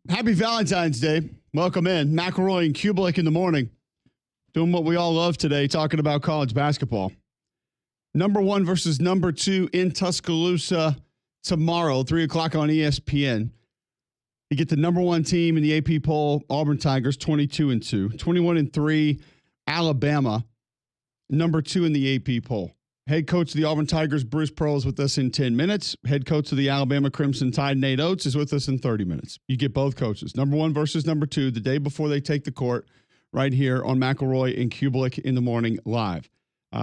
Happy Valentine's Day. Welcome in. McElroy and Cubelic in the morning. Doing what we all love today, talking about college basketball. Number 1 versus number 2 in Tuscaloosa tomorrow, 3 o'clock on ESPN. You get the number 1 team in the AP poll, Auburn Tigers, 22-2. 21-3, Alabama, number 2 in the AP poll. Head coach of the Auburn Tigers, Bruce Pearl, is with us in 10 minutes. Head coach of the Alabama Crimson Tide, Nate Oats, is with us in 30 minutes. You get both coaches, number 1 versus number 2, the day before they take the court, right here on McElroy and Cubelic in the morning live.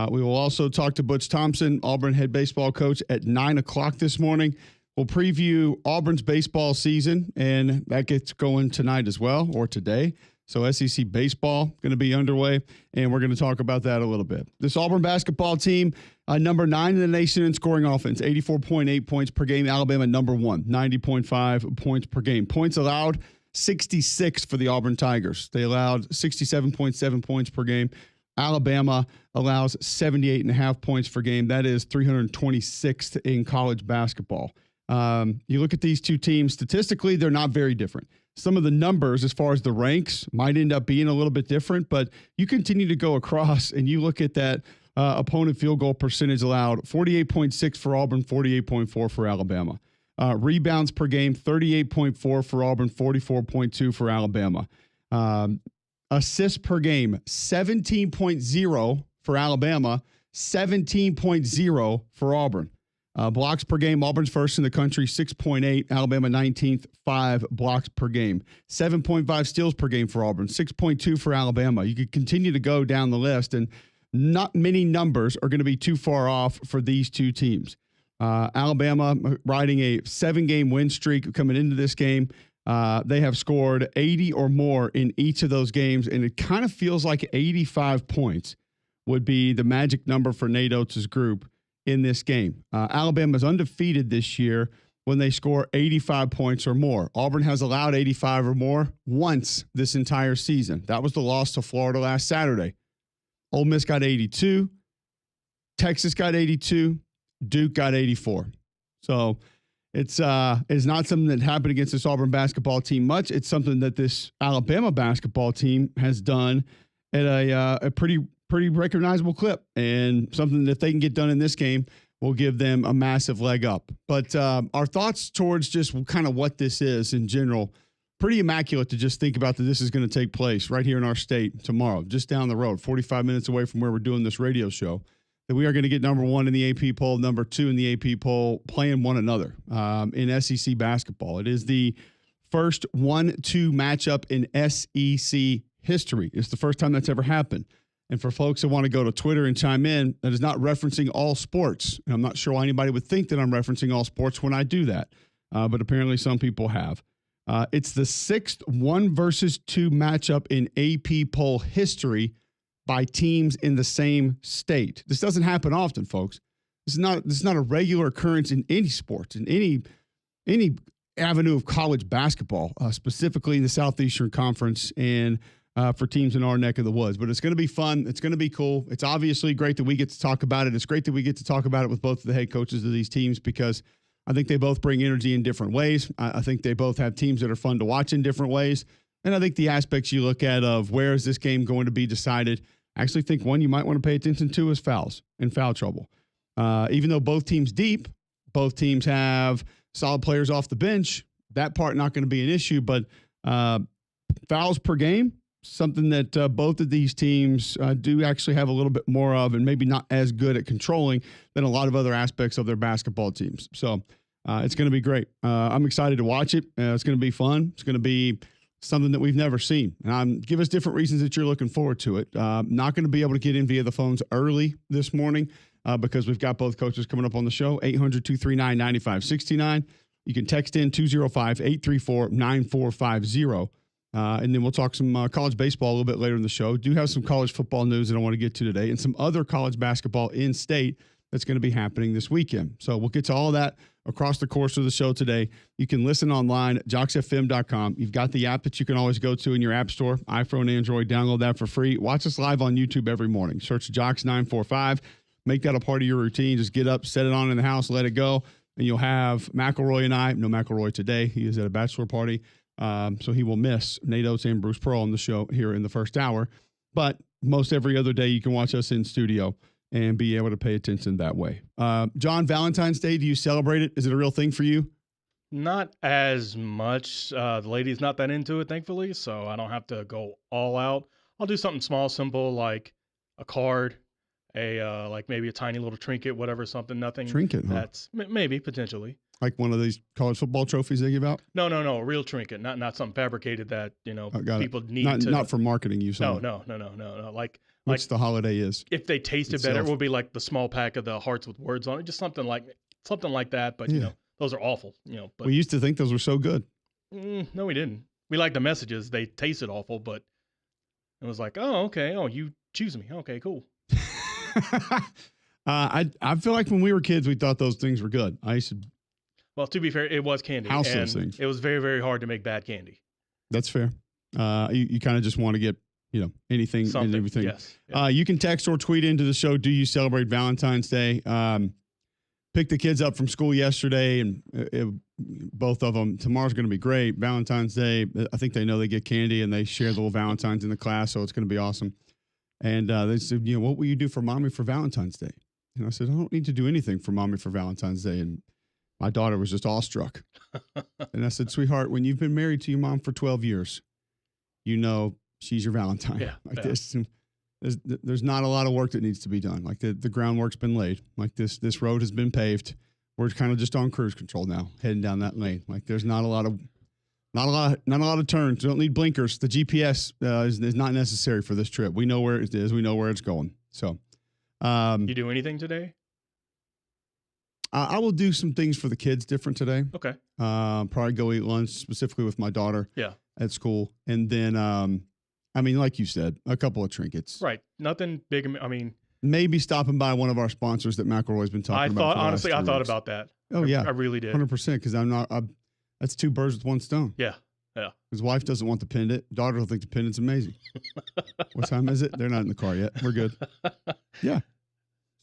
We will also talk to Butch Thompson, Auburn head baseball coach, at 9 o'clock this morning. We'll preview Auburn's baseball season, and that gets going tonight as well, or today. So SEC baseball going to be underway, and we're going to talk about that a little bit. This Auburn basketball team, number 9 in the nation in scoring offense, 84.8 points per game. Alabama, number 1, 90.5 points per game. Points allowed, 66 for the Auburn Tigers. They allowed 67.7 points per game. Alabama allows 78.5 points per game. That is 326th in college basketball. You look at these two teams, statistically, they're not very different. Some of the numbers as far as the ranks might end up being a little bit different, but you continue to go across and you look at that opponent field goal percentage allowed, 48.6 for Auburn, 48.4 for Alabama. Rebounds per game, 38.4 for Auburn, 44.2 for Alabama. Assists per game, 17.0 for Alabama, 17.0 for Auburn. Blocks per game, Auburn's first in the country, 6.8. Alabama 19th, 5 blocks per game. 7.5 steals per game for Auburn, 6.2 for Alabama. You could continue to go down the list, and not many numbers are going to be too far off for these two teams. Alabama riding a 7-game win streak coming into this game. They have scored 80 or more in each of those games, and it kind of feels like 85 points would be the magic number for Nate Oats' group in this game. Alabama is undefeated this year when they score 85 points or more. Auburn has allowed 85 or more once this entire season. That was the loss to Florida last Saturday. Ole Miss got 82. Texas got 82. Duke got 84. So it's not something that happened against this Auburn basketball team much. It's something that this Alabama basketball team has done at a pretty recognizable clip, and something that they can get done in this game will give them a massive leg up. But our thoughts towards just kind of what this is in general, pretty immaculate to just think about that this is going to take place right here in our state tomorrow, just down the road, 45 minutes away from where we're doing this radio show, that we are going to get number 1 in the AP poll, number 2 in the AP poll, playing one another in SEC basketball. It is the first 1-2 matchup in SEC history. It's the first time that's ever happened. And for folks that want to go to Twitter and chime in, that is not referencing all sports. And I'm not sure why anybody would think that I'm referencing all sports when I do that. But apparently some people have. It's the 6th 1 versus 2 matchup in AP poll history by teams in the same state. This doesn't happen often, folks. This is not a regular occurrence in any sports, in any avenue of college basketball, specifically in the Southeastern Conference and for teams in our neck of the woods. But it's going to be fun. It's going to be cool. It's obviously great that we get to talk about it. It's great that we get to talk about it with both of the head coaches of these teams, because I think they both bring energy in different ways. I think they both have teams that are fun to watch in different ways. And I think the aspects you look at of where is this game going to be decided, I actually think one you might want to pay attention to is fouls and foul trouble. Even though both teams deep, both teams have solid players off the bench, that part not going to be an issue. But fouls per game, something that both of these teams do actually have a little bit more of, and maybe not as good at controlling than a lot of other aspects of their basketball teams. So it's going to be great. I'm excited to watch it. It's going to be fun. It's going to be something that we've never seen. Give us different reasons that you're looking forward to it. Not going to be able to get in via the phones early this morning because we've got both coaches coming up on the show, 800-239-9569. You can text in 205-834-9450. And then we'll talk some college baseball a little bit later in the show. Do have some college football news that I want to get to today, and some other college basketball in state that's going to be happening this weekend. So we'll get to all of that across the course of the show today. You can listen online at jocksfm.com. You've got the app that you can always go to in your app store, iPhone, Android. Download that for free. Watch us live on YouTube every morning. Search Jocks945. Make that a part of your routine. Just get up, set it on in the house, let it go, and you'll have McElroy and I. No McElroy today. He is at a bachelor party. So he will miss Nate Oats and Bruce Pearl on the show here in the first hour. But most every other day, you can watch us in studio and be able to pay attention that way. John, Valentine's Day, do you celebrate it? Is it a real thing for you? Not as much. The lady's not that into it, thankfully, so I don't have to go all out. I'll do something small, simple, like a card, like maybe a tiny little trinket, whatever, something, nothing. Trinket, huh? That's maybe potentially. Like one of these college football trophies they give out? No, a real trinket, not something fabricated that people need not for marketing use. No. Like which the holiday is. If they taste it better, it will be like the small pack of the hearts with words on it, just something like that. But those are awful. But we used to think those were so good. No, we didn't. We liked the messages. They tasted awful, but it was like, oh, okay. Oh, you choose me. Okay, cool. I feel like when we were kids, we thought those things were good. I used to. Well, to be fair, it was candy. House those things. It was very, very hard to make bad candy. That's fair. You kind of just want to get, anything and everything. Yes. You can text or tweet into the show. Do you celebrate Valentine's Day? Picked the kids up from school yesterday, and both of them. Tomorrow's going to be great. Valentine's Day. I think they know they get candy, and they share the little Valentines in the class, so it's going to be awesome. And they said, what will you do for mommy for Valentine's Day? And I said, I don't need to do anything for mommy for Valentine's Day. And my daughter was just awestruck. And I said, sweetheart, when you've been married to your mom for 12 years, she's your Valentine. Yeah, this. There's not a lot of work that needs to be done. Like the groundwork's been laid. Like this road has been paved. We're kind of just on cruise control now, heading down that lane. Like there's not a lot of turns. Don't need blinkers. The GPS is not necessary for this trip. We know where it is. We know where it's going. So, you do anything today? I will do some things for the kids different today. Okay. Probably go eat lunch specifically with my daughter. Yeah. At school, and then like you said, a couple of trinkets. Right. Nothing big. Maybe stopping by one of our sponsors that McElroy's been talking about. Honestly, I thought about that. Oh yeah, I really did. 100%. Because that's two birds with one stone. Yeah. His wife doesn't want the pendant. Daughter will think the pendant's amazing. What time is it? They're not in the car yet. We're good. Yeah.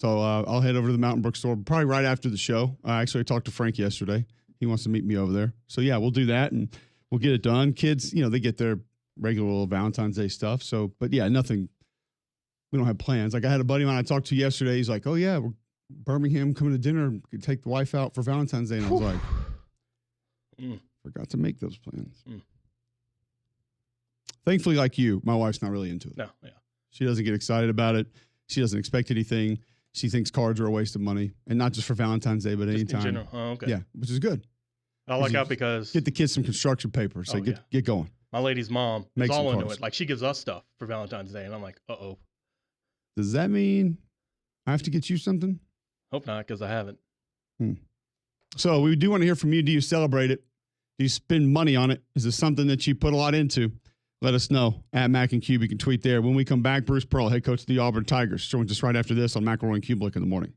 So I'll head over to the Mountain Brook store probably right after the show. I actually talked to Frank yesterday. He wants to meet me over there. So yeah, we'll do that and we'll get it done. Kids, they get their regular little Valentine's Day stuff. So, but yeah, nothing. We don't have plans. Like I had a buddy of mine I talked to yesterday. He's like, "Oh yeah, we're Birmingham coming to dinner. Could take the wife out for Valentine's Day." And I was like, forgot to make those plans. Thankfully, like you, my wife's not really into it. No, yeah. She doesn't get excited about it. She doesn't expect anything. She thinks cards are a waste of money, and not just for Valentine's Day, but anytime. In general. Oh, okay. Yeah, which is good. I like out because get the kids some construction paper. So get going. My lady's mom is Make all some into cards. it. Like she gives us stuff for Valentine's Day, and I'm like, uh-oh. Does that mean I have to get you something? Hope not, because I haven't. So we do want to hear from you. Do you celebrate it? Do you spend money on it? Is this something that you put a lot into? Let us know at Mac and Cube. You can tweet there. When we come back, Bruce Pearl, head coach of the Auburn Tigers, joins us right after this on McElroy and Cubelic in the morning.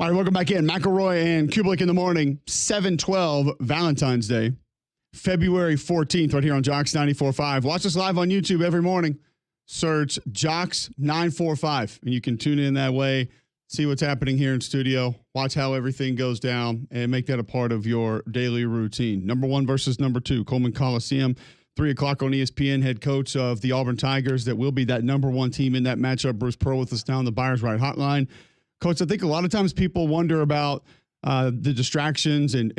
All right, welcome back in. McElroy and Cubelic in the morning, 7/12, Valentine's Day, February 14th, right here on Jocks 94.5. Watch us live on YouTube every morning. Search Jocks 945, and you can tune in that way, see what's happening here in studio, watch how everything goes down, and make that a part of your daily routine. Number 1 versus number 2, Coleman Coliseum, 3 o'clock on ESPN. Head coach of the Auburn Tigers that will be that number 1 team in that matchup, Bruce Pearl, with us now on the Buyers Right Hotline. Coach, I think a lot of times people wonder about the distractions and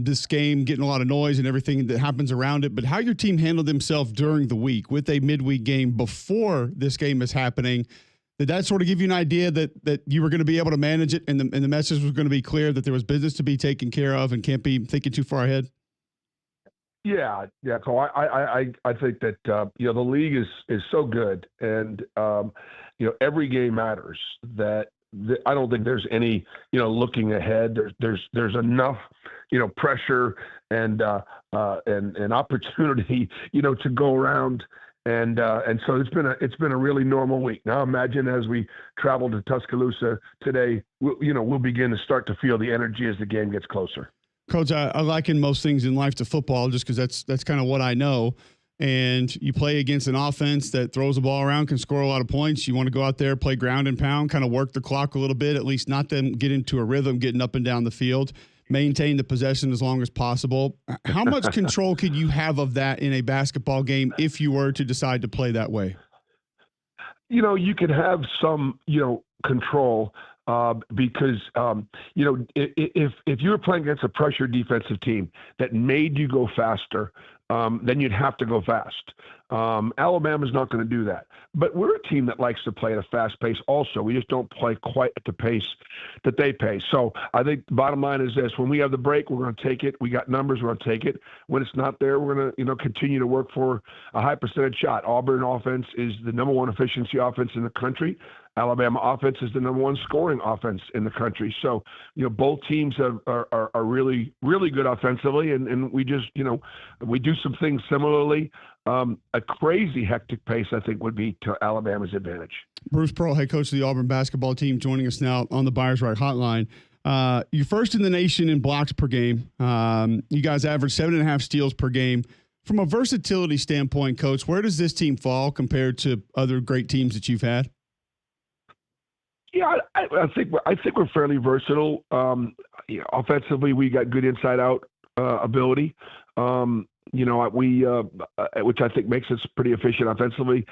this game getting a lot of noise and everything that happens around it, but how your team handled themselves during the week with a midweek game before this game is happening. Did that sort of give you an idea that you were going to be able to manage it and the message was going to be clear that there was business to be taken care of and can't be thinking too far ahead? Yeah. So I think that the league is so good, and every game matters. That I don't think there's any looking ahead. There's enough pressure and opportunity to go around. And so it's been a really normal week. Now imagine as we travel to Tuscaloosa today, we'll begin to start to feel the energy as the game gets closer. Coach, I liken most things in life to football just because that's kind of what I know. And you play against an offense that throws the ball around, can score a lot of points. You want to go out there, play ground and pound, kind of work the clock a little bit, at least not them get into a rhythm, getting up and down the field, maintain the possession as long as possible. How much control could you have of that in a basketball game if you were to decide to play that way? You could have some, control because, if you were playing against a pressure defensive team that made you go faster, then you'd have to go fast. Alabama's not going to do that. But we're a team that likes to play at a fast pace also. We just don't play quite at the pace that they play. So I think the bottom line is this. When we have the break, we're going to take it. We got numbers, we're going to take it. When it's not there, we're going to continue to work for a high percentage shot. Auburn offense is the number 1 efficiency offense in the country. Alabama offense is the number 1 scoring offense in the country. So, both teams are really, really good offensively. And we just, we do some things similarly. A crazy hectic pace, I think, would be to Alabama's advantage. Bruce Pearl, head coach of the Auburn basketball team, joining us now on the Buyers Right Hotline. You're first in the nation in blocks per game. You guys average 7.5 steals per game. From a versatility standpoint, Coach, where does this team fall compared to other great teams that you've had? Yeah, I think we're fairly versatile. Offensively, we got good inside-out ability. Which I think makes us pretty efficient offensively.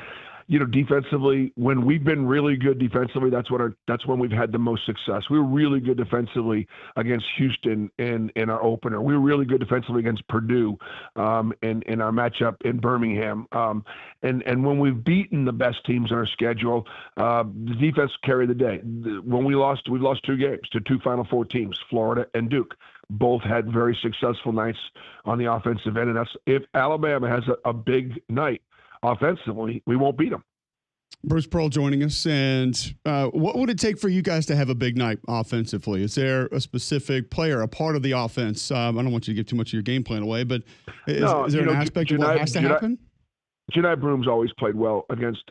Defensively, when we've been really good defensively, that's when we've had the most success. We were really good defensively against Houston in our opener. We were really good defensively against Purdue in our matchup in Birmingham. And when we've beaten the best teams on our schedule, the defense carried the day. When we lost 2 games to 2 Final Four teams, Florida and Duke. Both had very successful nights on the offensive end. And if Alabama has a big night offensively, we won't beat them. Bruce Pearl joining us. And what would it take for you guys to have a big night offensively? Is there a specific player, a part of the offense? I don't want you to give too much of your game plan away, but is there an aspect of what has to happen? Jedi Broom's always played well against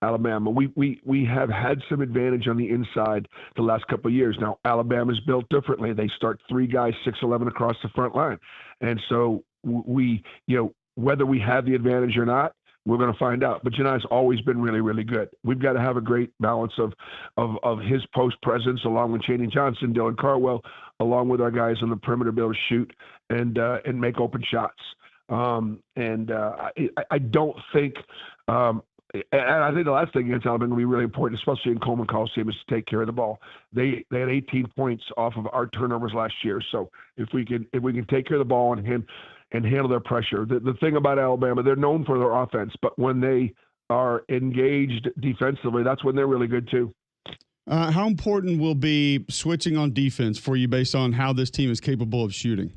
Alabama. We have had some advantage on the inside the last couple of years. Now, Alabama's built differently. They start 3 guys, 6'11" across the front line. And so we whether we have the advantage or not, we're going to find out. But Jedi's always been really, really good. We've got to have a great balance of his post presence along with Channing Johnson, Dylan Carwell, along with our guys on the perimeter, be able to shoot and make open shots. I don't think, and I think the last thing against Alabama will be really important, especially in Coleman Coliseum, is to take care of the ball. They had 18 points off of our turnovers last year. So if we can take care of the ball and handle their pressure, the thing about Alabama, they're known for their offense, but when they are engaged defensively, that's when they're really good too. How important will be switching on defense for you based on how this team is capable of shooting?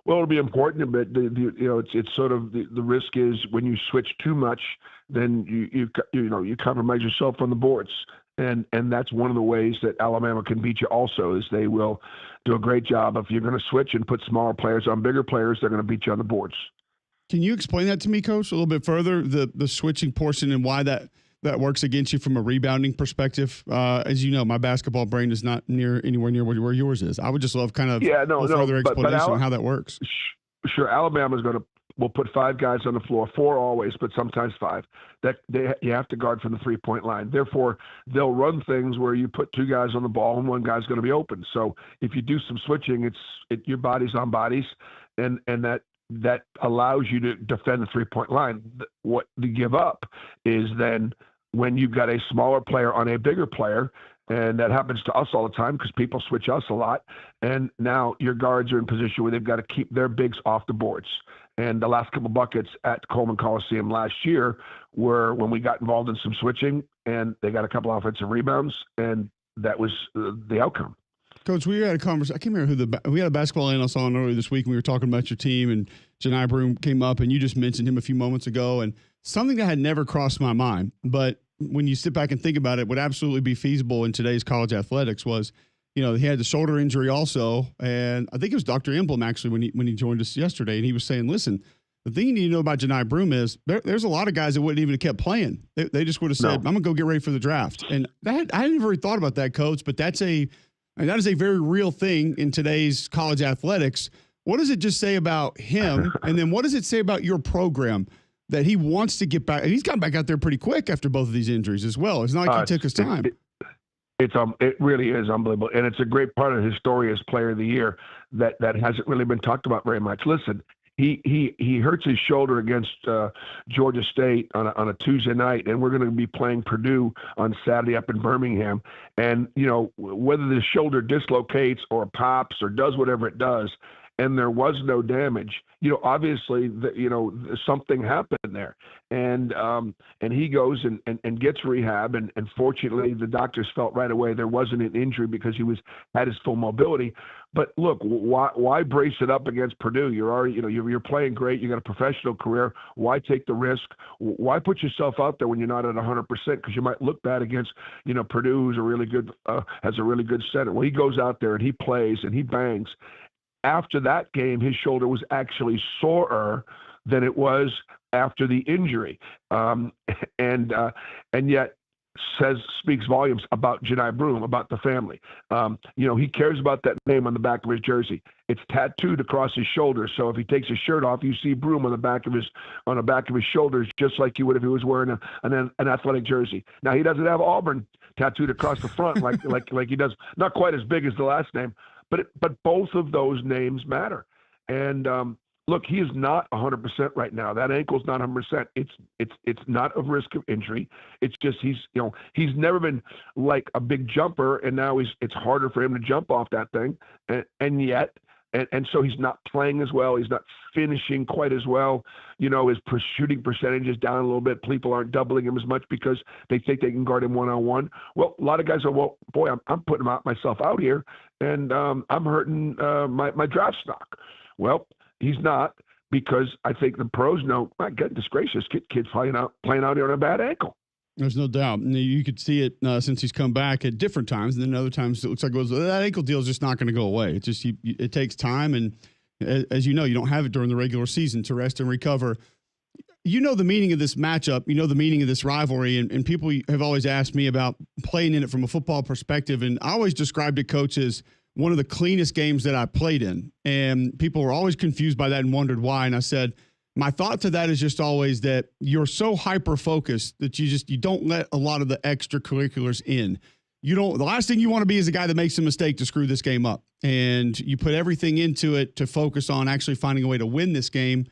Well, it'll be important, but it's sort of the risk is when you switch too much, then you compromise yourself on the boards, and that's one of the ways that Alabama can beat you. Also, is they will do a great job. If you're going to switch and put smaller players on bigger players, they're going to beat you on the boards. Can you explain that to me, Coach, a little bit further? The switching portion and why that that works against you from a rebounding perspective? As you know, my basketball brain is not anywhere near where yours is. I would just love kind of further explanation on how that works. Sure, Alabama's will put 5 guys on the floor, 4 always, but sometimes 5. That you have to guard from the 3-point line. Therefore, they'll run things where you put 2 guys on the ball and 1 guy's going to be open. So if you do some switching, your bodies on bodies, and that allows you to defend the 3-point line. What you give up is then when you've got a smaller player on a bigger player, and that happens to us all the time because people switch us a lot, and now your guards are in position where they've got to keep their bigs off the boards. And the last couple buckets at Coleman Coliseum last year were when we got involved in some switching, and they got a couple offensive rebounds, and that was the outcome. Coach, we had a conversation. I can't remember we had a basketball analyst on earlier this week, and we were talking about your team, and Janai Broom came up, and you just mentioned him a few moments ago, and something that had never crossed my mind, but when you sit back and think about it, would absolutely be feasible in today's college athletics was, he had the shoulder injury also, and I think it was Dr. Emblem actually when he joined us yesterday, and he was saying, listen, the thing you need to know about Janai Broom is there's a lot of guys that wouldn't even have kept playing. They just would have said, I'm going to go get ready for the draft. And I never really thought about that, Coach, but that is a very real thing in today's college athletics. What does it just say about him? And then what does it say about your program that he wants to get back? And he's gotten back out there pretty quick after both of these injuries as well. It's not like he took his time. It really is unbelievable. And it's a great part of his story as player of the year that hasn't really been talked about very much. Listen, he hurts his shoulder against Georgia State on a Tuesday night, and we're going to be playing Purdue on Saturday up in Birmingham. And, whether the shoulder dislocates or pops or does whatever it does, and there was no damage, obviously, something happened there. And he goes and gets rehab. And fortunately, the doctors felt right away there wasn't an injury because he had his full mobility. But look, why brace it up against Purdue? You're already, you're playing great. You got a professional career. Why take the risk? Why put yourself out there when you're not at 100%? Because you might look bad against, Purdue, who's has a really good center. Well, he goes out there and he plays and he bangs. After that game, his shoulder was actually sorer than it was after the injury, and yet speaks volumes about Janai Broom, about the family. He cares about that name on the back of his jersey. It's tattooed across his shoulder, so if he takes his shirt off, you see Broom on the back of his shoulders, just like you would if he was wearing an athletic jersey. Now he doesn't have Auburn tattooed across the front like he does, not quite as big as the last name. But both of those names matter. And look, he is not 100% right now. That ankle's not 100%. It's not a risk of injury. It's just he's never been like a big jumper, and now it's harder for him to jump off that thing. And yet, so he's not playing as well. He's not finishing quite as well. His shooting percentage is down a little bit. People aren't doubling him as much because they think they can guard him one-on-one. Well, a lot of guys are, well, boy, I'm putting myself out here, and I'm hurting my draft stock. Well, he's not, because I think the pros know, my goodness gracious, kid's playing out here on a bad ankle. There's no doubt. You could see it since he's come back at different times, and then other times it looks like that ankle deal is just not going to go away. It just it takes time, and as you know, you don't have it during the regular season to rest and recover. The meaning of this matchup, the meaning of this rivalry, and people have always asked me about playing in it from a football perspective, and I always described it, Coach, as one of the cleanest games that I played in, and people were always confused by that and wondered why, and I said, my thought to that is just always that you're so hyper-focused that you don't let a lot of the extracurriculars in. The last thing you want to be is a guy that makes a mistake to screw this game up. And you put everything into it to focus on actually finding a way to win this game.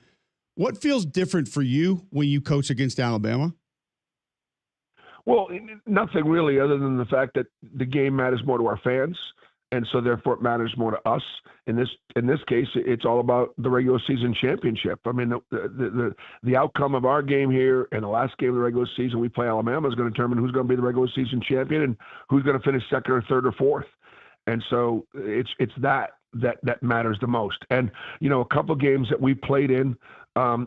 What feels different for you when you coach against Alabama? Well, nothing really, other than the fact that the game matters more to our fans. And so therefore it matters more to us. In this case, it's all about the regular season championship. I mean, the outcome of our game here and the last game of the regular season we play Alabama is going to determine who's going to be the regular season champion and who's going to finish second or third or fourth. And so it's that matters the most. And, a couple of games that we played in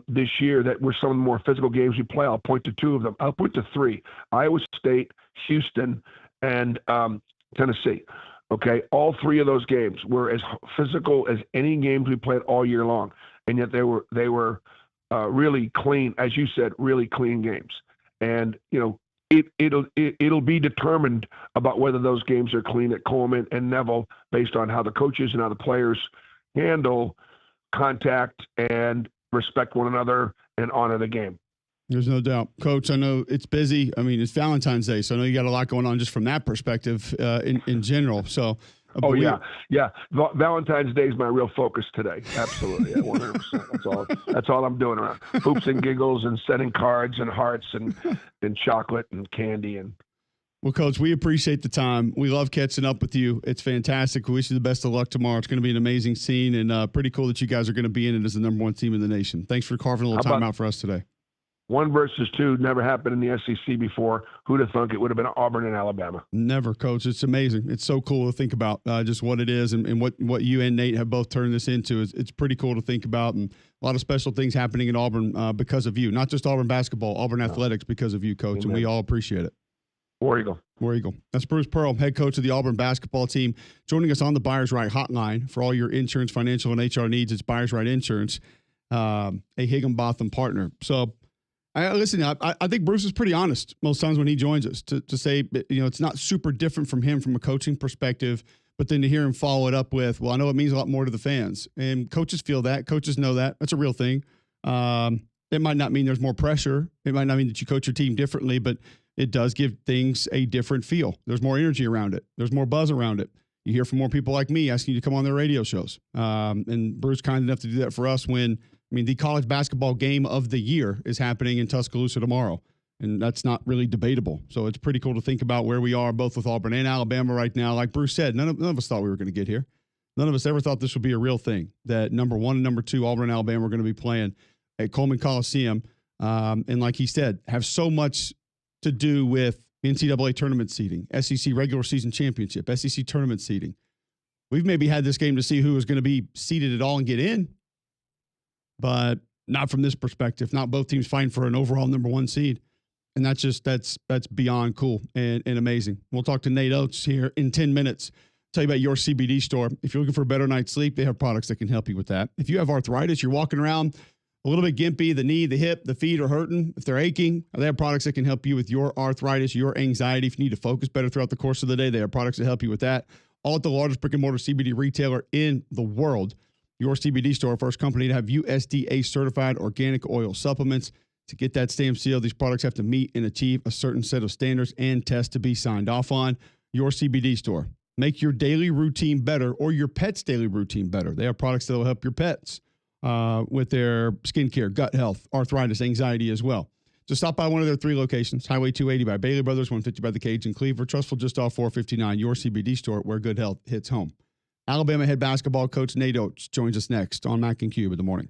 this year that were some of the more physical games we play, I'll point to 2 of them. I'll point to 3, Iowa State, Houston, and Tennessee. Okay, all 3 of those games were as physical as any games we played all year long, and yet they were really clean, as you said, really clean games. And it'll be determined about whether those games are clean at Coleman and Neville based on how the coaches and how the players handle contact and respect one another and honor the game. There's no doubt. Coach, I know it's busy. I mean, it's Valentine's Day, so I know you got a lot going on just from that perspective in general. So, yeah. Valentine's Day is my real focus today. Absolutely, 100%. That's all I'm doing around hoops and giggles and sending cards and hearts and chocolate and candy and. Well, Coach, we appreciate the time. We love catching up with you. It's fantastic. We wish you the best of luck tomorrow. It's going to be an amazing scene and pretty cool that you guys are going to be in it as the number one team in the nation. Thanks for carving a little time out for us today. 1 versus 2 never happened in the SEC before. Who'd have thunk it would have been Auburn and Alabama? Never, Coach. It's amazing. It's so cool to think about just what it is and what you and Nate have both turned this into. It's pretty cool to think about, and a lot of special things happening in Auburn because of you. Not just Auburn basketball, Auburn athletics because of you, Coach, Amen. And we all appreciate it. War Eagle. War Eagle. That's Bruce Pearl, head coach of the Auburn basketball team, joining us on the Buyers Right hotline for all your insurance, financial, and HR needs. It's Buyers Right Insurance, a Higginbotham partner. So, listen, I think Bruce is pretty honest most times when he joins us to say, it's not super different from him from a coaching perspective, but then to hear him follow it up with, well, I know it means a lot more to the fans. And coaches feel that. Coaches know that. That's a real thing. It might not mean there's more pressure. It might not mean that you coach your team differently, but it does give things a different feel. There's more energy around it. There's more buzz around it. You hear from more people like me asking you to come on their radio shows. And Bruce kind enough to do that for us when, the college basketball game of the year is happening in Tuscaloosa tomorrow. And that's not really debatable. So it's pretty cool to think about where we are, both with Auburn and Alabama right now. Like Bruce said, none of us thought we were going to get here. None of us ever thought this would be a real thing, that number 1 and number 2, Auburn and Alabama, are going to be playing at Coleman Coliseum. And like he said, have so much to do with NCAA tournament seeding, SEC regular season championship, SEC tournament seeding. We've maybe had this game to see who is going to be seeded at all and get in, but not from this perspective. Not both teams fighting for an overall number 1 seed. And that's beyond cool and amazing. We'll talk to Nate Oats here in 10 minutes. Tell you about your CBD store. If you're looking for a better night's sleep, they have products that can help you with that. If you have arthritis, you're walking around a little bit gimpy, the knee, the hip, the feet are hurting, if they're aching, they have products that can help you with your arthritis, your anxiety. If you need to focus better throughout the course of the day, they have products that help you with that. All at the largest brick-and-mortar CBD retailer in the world. Your CBD store, first company to have USDA certified organic oil supplements. To get that stamp seal, these products have to meet and achieve a certain set of standards and tests to be signed off on. Your CBD store. Make your daily routine better or your pet's daily routine better. They have products that will help your pets with their skincare, gut health, arthritis, anxiety as well. So stop by one of their 3 locations, Highway 280 by Bailey Brothers, 150 by the Cage in Cleaver, Trustful just off 459, your CBD store where good health hits home. Alabama head basketball coach Nate Oats joins us next on Mac and Cube in the morning.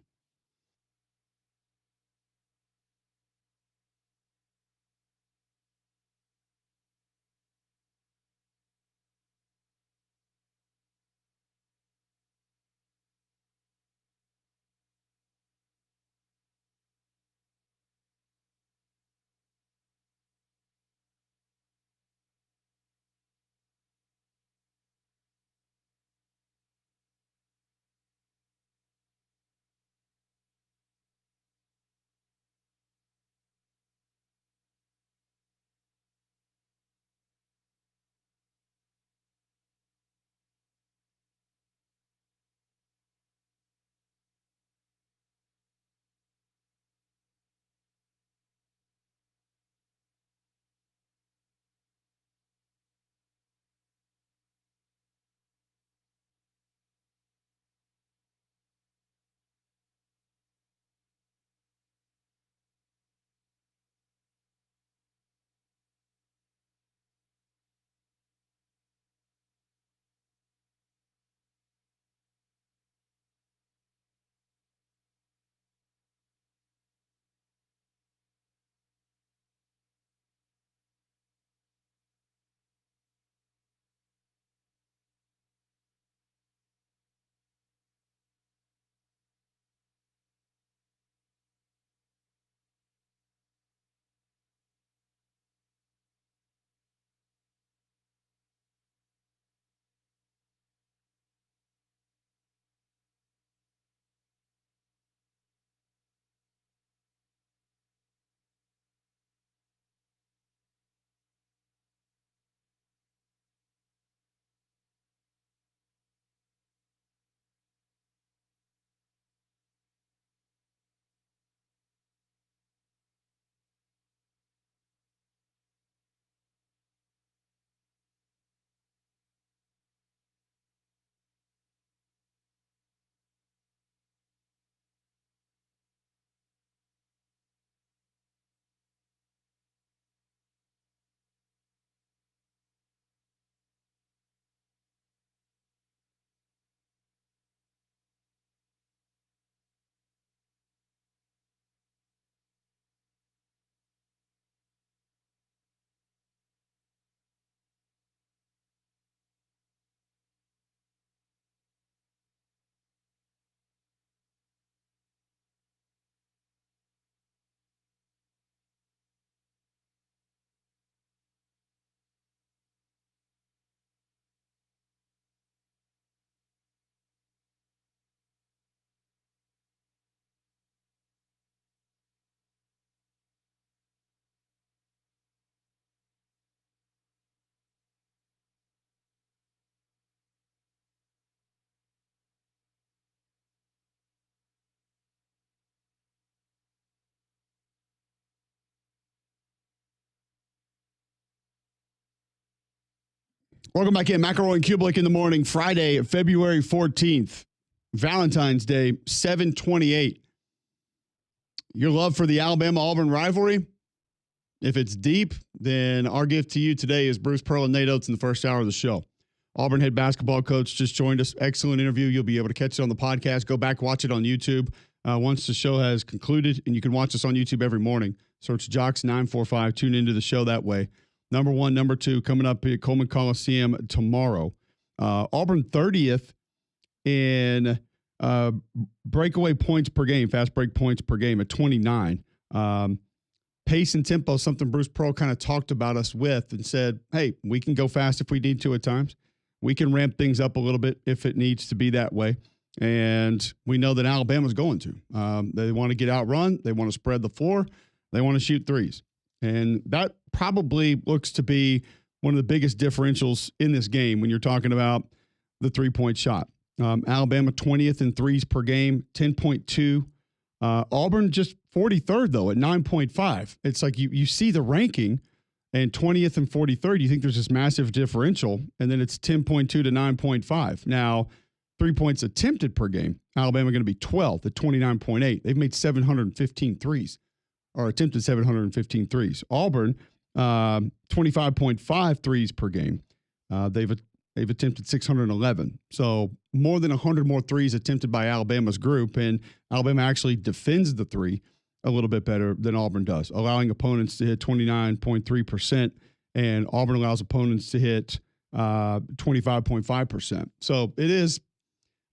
Welcome back in. McElroy and Cubelic in the morning, Friday, February 14th. Valentine's Day, 7:28. Your love for the Alabama-Auburn rivalry? If it's deep, then our gift to you today is Bruce Pearl and Nate Oats in the first hour of the show. Auburn head basketball coach just joined us. Excellent interview. You'll be able to catch it on the podcast. Go back, watch it on YouTube once the show has concluded, and you can watch us on YouTube every morning. Search Jocks945. Tune into the show that way. Number one, number two, coming up at Coleman Coliseum tomorrow. Auburn 30th in breakaway points per game, fast break points per game at 29. Pace and tempo, something Bruce Pearl kind of talked about us with and said, hey, we can go fast if we need to at times. We can ramp things up a little bit if it needs to be that way. And we know that Alabama's going to. They want to get outrun. They want to spread the floor. They want to shoot threes. And that probably looks to be one of the biggest differentials in this game when you're talking about the three-point shot. Alabama 20th in threes per game, 10.2. Auburn just 43rd, though, at 9.5. It's like you see the ranking, and 20th and 43rd, you think there's this massive differential, and then it's 10.2 to 9.5. Now, 3 points attempted per game, Alabama going to be 12th at 29.8. They've made 715 threes, or attempted 715 threes. Auburn, 25.5 threes per game. They've attempted 611. So more than 100 more threes attempted by Alabama's group, and Alabama actually defends the three a little bit better than Auburn does, allowing opponents to hit 29.3%, and Auburn allows opponents to hit 25.5%. So it is,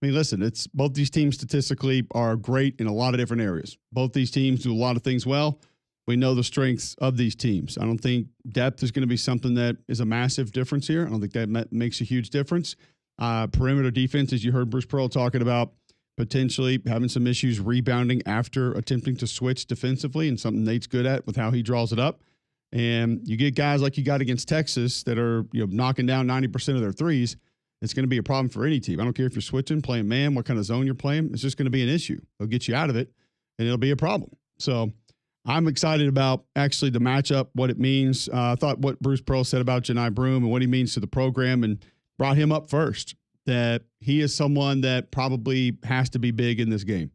I mean, listen, it's both these teams statistically are great in a lot of different areas. Both these teams do a lot of things well. We know the strengths of these teams. I don't think depth is going to be something that is a massive difference here. I don't think that makes a huge difference. Perimeter defense, as you heard Bruce Pearl talking about, potentially having some issues rebounding after attempting to switch defensively, and something Nate's good at with how he draws it up. And you get guys like you got against Texas that are knocking down 90% of their threes. It's going to be a problem for any team. I don't care if you're switching, playing man, what kind of zone you're playing. It's just going to be an issue. They'll get you out of it, and it'll be a problem. So I'm excited about actually the matchup, what it means. I thought what Bruce Pearl said about Janai Broome and what he means to the program, and brought him up first, that he is someone that probably has to be big in this game,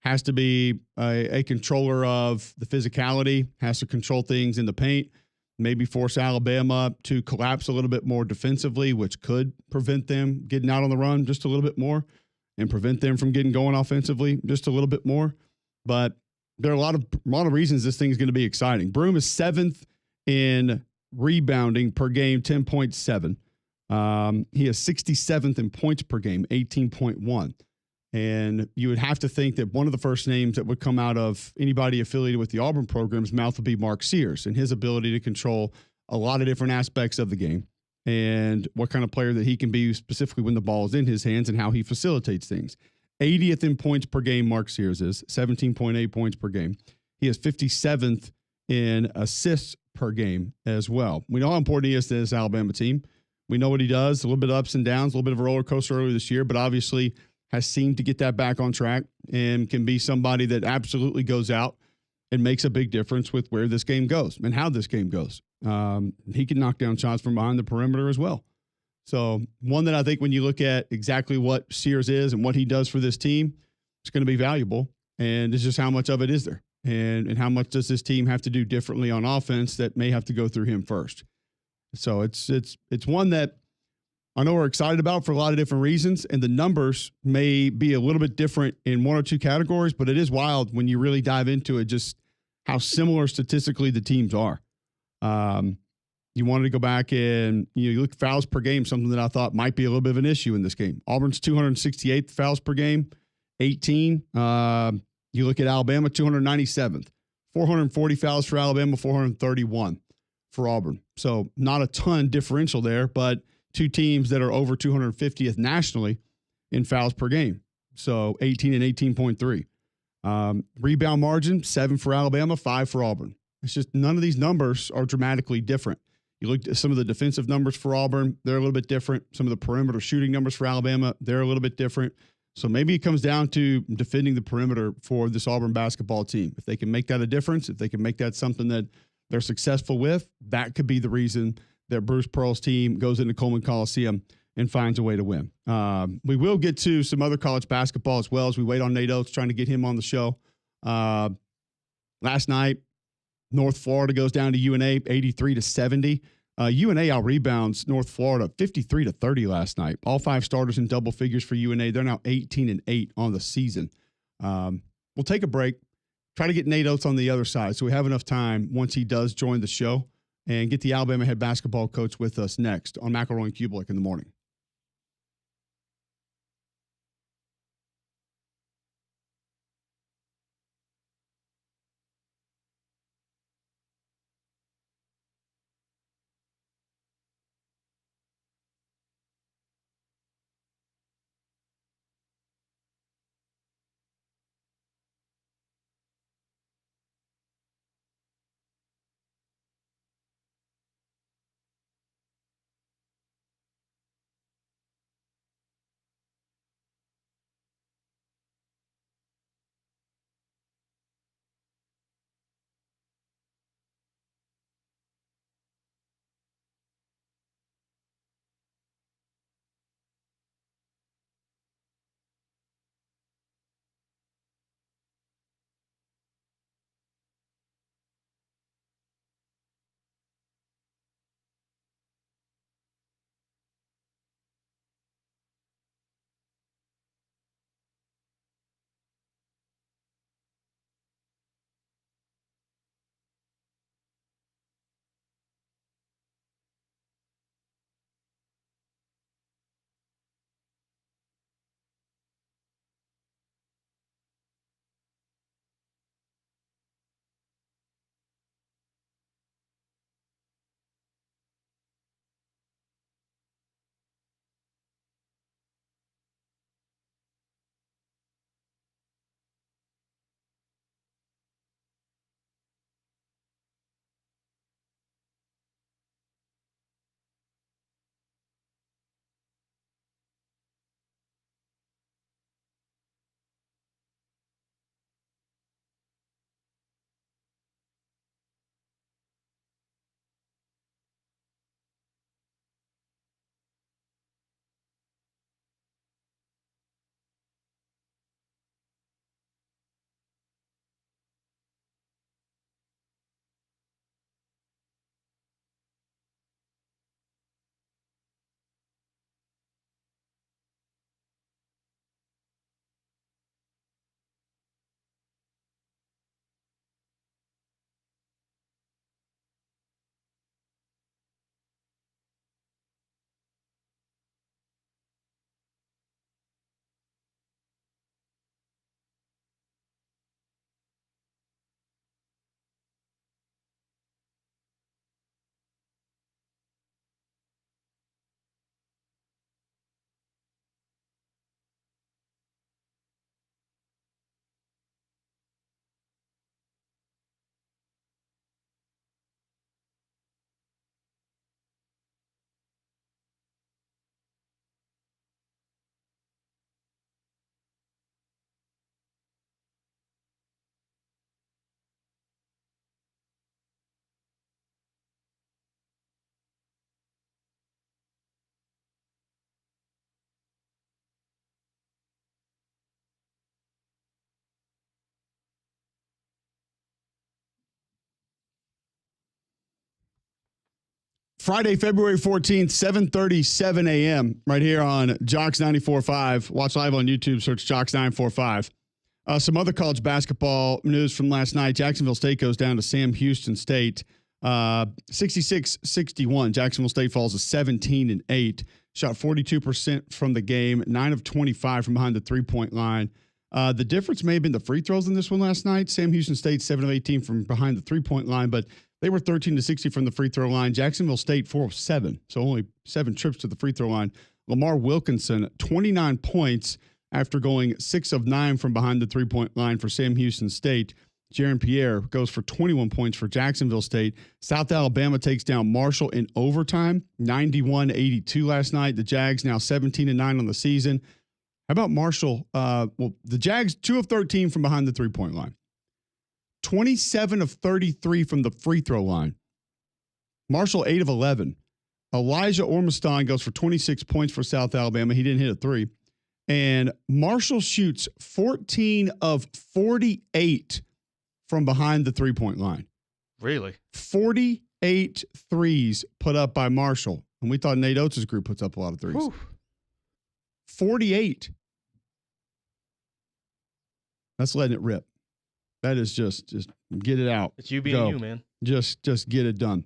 has to be a controller of the physicality, has to control things in the paint, maybe force Alabama to collapse a little bit more defensively, which could prevent them getting out on the run just a little bit more and prevent them from getting going offensively just a little bit more. But there are a lot of reasons this thing is going to be exciting. Broome is 7th in rebounding per game, 10.7. He is 67th in points per game, 18.1. And you would have to think that one of the first names that would come out of anybody affiliated with the Auburn program's mouth would be Mark Sears and his ability to control a lot of different aspects of the game and what kind of player that he can be specifically when the ball is in his hands and how he facilitates things. 80th in points per game, Mark Sears is 17.8 points per game. He is 57th in assists per game as well. We know how important he is to this Alabama team. We know what he does, a little bit of ups and downs, a little bit of a roller coaster earlier this year, but obviously has seemed to get that back on track and can be somebody that absolutely goes out and makes a big difference with where this game goes and how this game goes. He can knock down shots from behind the perimeter as well. So one that I think when you look at exactly what Sears is and what he does for this team, it's going to be valuable. And it's just how much of it is there and how much does this team have to do differently on offense that may have to go through him first. So it's one that I know we're excited about for a lot of different reasons, and the numbers may be a little bit different in one or two categories, but it is wild when you really dive into it, just how similar statistically the teams are. You wanted to go back and you look at fouls per game, something that I thought might be a little bit of an issue in this game. Auburn's 268th fouls per game, 18. You look at Alabama, 297th. 440 fouls for Alabama, 431 for Auburn. So not a ton differential there, but two teams that are over 250th nationally in fouls per game. So 18 and 18.3. Rebound margin, 7 for Alabama, 5 for Auburn. It's just none of these numbers are dramatically different. You look at some of the defensive numbers for Auburn, they're a little bit different. Some of the perimeter shooting numbers for Alabama, they're a little bit different. So maybe it comes down to defending the perimeter for this Auburn basketball team. If they can make that a difference, if they can make that something that they're successful with, that could be the reason that Bruce Pearl's team goes into Coleman Coliseum and finds a way to win. We will get to some other college basketball as well as we wait on Nate Oats, trying to get him on the show. Last night, North Florida goes down to UNA 83-70. UNA out rebounds North Florida 53-30 last night. All 5 starters in double figures for UNA. They're now 18-8 on the season. We'll take a break, try to get Nate Oats on the other side so we have enough time once he does join the show, and get the Alabama head basketball coach with us next on McElroy and Cubelic in the morning. Friday, February 14th, 7:37 a.m. right here on Jocks 94.5. Watch live on YouTube, search Jocks 945. Some other college basketball news from last night. Jacksonville State goes down to Sam Houston State, 66-61. Jacksonville State falls to 17-8. Shot 42% from the game, 9 of 25 from behind the three-point line. The difference may have been the free throws in this one last night. Sam Houston State, 7 of 18 from behind the three-point line, but they were 13-60 from the free throw line. Jacksonville State, 4 of 7, so only 7 trips to the free throw line. Lamar Wilkinson, 29 points after going 6 of 9 from behind the three-point line for Sam Houston State. Jaron Pierre goes for 21 points for Jacksonville State. South Alabama takes down Marshall in overtime, 91-82 last night. The Jags now 17-9 on the season. How about Marshall? The Jags, 2 of 13 from behind the three-point line. 27 of 33 from the free throw line. Marshall, 8 of 11. Elijah Ormiston goes for 26 points for South Alabama. He didn't hit a three. And Marshall shoots 14 of 48 from behind the three-point line. Really? 48 threes put up by Marshall. And we thought Nate Oats' group puts up a lot of threes. Whew. 48. That's letting it rip. That is just get it out. It's you being you, man. Just get it done.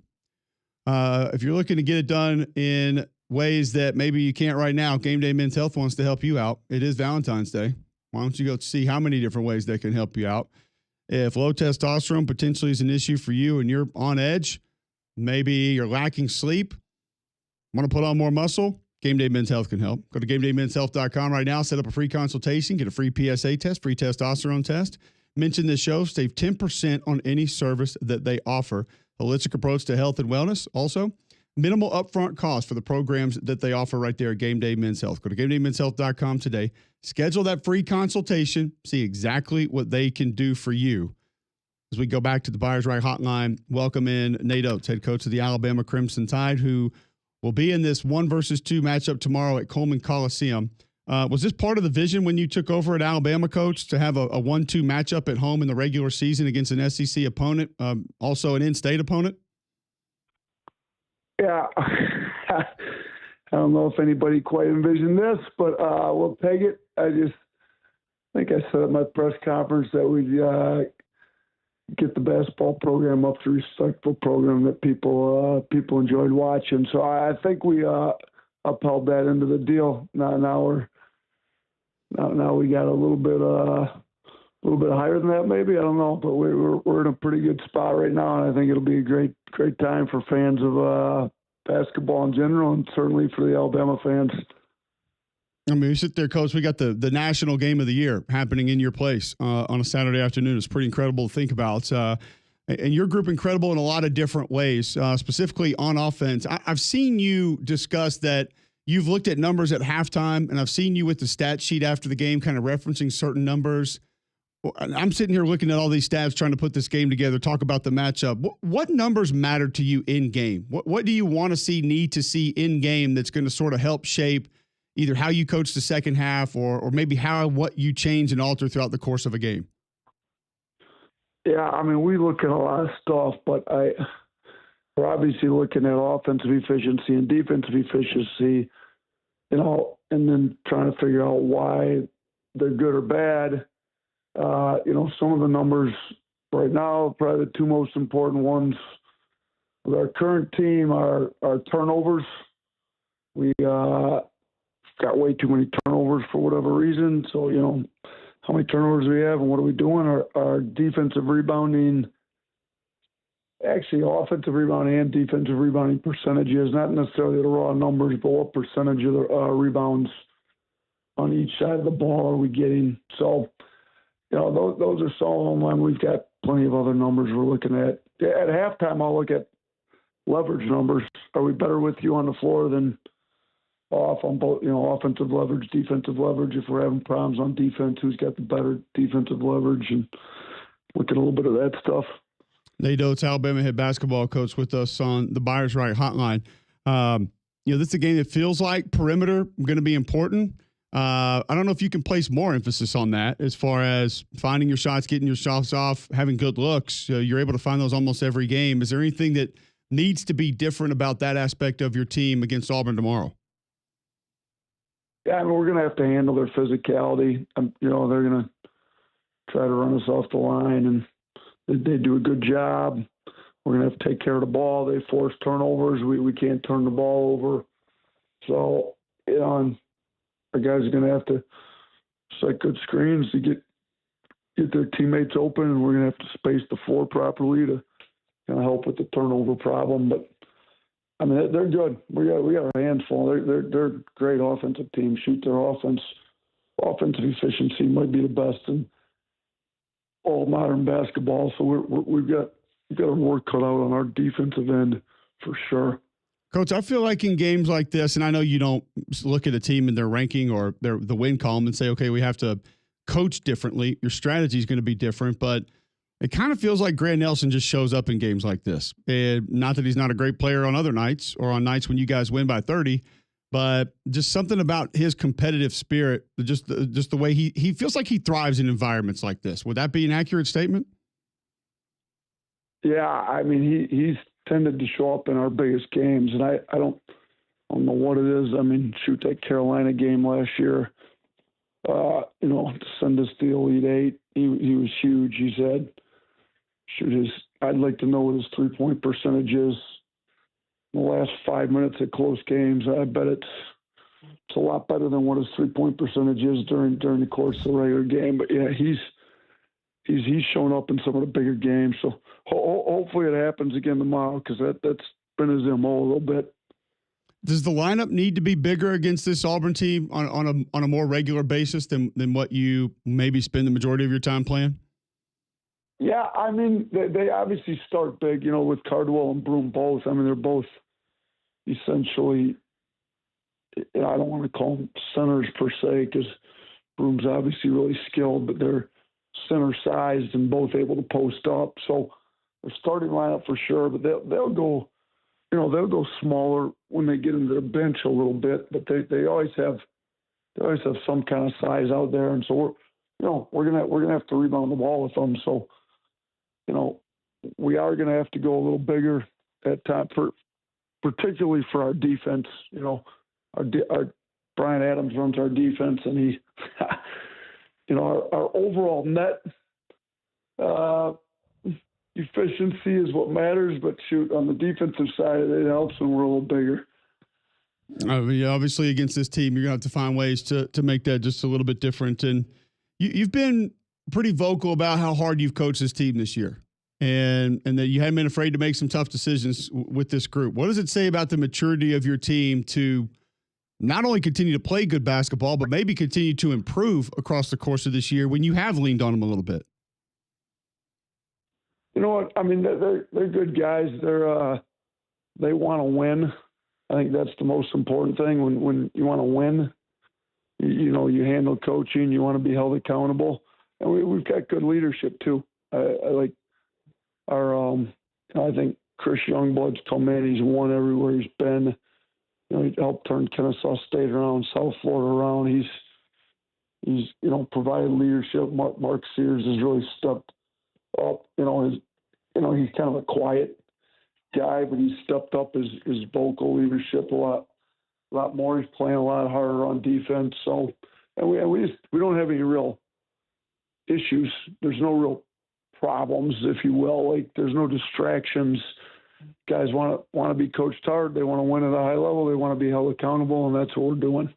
If you're looking to get it done in ways that maybe you can't right now, Game Day Men's Health wants to help you out. It is Valentine's Day. Why don't you go see how many different ways they can help you out? If low testosterone potentially is an issue for you and you're on edge, maybe you're lacking sleep, want to put on more muscle, Game Day Men's Health can help. Go to GameDayMen'sHealth.com right now, set up a free consultation, get a free PSA test, free testosterone test. Mention this show, save 10% on any service that they offer. Holistic approach to health and wellness. Also, minimal upfront cost for the programs that they offer right there at Game Day Men's Health. Go to GameDayMen'sHealth.com today. Schedule that free consultation. See exactly what they can do for you. As we go back to the Buyers Right Hotline, welcome in Nate Oats, head coach of the Alabama Crimson Tide, who will be in this 1-versus-2 matchup tomorrow at Coleman Coliseum. Was this part of the vision when you took over at Alabama, Coach, to have a 1-2 matchup at home in the regular season against an SEC opponent, also an in-state opponent? Yeah. I don't know if anybody quite envisioned this, but we'll take it. I think I said at my press conference that we get the basketball program up to a respectful program that people enjoyed watching. So I think we upheld that into the deal. Now we got a little bit higher than that, maybe. I don't know, but we're in a pretty good spot right now, and I think it'll be a great time for fans of basketball in general, and certainly for the Alabama fans. I mean, you sit there, Coach. We got the national game of the year happening in your place on a Saturday afternoon. It's pretty incredible to think about. And your group incredible in a lot of different ways, specifically on offense. I've seen you discuss that you've looked at numbers at halftime, and I've seen you with the stat sheet after the game kind of referencing certain numbers. I'm sitting here looking at all these stats, trying to put this game together, talk about the matchup. What numbers matter to you in game? What do you want to see, need to see in game that's going to sort of help shape either how you coach the second half or maybe what you change and alter throughout the course of a game? Yeah, I mean, we look at a lot of stuff, but we're obviously looking at offensive efficiency and defensive efficiency, and then trying to figure out why they're good or bad. Some of the numbers right now, probably the two most important ones with our current team are turnovers. We got way too many turnovers for whatever reason. So, how many turnovers we have and what are we doing? Our defensive rebounding, actually offensive rebounding and defensive rebounding percentages, not necessarily the raw numbers, but what percentage of the rebounds on each side of the ball are we getting? So, those are some of them, and we've got plenty of other numbers we're looking at. At halftime, I'll look at leverage numbers. Are we better with you on the floor than off on both, offensive leverage, defensive leverage? If we're having problems on defense, who's got the better defensive leverage? And look at a little bit of that stuff. Nate Oats, Alabama head basketball coach, with us on the Buyers Right Hotline. This is a game that feels like perimeter going to be important. I don't know if you can place more emphasis on that as far as finding your shots, getting your shots off, having good looks. You're able to find those almost every game. Is there anything that needs to be different about that aspect of your team against Auburn tomorrow? Yeah, I mean, we're going to have to handle their physicality. They're going to try to run us off the line, and they do a good job. We're going to have to take care of the ball. They force turnovers. We can't turn the ball over. So, and our guys are going to have to set good screens to get their teammates open, and we're going to have to space the floor properly to kind of help with the turnover problem. But I mean, they're good. We got our hands full. They're a great offensive team. Shoot their offense. Offensive efficiency might be the best in all modern basketball. So we've got our work cut out on our defensive end for sure. Coach, I feel like in games like this, and I know you don't look at a team in their ranking or the win column and say, okay, we have to coach differently. Your strategy is going to be different, but It kind of feels like Grant Nelson just shows up in games like this. And not that he's not a great player on other nights or on nights when you guys win by 30, but just something about his competitive spirit, just the way he feels like he thrives in environments like this. Would that be an accurate statement? Yeah, I mean, he's tended to show up in our biggest games, and I don't know what it is. I mean, shoot, that Carolina game last year, to send us to the Elite Eight, he was huge. He said, shoot, I'd like to know what his 3-point percentage is in the last 5 minutes at close games. I bet it's a lot better than what his 3-point percentage is during the course of the regular game. But yeah, he's shown up in some of the bigger games. So hopefully it happens again tomorrow, because that's been his MO a little bit. Does the lineup need to be bigger against this Auburn team on a more regular basis than what you maybe spend the majority of your time playing? Yeah, I mean, they obviously start big, with Cardwell and Broom both. I mean, they're both essentially, I don't want to call them centers per se, because Broom's obviously really skilled, but they're center sized and both able to post up. So their starting lineup for sure, but they'll go smaller when they get into the bench a little bit, but they always have some kind of size out there, and so we're gonna have to rebound the ball with them. So we are gonna have to go a little bigger at time, particularly for our defense. Our Brian Adams runs our defense, and he, our overall net efficiency is what matters. But shoot, on the defensive side, it helps when we're a little bigger. Obviously, against this team, you're gonna have to find ways to make that just a little bit different. And you've been pretty vocal about how hard you've coached this team this year, and that you haven't been afraid to make some tough decisions with this group. What does it say about the maturity of your team to not only continue to play good basketball, but maybe continue to improve across the course of this year when you have leaned on them a little bit? You know what? I mean, they're good guys. They want to win. I think that's the most important thing. When you want to win, you handle coaching. You want to be held accountable, and we've got good leadership too. I like our. I think Chris Youngblood's come in. He's won everywhere he's been. He helped turn Kennesaw State around, South Florida around. He's provided leadership. Mark Sears has really stepped up. He's kind of a quiet guy, but he's stepped up his vocal leadership a lot more. He's playing a lot harder on defense. So, and we don't have any real issues. There's no real problems, if you will. Like, there's no distractions. Guys want to be coached hard. They want to win at a high level. They want to be held accountable, and that's what we're doing.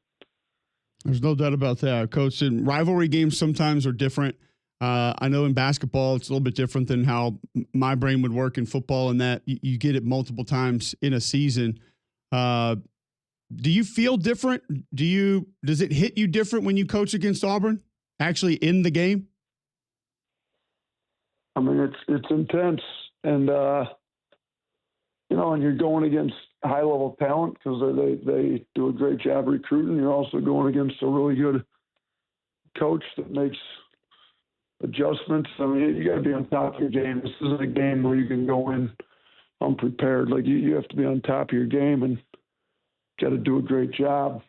There's no doubt about that, Coach. And rivalry games sometimes are different. I know in basketball it's a little bit different than how my brain would work in football, in that you get it multiple times in a season. Do you feel different? Does it hit you different when you coach against Auburn, actually in the game? I mean, it's intense, and and you're going against high-level talent because they do a great job recruiting. You're also going against a really good coach that makes adjustments. I mean, you got to be on top of your game. This isn't a game where you can go in unprepared. Like, you have to be on top of your game and got to do a great job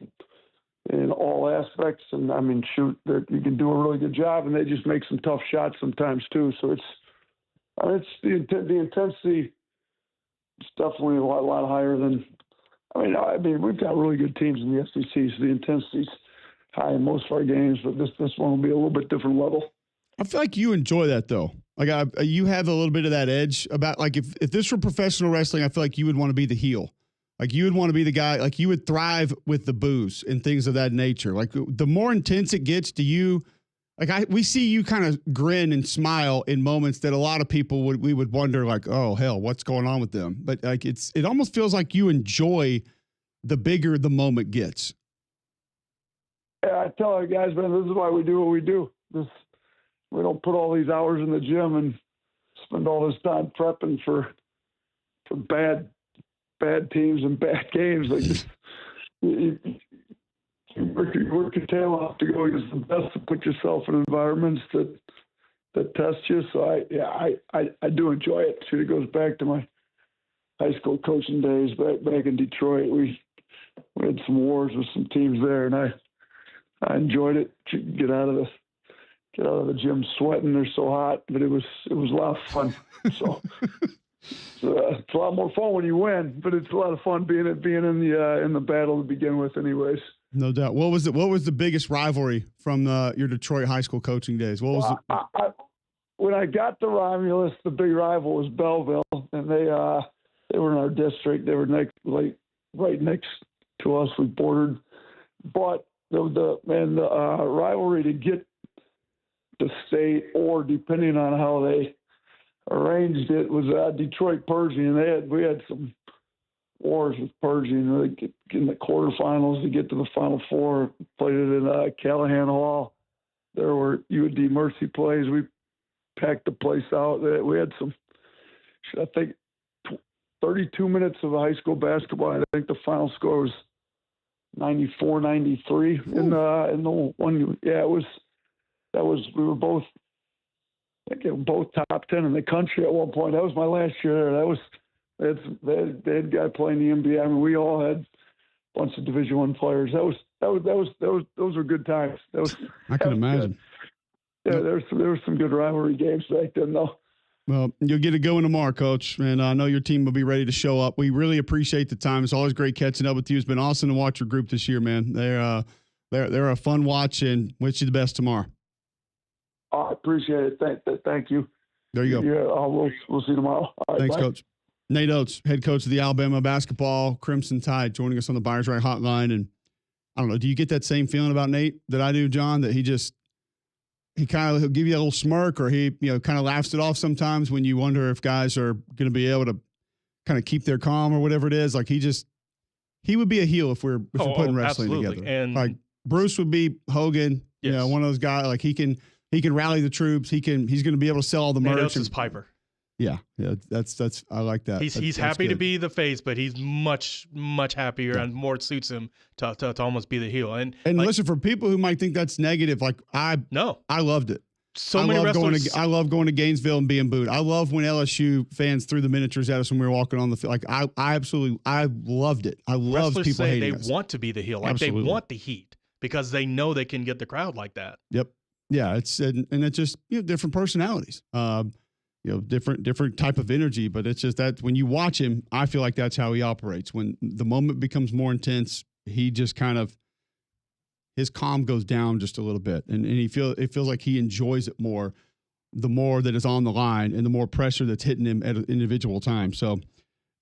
in all aspects. And I mean, shoot, that you can do a really good job, and they just make some tough shots sometimes too. So it's the intensity. It's definitely a lot higher than. I mean, we've got really good teams in the SEC, so the intensity's high in most of our games. But this one will be a little bit different level. I feel like you enjoy that though. Like, you have a little bit of that edge about, like, if this were professional wrestling, I feel like you would want to be the heel. Like, you would want to be the guy, like, you would thrive with the booze and things of that nature. Like, the more intense it gets, we see you kind of grin and smile in moments that a lot of people we would wonder, like, oh hell, what's going on with them? But like, it almost feels like you enjoy the bigger the moment gets. Yeah, I tell our guys, man, this is why we do what we do. We don't put all these hours in the gym and spend all this time prepping for bad teams and bad games. Like, you work your tail off to go against the best, to put yourself in environments that that test you. So I do enjoy it. Shoot, it goes back to my high school coaching days back in Detroit. We had some wars with some teams there, and I enjoyed it. Get out of the gym sweating. They're so hot, but it was a lot of fun. So it's a lot more fun when you win, but it's a lot of fun being in the battle to begin with, anyways. No doubt. What was the biggest rivalry from your Detroit high school coaching days? What was when I got to Romulus, the big rival was Belleville, and they were in our district. They were right next to us. We bordered, but the rivalry to get to state, or depending on how they arranged it, was Detroit Pershing. We had some wars with Pershing. In the quarterfinals to get to the Final Four, played it in Callahan Hall. There were UD Mercy plays. We packed the place out. We had some, I think, 32 minutes of high school basketball. I think the final score was 94-93 in the one. Yeah, it was. We were both, I think, both top 10 in the country at one point. That was my last year there. They had a guy playing the NBA. I mean, we all had a bunch of Division I players. Those were good times. I can imagine. Yeah, there were some good rivalry games back then, though. Well, you'll get it going tomorrow, Coach, and I know your team will be ready to show up. We really appreciate the time. It's always great catching up with you. It's been awesome to watch your group this year, man. They're a fun watch, and wish you the best tomorrow. I appreciate it. Thank you. There you go. Yeah, we'll see you tomorrow. All right, thanks, bye. Coach. Nate Oats, head coach of the Alabama basketball Crimson Tide, joining us on the Buyers Right Hotline. And I don't know, do you get that same feeling about Nate that I do, John? That he'll give you a little smirk, or he kind of laughs it off sometimes when you wonder if guys are going to be able to kind of keep their calm or whatever it is. Like he would be a heel if we're putting wrestling absolutely. together. And like Bruce would be Hogan, yes. One of those guys. Like he can rally the troops. He's going to be able to sell all the merch. Nate Oats is Piper. Yeah, that's I like that. He's happy to be the face, but he's much happier and more suits him to almost be the heel. And listen, for people who might think that's negative, like I loved it. Many wrestlers. I love going to Gainesville and being booed. I love when LSU fans threw the miniatures at us when we were walking on the field. Like I loved it. I love people say hating they us. want to be the heel, like Absolutely. they want the heat because they know they can get the crowd like that. Yep. Yeah, it's just different personalities. Different type of energy, but it's just that when you watch him, I feel like that's how he operates. When the moment becomes more intense, he just his calm goes down just a little bit, and it feels like he enjoys it more, the more that is on the line and the more pressure that's hitting him at an individual time. So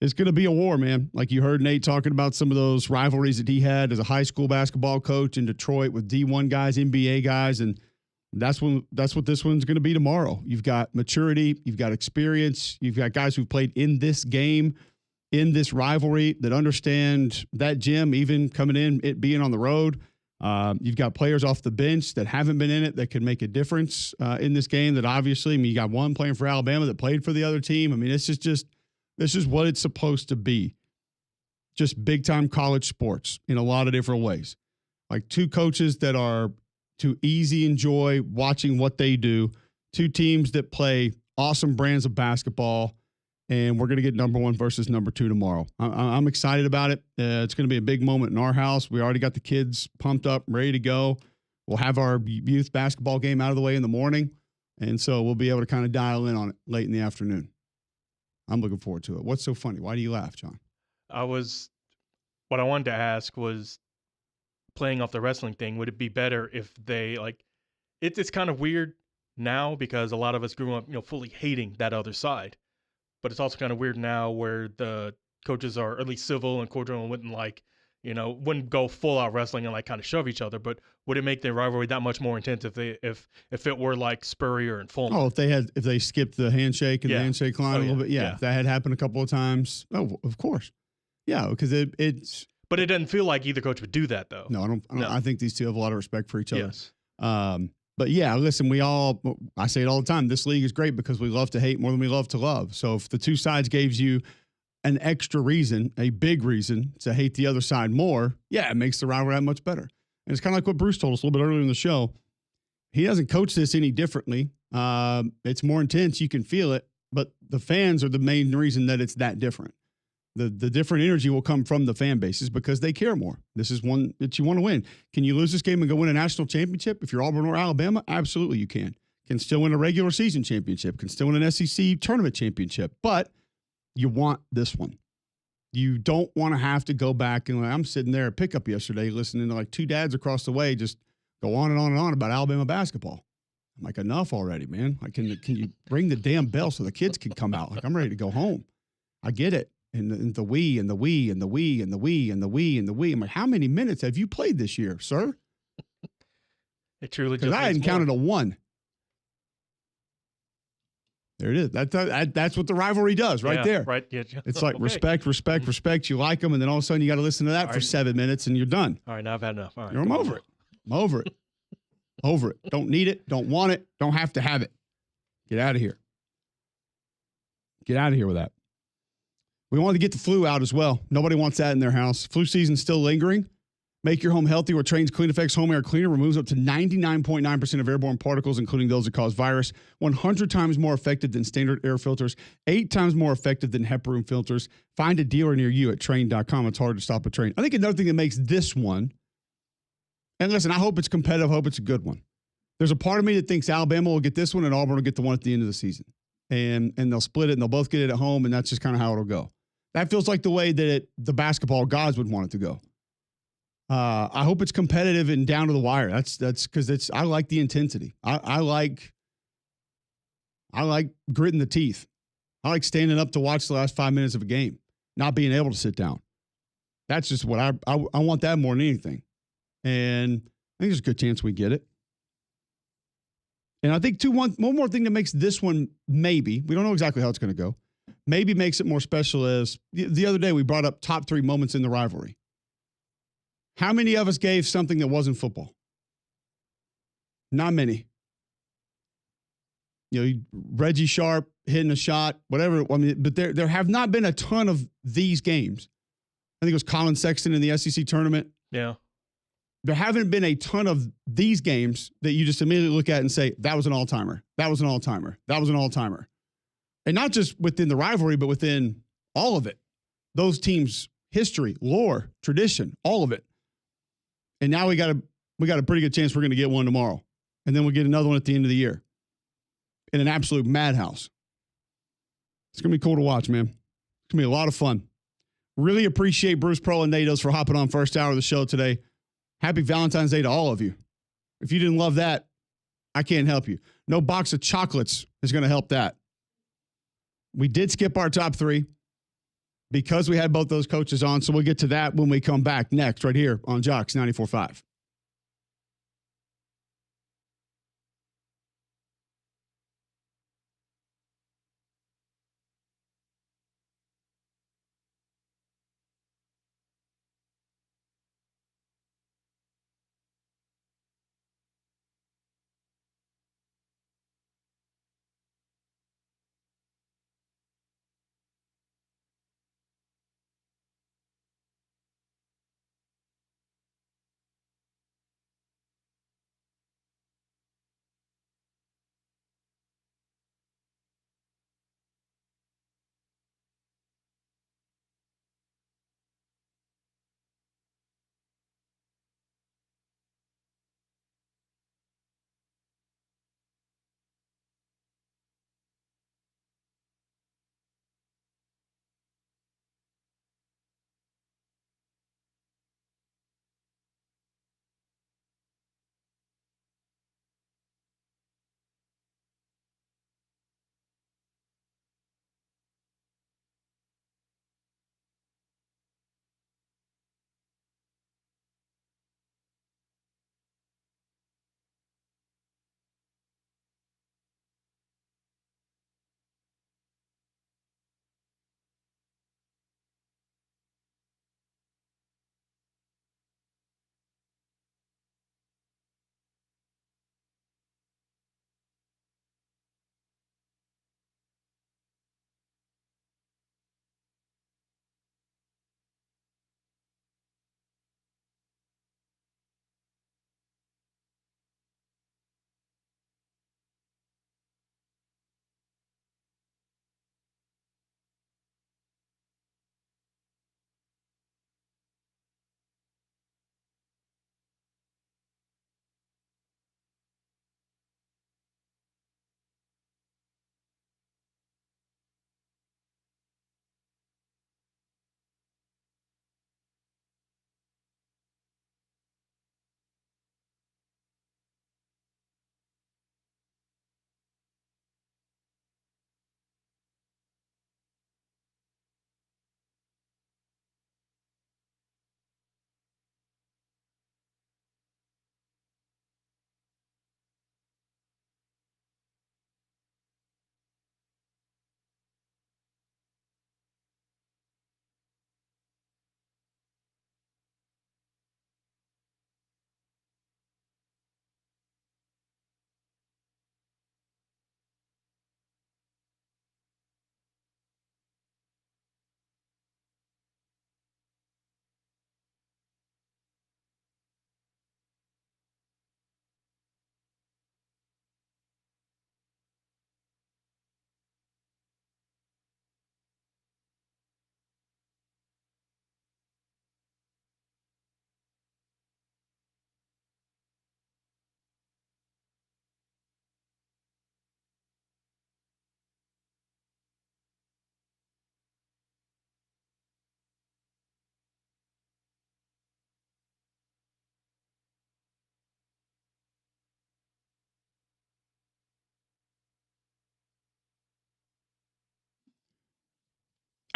it's going to be a war, man. Like you heard Nate talking about some of those rivalries that he had as a high school basketball coach in Detroit with D1 guys, NBA guys, and that's what this one's going to be tomorrow. You've got maturity, you've got experience, you've got guys who've played in this game, in this rivalry, that understand that gym, even coming in, it being on the road. You've got players off the bench that haven't been in it that can make a difference in this game. That obviously, you got one playing for Alabama that played for the other team. I mean, this is what it's supposed to be. Just big time college sports in a lot of different ways. Like two coaches that are to easy enjoy watching what they do, two teams that play awesome brands of basketball, and we're going to get number 1 versus number 2 tomorrow. I'm excited about it. It's going to be a big moment in our house. We already got the kids pumped up, ready to go. We'll have our youth basketball game out of the way in the morning, and so we'll be able to kind of dial in on it late in the afternoon. I'm looking forward to it. What's so funny? Why do you laugh, John? What I wanted to ask was, playing off the wrestling thing, would it be better if they it's kind of weird now because a lot of us grew up, fully hating that other side, but it's also kind of weird now where the coaches are at least civil and cordial and wouldn't go full out wrestling and kind of shove each other. But would it make the rivalry that much more intense if it were like Spurrier and Fulmer? Oh, if they skipped the handshake and the handshake line a little bit, if that had happened a couple of times, of course, because it's. But it doesn't feel like either coach would do that, though. No, I don't. I think these two have a lot of respect for each other. Yes. But yeah, listen, I say it all the time. This league is great because we love to hate more than we love to love. So if the two sides gave you an extra reason, a big reason to hate the other side more, it makes the rivalry that much better. And it's kind of like what Bruce told us a little bit earlier in the show. He doesn't coach this any differently. It's more intense. You can feel it, but the fans are the main reason that it's that different. The different energy will come from the fan bases because they care more. This is one that you want to win. Can you lose this game and go win a national championship? If you're Auburn or Alabama, absolutely you can. Can still win a regular season championship. Can still win an SEC tournament championship. But you want this one. You don't want to have to go back and I'm sitting there at pickup yesterday listening to like two dads across the way just go on and on and on about Alabama basketball. I'm like, enough already, man. Like, can you ring the damn bell so the kids can come out? Like, I'm ready to go home. I get it. And the we and the we and the we and the we and the we and the we. I'm like, how many minutes have you played this year, sir? It truly just because I hadn't counted a one. There it is. That's what the rivalry does right there. Right. Yeah. It's like respect. You like them, and then all of a sudden you got to listen to that for 7 minutes, and you're done. All right, now I've had enough. All right, I'm over it. I'm over it. Over it. Don't need it. Don't want it. Don't have to have it. Get out of here. Get out of here with that. We wanted to get the flu out as well. Nobody wants that in their house. Flu season's still lingering. Make your home healthy with Trane's Clean Effects Home Air Cleaner. Removes up to 99.9% of airborne particles, including those that cause virus. 100 times more effective than standard air filters. 8 times more effective than HEPA room filters. Find a dealer near you at Trane.com. It's hard to stop a Trane. I think another thing that makes this one, and listen, I hope it's competitive. I hope it's a good one. There's a part of me that thinks Alabama will get this one and Auburn will get the one at the end of the season. And they'll split it and they'll both get it at home, and that's just kind of how it'll go. That feels like the way that the basketball gods would want it to go. I hope it's competitive and down to the wire. That's because I like the intensity. I like gritting the teeth. I like standing up to watch the last 5 minutes of a game, not being able to sit down. That's just what I want that more than anything. And I think there's a good chance we get it. And I think one more thing that makes this one maybe, we don't know exactly how it's going to go, maybe makes it more special is the other day we brought up top 3 moments in the rivalry. How many of us gave something that wasn't football? Not many. You know, Reggie Sharp hitting a shot, whatever. I mean, but there have not been a ton of these games. I think it was Colin Sexton in the SEC tournament. Yeah. There haven't been a ton of these games that you just immediately look at and say, that was an all-timer. That was an all-timer. That was an all-timer. And not just within the rivalry, but within all of it. Those teams' history, lore, tradition, all of it. And now we got a pretty good chance we're going to get one tomorrow. And then we'll get another one at the end of the year. In an absolute madhouse. It's going to be cool to watch, man. It's going to be a lot of fun. Really appreciate Bruce Pearl and Nate Oats for hopping on first hour of the show today. Happy Valentine's Day to all of you. If you didn't love that, I can't help you. No box of chocolates is going to help that. We did skip our top 3 because we had both those coaches on, so we'll get to that when we come back next right here on Jocks 94.5.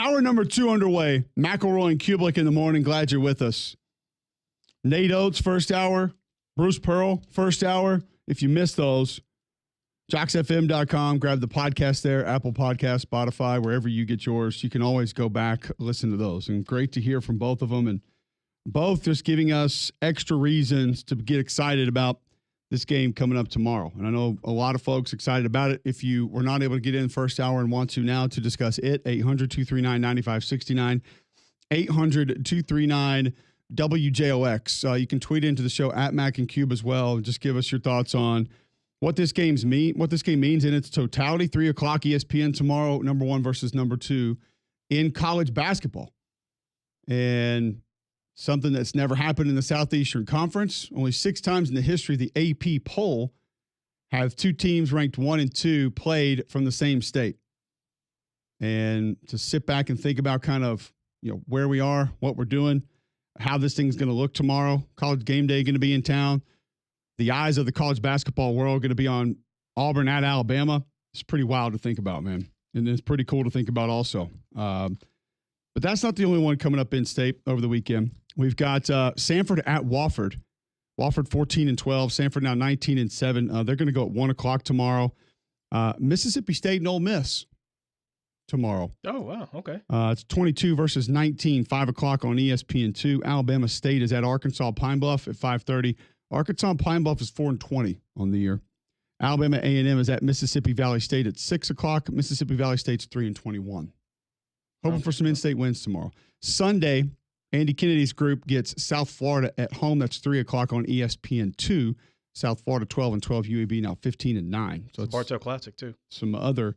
Hour number 2 underway. McElroy and Cubelic in the morning. Glad you're with us. Nate Oats, first hour. Bruce Pearl, first hour. If you missed those, jocksfm.com. Grab the podcast there, Apple Podcast, Spotify, wherever you get yours. You can always go back, listen to those. And great to hear from both of them. And both just giving us extra reasons to get excited about this game coming up tomorrow. And I know a lot of folks excited about it. If you were not able to get in first hour and want to now to discuss it, 800-239-9569, 800-239-WJOX. You can tweet into the show at Mac and Cube as well. And just give us your thoughts on what this game means in its totality. 3 o'clock ESPN tomorrow, number 1 versus number 2 in college basketball. And something that's never happened in the Southeastern Conference. Only 6 times in the history of the AP poll have 2 teams ranked 1 and 2 played from the same state. And to sit back and think about kind of, where we are, what we're doing, how this thing's going to look tomorrow. College game day going to be in town. The eyes of the college basketball world going to be on Auburn at Alabama. It's pretty wild to think about, man. And it's pretty cool to think about also. But that's not the only one coming up in state over the weekend. We've got Samford at Wofford. Wofford 14-12. Samford now 19-7. They're going to go at 1 o'clock tomorrow. Mississippi State and Ole Miss tomorrow. Oh, wow. Okay. It's 22 versus 19, 5 o'clock on ESPN2. Alabama State is at Arkansas Pine Bluff at 5:30. Arkansas Pine Bluff is 4-20 on the year. Alabama A&M is at Mississippi Valley State at 6 o'clock. Mississippi Valley State's 3-21. Hoping for some in-state wins tomorrow. Sunday, Andy Kennedy's group gets South Florida at home. That's 3 o'clock on ESPN2. South Florida 12-12. UAB now 15-9. So it's Bartow Classic too. Some other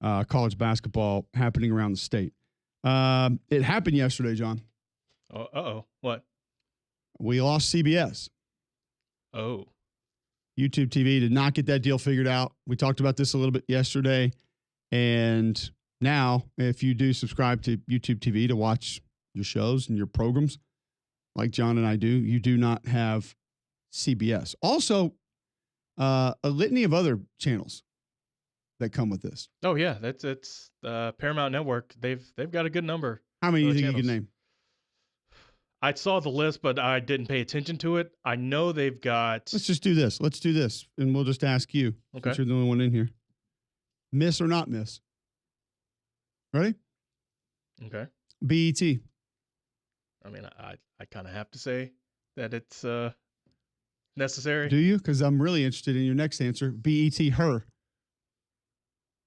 college basketball happening around the state. It happened yesterday, John. Uh-oh. What? We lost CBS. Oh. YouTube TV did not get that deal figured out. We talked about this a little bit yesterday. And now, if you do subscribe to YouTube TV to watch your shows and your programs, like John and I do, you do not have CBS. Also, a litany of other channels that come with this. Oh yeah, it's Paramount Network. They've got a good number. How many do you think channels. you can name? I saw the list, but I didn't pay attention to it. I know they've got. Let's just do this. Let's do this, and we'll just ask you. Okay. Since you're the only one in here. Miss or not miss? Ready? Okay. BET. I mean, I kind of have to say that it's necessary. Do you? Because I'm really interested in your next answer. BET her.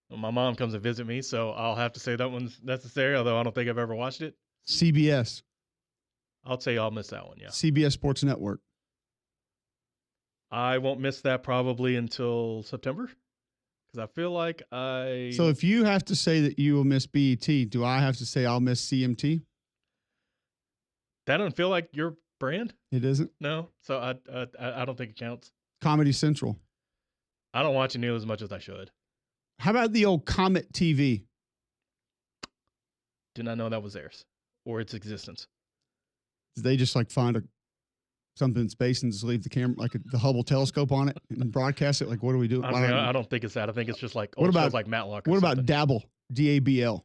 Well, my mom comes to visit me, so I'll have to say that one's necessary, although I don't think I've ever watched it. CBS. I'll say I'll miss that one, yeah. CBS Sports Network. I won't miss that probably until September, because I feel like So if you have to say that you will miss BET, do I have to say I'll miss CMT? That doesn't feel like your brand. It isn't? No, so I don't think it counts. Comedy Central. I don't watch it nearly as much as I should. How about the old Comet TV? Did not know that was theirs or its existence. Did they just find something in space and just leave the camera, the Hubble telescope on it and broadcast it? What do we do? I don't think it's that. I think it's just what about like Matlock. What about Dabble? DABL.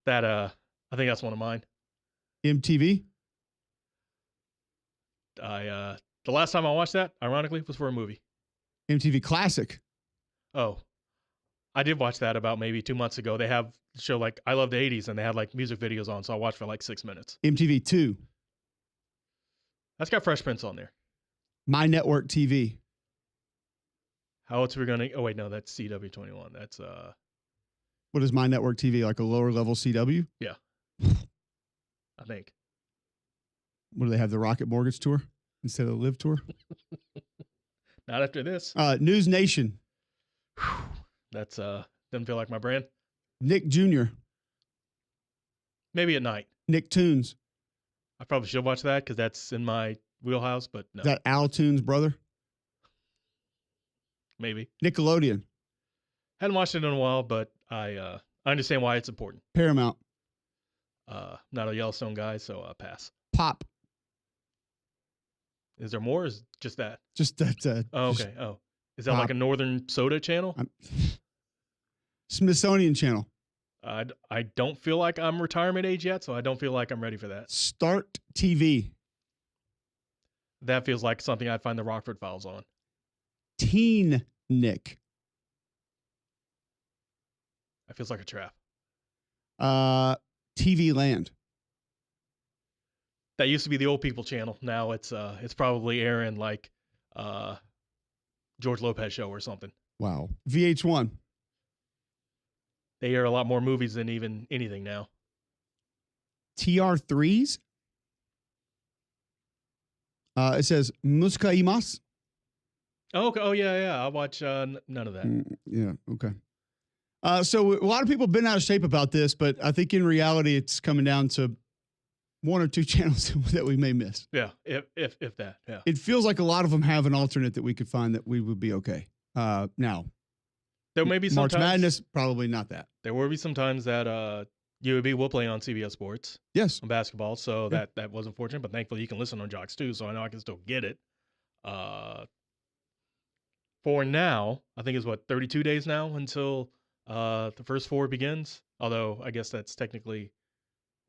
That I think that's one of mine. MTV. The last time I watched that, ironically, was for a movie. MTV Classic. Oh, I did watch that about maybe 2 months ago. They have a show I Love the 80s, and they had music videos on, so I watched for 6 minutes. MTV2. That's got Fresh Prince on there. My Network TV. How else are we gonna? Oh wait, no, that's CW21. That's What is My Network TV? Like a lower level CW? Yeah, I think. What do they have? The Rocket Mortgage Tour instead of the Live Tour? Not after this. News Nation. That's doesn't feel like my brand. Nick Jr. Maybe at night. Nicktoons. I probably should watch that because that's in my wheelhouse, but no. Is that Al Toon's brother? Maybe. Nickelodeon. Hadn't watched it in a while, but I understand why it's important. Paramount. Not a Yellowstone guy, so pass. Pop. Is there more? Or is it just that? Just that. Oh, okay. Oh, is that Pop. a Northern Soda channel? Smithsonian Channel. I don't feel like I'm retirement age yet, so I don't feel like I'm ready for that. Start TV. That feels like something I'd find the Rockford Files on. Teen Nick. That feels like a trap. TV Land. That used to be the old people channel. Now it's probably airing like George Lopez show or something. Wow. VH1. They air a lot more movies than even anything now. TR3s. It says Muska Imas. Oh, okay. Oh, yeah. I watch none of that. Yeah, okay. So a lot of people have been out of shape about this, but I think in reality it's coming down to one or two channels that we may miss. Yeah, if that, yeah. It feels like a lot of them have an alternate that we could find that we would be okay. Now, there may be some March Madness, probably not that. There will be some times that UAB will play on CBS Sports. Yes. On basketball, so that was unfortunate, but thankfully you can listen on Jocks too, so I know I can still get it. For now, I think it's 32 days now until the first four begins. Although I guess that's technically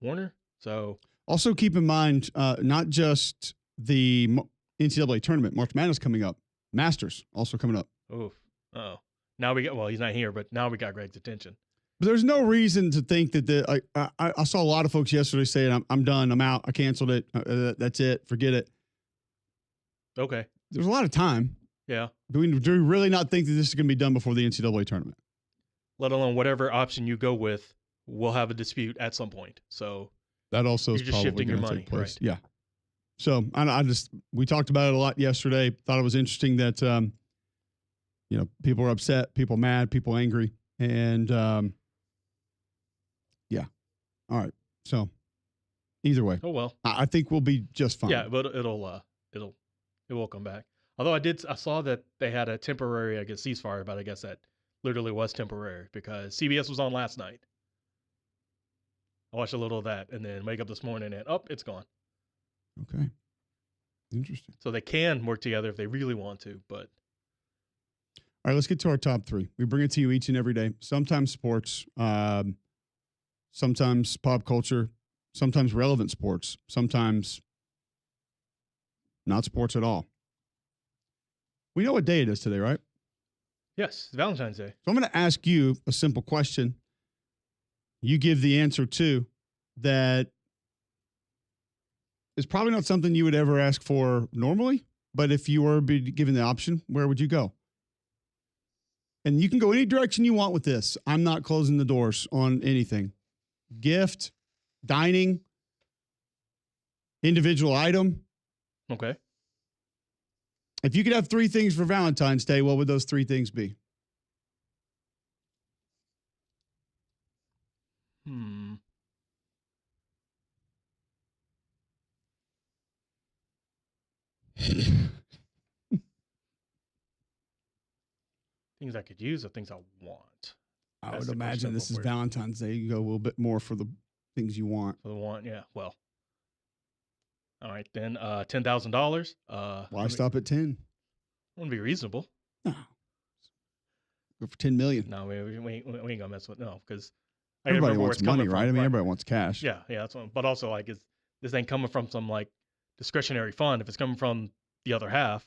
Warner. So also keep in mind, not just the NCAA tournament, March Madness coming up, Masters also coming up. Oh, now we got. Well, he's not here, but now we got Greg's attention. But there's no reason to think that I saw a lot of folks yesterday saying, I'm done, I'm out, I canceled it, that's it, forget it. Okay. There's a lot of time. Yeah. Do we really not think that this is going to be done before the NCAA tournament? Let alone whatever option you go with, we'll have a dispute at some point. So that also you're is just probably shifting your money, take place. right? Yeah. So we talked about it a lot yesterday. Thought it was interesting that people are upset, people mad, people angry, and yeah. All right. So either way, oh well, I think we'll be just fine. Yeah, but it will come back. Although I saw that they had a temporary, I guess, ceasefire, but I guess that literally was temporary because CBS was on last night. I watched a little of that and then wake up this morning and it's gone. Okay. Interesting. So they can work together if they really want to, but. All right, let's get to our top three. We bring it to you each and every day. Sometimes sports, sometimes pop culture, sometimes relevant sports, sometimes not sports at all. We know what day it is today, right? Yes, it's Valentine's Day. So I'm going to ask you a simple question. You give the answer to that is probably not something you would ever ask for normally, but if you were given the option, where would you go? And you can go any direction you want with this. I'm not closing the doors on anything. Gift, dining, individual item. Okay. If you could have three things for Valentine's Day, what would those three things be? Things I could use or things I want. I would imagine this is Valentine's Day. You go a little bit more for the things you want. For the want, yeah. Well. All right, then $10,000. Why stop at 10? I want to be reasonable. No. Go for 10 million. No, we ain't gonna mess with because everybody wants money, right? I mean, everybody wants cash. Yeah, that's one. But also, like, this ain't coming from some like discretionary fund. If it's coming from the other half,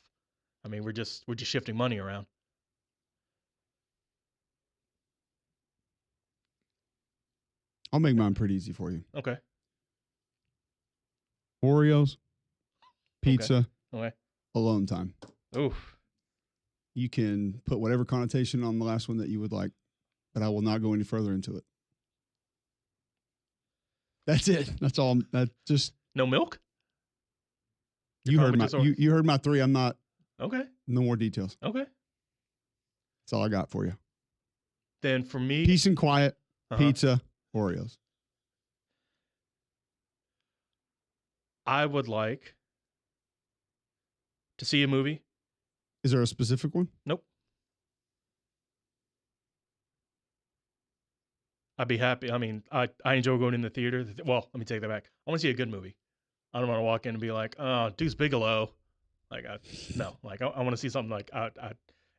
I mean, we're just shifting money around. I'll make mine pretty easy for you. Okay. Oreos, pizza, okay. Alone time. Oof. You can put whatever connotation on the last one that you would like, but I will not go any further into it. That's it. That's all. That just no milk. You heard my three. I'm not. Okay. No more details. Okay. That's all I got for you. Then for me, peace and quiet, pizza, Oreos. I would like to see a movie. Is there a specific one? Nope. I'd be happy. I mean, I enjoy going in the theater. Well, let me take that back. I want to see a good movie. I don't want to walk in and be like, oh, Deuce Bigalow. Like, no. Like, I want to see something like,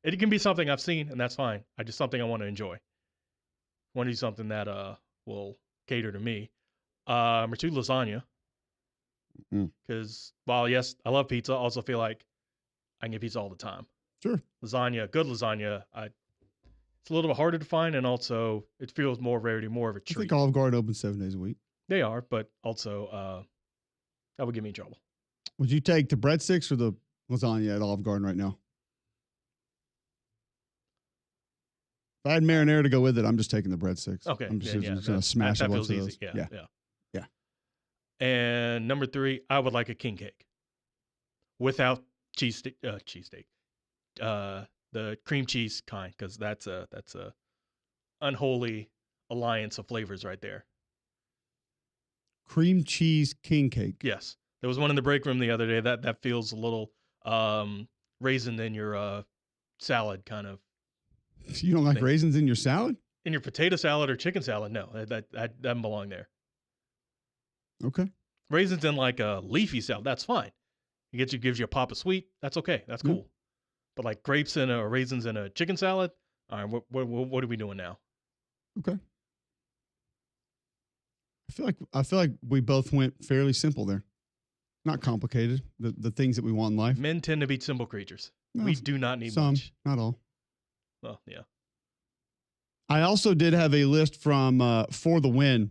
it can be something I've seen, and that's fine. Something I want to enjoy. I want to do something that will cater to me. Number 2, lasagna. Because while yes, I love pizza, I also feel like I can get pizza all the time. Sure. Lasagna, good lasagna. It's a little bit harder to find, and also it feels more rarity, more of a I treat. think Olive Garden opens 7 days a week. They are, but also that would get me in trouble. Would you take the breadsticks or the lasagna at Olive Garden right now? If I had marinara to go with it, I'm just taking the breadsticks. Okay. I'm just, yeah, just going to smash that a bunch feels of easy. those. Yeah. And number 3, I would like a king cake without cheesesteak. The cream cheese kind, because that's a unholy alliance of flavors right there. Cream cheese king cake. Yes, there was one in the break room the other day that feels a little raisin in your salad kind of. You don't like thing. raisins in your salad? In your potato salad or chicken salad? No, that doesn't belong there. Okay. Raisins in like a leafy salad, that's fine. It gives you a pop of sweet. That's okay. That's cool. But like grapes and raisins in a chicken salad. All right, what are we doing now? Okay. I feel like we both went fairly simple there. Not complicated. The things that we want in life. Men tend to be simple creatures. No, We do not need some, much. not all. Well, yeah. I also did have a list from For the Win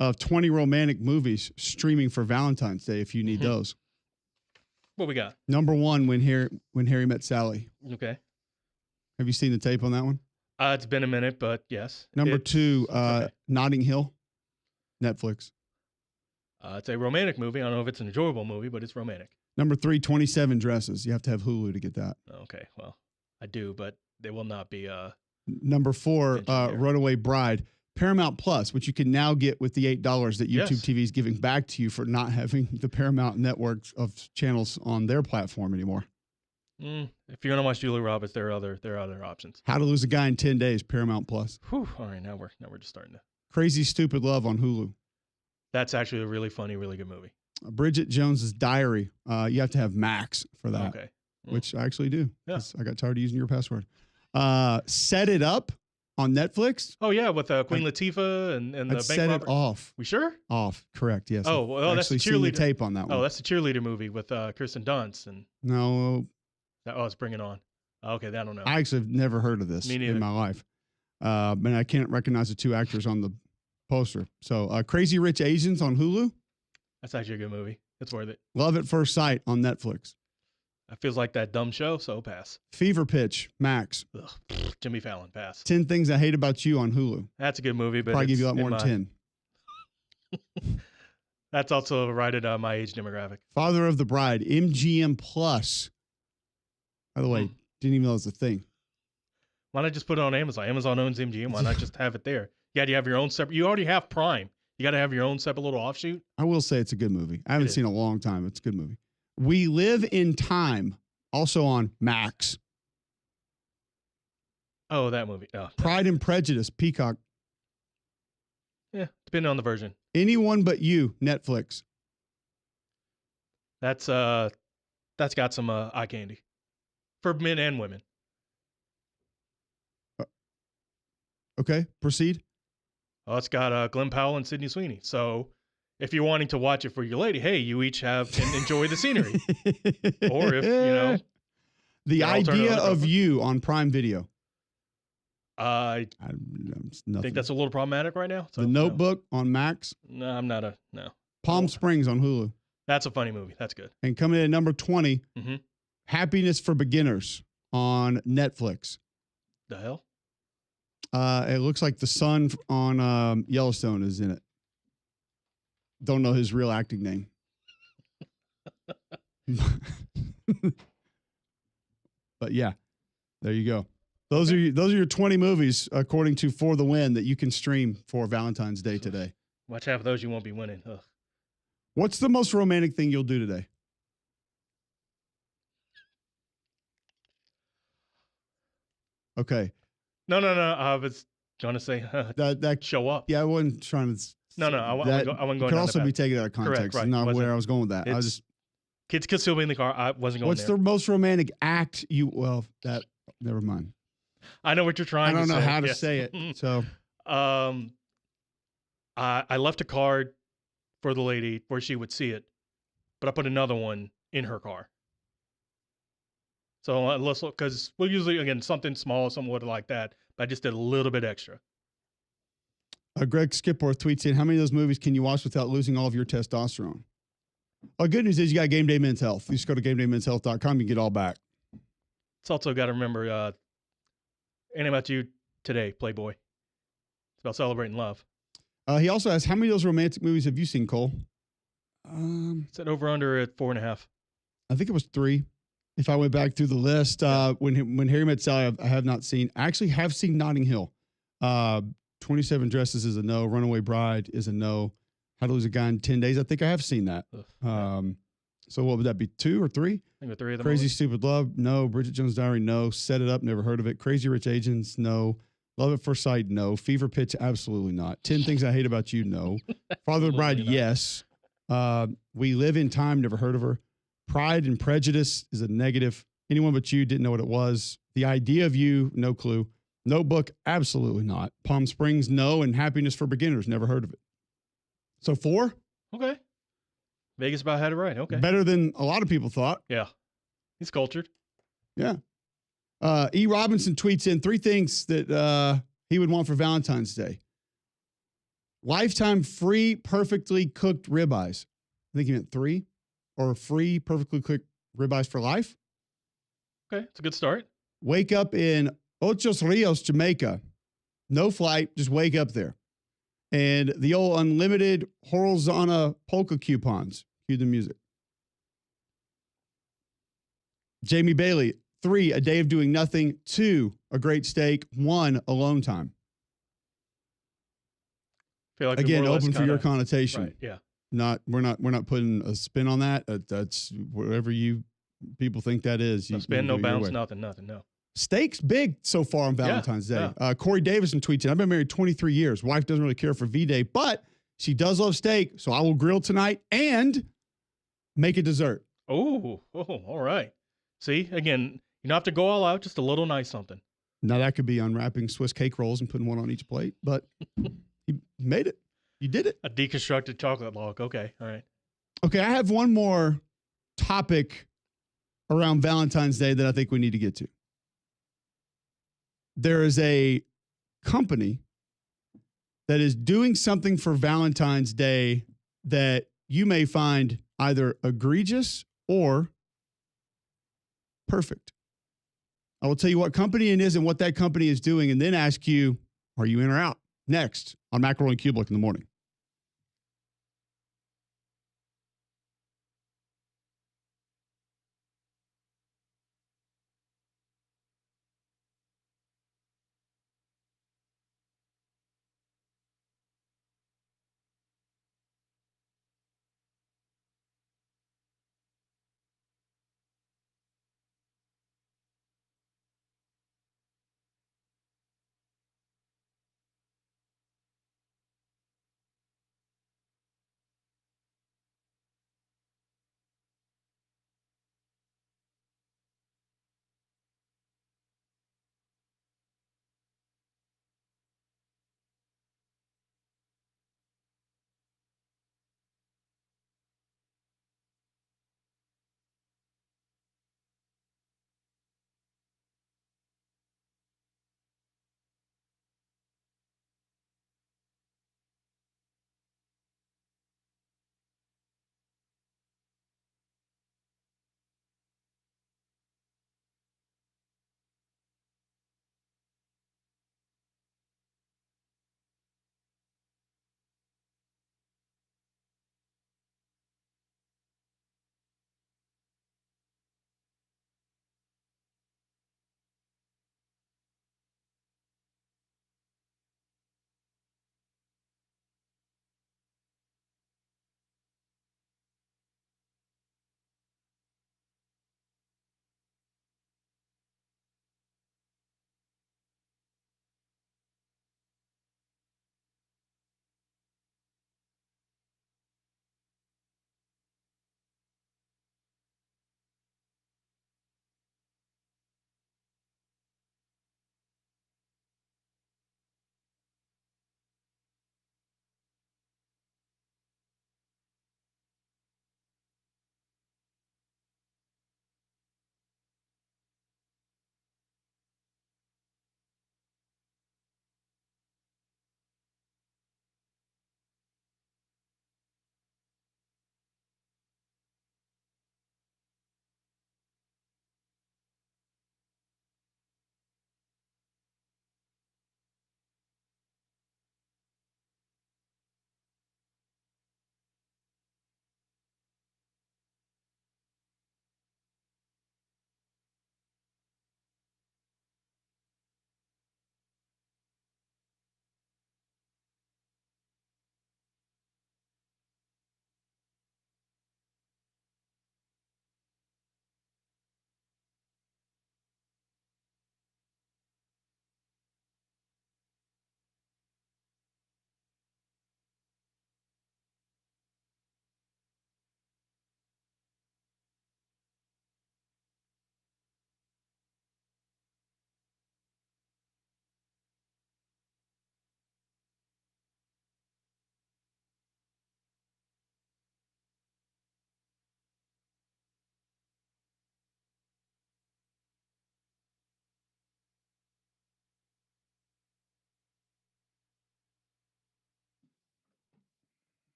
of 20 romantic movies streaming for Valentine's Day if you need those. What we got? Number 1, When Harry Met Sally. Okay. Have you seen the tape on that one? It's been a minute, but yes. Number 2, okay. Notting Hill, Netflix. It's a romantic movie. I don't know if it's an enjoyable movie, but it's romantic. Number 3, 27 Dresses. You have to have Hulu to get that. Okay, well, I do, but they will not be. Number 4, Runaway Bride. Paramount Plus, which you can now get with the $8 that YouTube TV is giving back to you for not having the Paramount network of channels on their platform anymore. If you're gonna watch Julia Roberts, there are other options. How to Lose a Guy in 10 Days, Paramount Plus. Whew, all right, now we're just starting to. Crazy Stupid Love on Hulu. That's actually a really funny, really good movie. Bridget Jones's Diary. You have to have Max for that. Okay. Which I actually do. Yeah. I got tired of using your password. Set It Up on Netflix. Oh yeah, with Queen Latifah and the bank set robber. it off. We sure? Off. Correct. Yes. Oh, well, that's the actually seen the cheerleader tape on that one. Oh, that's the cheerleader movie with Kirsten Dunst and. No. It's Bring It On. Okay, I don't know. I actually have never heard of this in my life. And I can't recognize the 2 actors on the poster. So Crazy Rich Asians on Hulu. That's actually a good movie. It's worth it. Love at First Sight on Netflix. That feels like that dumb show, so pass. Fever Pitch, Max. Ugh, Jimmy Fallon, pass. 10 Things I Hate About You on Hulu. That's a good movie, but Probably give you a lot more than 10. That's also right at my age demographic. Father of the Bride, MGM Plus. By the way, didn't even know it was a thing. Why not just put it on Amazon? Amazon owns MGM. Why not just have it there? You got to have your own separate. You already have Prime. You got to have your own separate little offshoot. I will say it's a good movie. I haven't seen it in a long time. It's a good movie. We Live in Time, also on Max. Oh, that movie. Oh. Pride and Prejudice, Peacock. Yeah, depending on the version. Anyone But You, Netflix. That's got some eye candy for men and women. Okay, proceed. Oh, it's got Glenn Powell and Sydney Sweeney. So if you're wanting to watch it for your lady, hey, you each have and enjoy the scenery. Or if, The Idea of You on Prime Video. I think that's a little problematic right now. So, The Notebook on Max. No, I'm not no. Palm Springs on Hulu. That's a funny movie. That's good. And coming in at number 20, Happiness for Beginners on Netflix. The hell? It looks like the son on Yellowstone is in it. Don't know his real acting name. But yeah, there you go. Those are your 20 movies, according to For the Win, that you can stream for Valentine's Day today. Watch half of those, you won't be winning. Ugh. What's the most romantic thing you'll do today? Okay. No. I was trying to say that show up. Yeah, I wasn't trying to. No. I wasn't going. Could also be taken out of context. Correct, right. Not where I was going with that. I was just. Kids could still be in the car. I wasn't going. What's the most romantic act you? Well, that never mind. I know what you're trying to say. I don't know how to say it. So. I left a card for the lady where she would see it, but I put another one in her car. So let's look, because we'll usually, again, something small, somewhat like that, but I just did a little bit extra. Greg Skipworth tweets in, how many of those movies can you watch without losing all of your testosterone? Well, good news is you got Game Day Men's Health. You just go to GameDayMen'sHealth.com, you get all back. It's also got to remember, ain't about you today, Playboy. It's about celebrating love. He also asks, how many of those romantic movies have you seen, Cole? It's at over under at 4.5. I think it was 3. If I went back through the list, when Harry Met Sally, I have not seen. I actually have seen Notting Hill. 27 Dresses is a no. Runaway Bride is a no. How to Lose a Guy in 10 Days. I think I have seen that. So what would that be, 2 or 3? I think 3 of them. Crazy Stupid Love, no. Bridget Jones' Diary, no. Set It Up, never heard of it. Crazy Rich Asians, no. Love at First Sight, no. Fever Pitch, absolutely not. 10 Things I Hate About You, no. Father of the Bride, yes. We Live in Time, never heard of her. Pride and Prejudice is a negative. Anyone But You, didn't know what it was. The Idea of You, no clue. Notebook, absolutely not. Palm Springs, no. And Happiness for Beginners, never heard of it. So 4? Okay. Vegas about had it right. Okay. Better than a lot of people thought. Yeah. He's cultured. Yeah. E. Robinson tweets in 3 things that he would want for Valentine's Day. Lifetime free, perfectly cooked ribeyes. I think he meant 3. Or free, perfectly cooked ribeyes for life. Okay. It's a good start. Wake up in Ochos Rios, Jamaica. No flight, just wake up there. And the old unlimited Horizona polka coupons. Cue the music. Jamie Bailey, 3, a day of doing nothing. 2, a great steak. 1, alone time. Feel like Again, open for your connotation. Right. Yeah. We're not putting a spin on that. That's whatever you people think that is. No spin, no bounce, nothing. No. Steak's big so far on Valentine's Day. Yeah. Corey Davison tweets in, I've been married 23 years. Wife doesn't really care for V-Day, but she does love steak, so I will grill tonight and make a dessert. Oh, all right. See, again, you don't have to go all out, just a little nice something. Now that could be unwrapping Swiss cake rolls and putting one on each plate, but you made it. You did it. A deconstructed chocolate log. Okay, all right. Okay, I have one more topic around Valentine's Day that I think we need to get to. There is a company that is doing something for Valentine's Day that you may find either egregious or perfect. I will tell you what company it is and what that company is doing, and then ask you, are you in or out? Next on McElroy and Cubelic in the morning.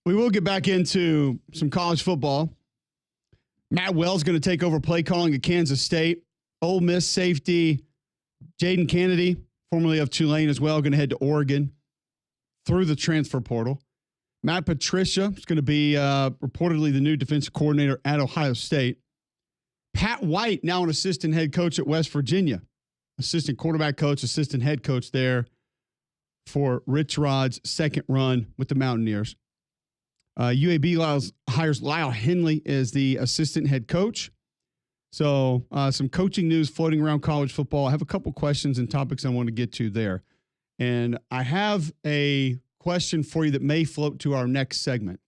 We will get back into some college football. Matt Wells going to take over play calling at Kansas State. Ole Miss safety Jaden Kennedy, formerly of Tulane as well, going to head to Oregon through the transfer portal. Matt Patricia is going to be reportedly the new defensive coordinator at Ohio State. Pat White, now an assistant head coach at West Virginia. Assistant quarterback coach, assistant head coach there for Rich Rod's second run with the Mountaineers. UAB hires Lyle Henley as the assistant head coach. So some coaching news floating around college football. I have a couple questions and topics I want to get to there. And I have a question for you that may float to our next segment.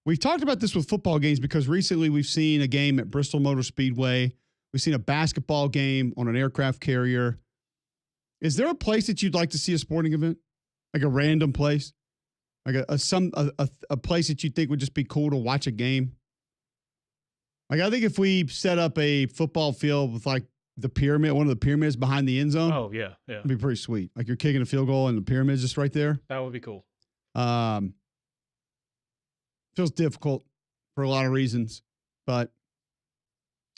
We've talked about this with football games because recently we've seen a game at Bristol Motor Speedway. We've seen a basketball game on an aircraft carrier. Is there a place that you'd like to see a sporting event? Like a random place? Like a place that you think would just be cool to watch a game? Like, I think if we set up a football field with like the pyramid, one of the pyramids behind the end zone. Oh, yeah. It'd be pretty sweet. Like you're kicking a field goal and the pyramid's just right there. That would be cool. Feels difficult for a lot of reasons, but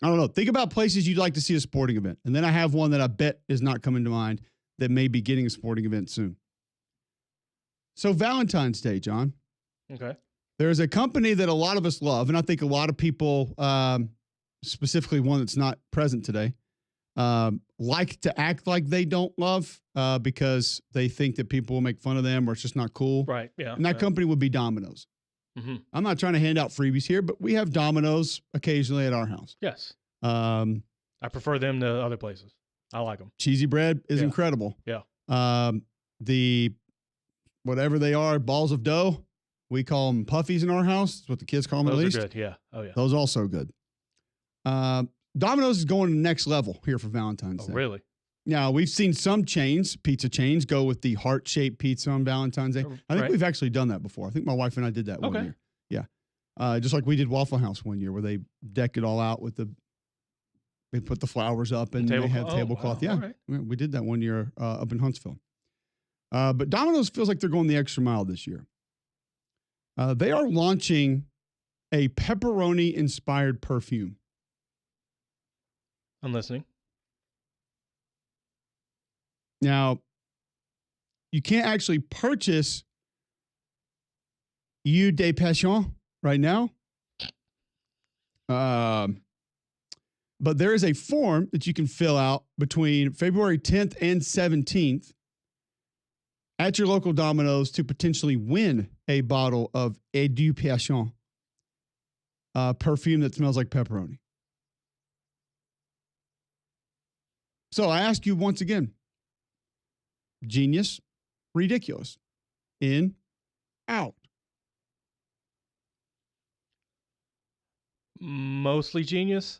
I don't know. Think about places you'd like to see a sporting event. And then I have one that I bet is not coming to mind that may be getting a sporting event soon. So Valentine's Day, John. Okay. There's a company that a lot of us love, and I think a lot of people, specifically one that's not present today, like to act like they don't love because they think that people will make fun of them or it's just not cool. Right, yeah. And that company would be Domino's. Mm-hmm. I'm not trying to hand out freebies here, but we have Domino's occasionally at our house. Yes. I prefer them to other places. I like them. Cheesy bread is incredible. Yeah. The whatever they are, balls of dough, we call them puffies in our house. That's what the kids call them. Those at least. Are good. Yeah. Oh yeah. Those also good. Domino's is going to the next level here for Valentine's Day. Really? Now, we've seen some pizza chains, go with the heart-shaped pizza on Valentine's Day. I think we've actually done that before. I think my wife and I did that one year. Yeah. Just like we did Waffle House one year where they deck it all out with they put the flowers up and they have tablecloth. Wow. Yeah. Right. We did that one year up in Huntsville. But Domino's feels like they're going the extra mile this year. They are launching a pepperoni-inspired perfume. I'm listening. Now, you can't actually purchase Eau de Passion right now. But there is a form that you can fill out between February 10th and 17th at your local Domino's to potentially win a bottle of Eau de Passion perfume that smells like pepperoni. So I ask you once again, genius, ridiculous, in, out. Mostly genius.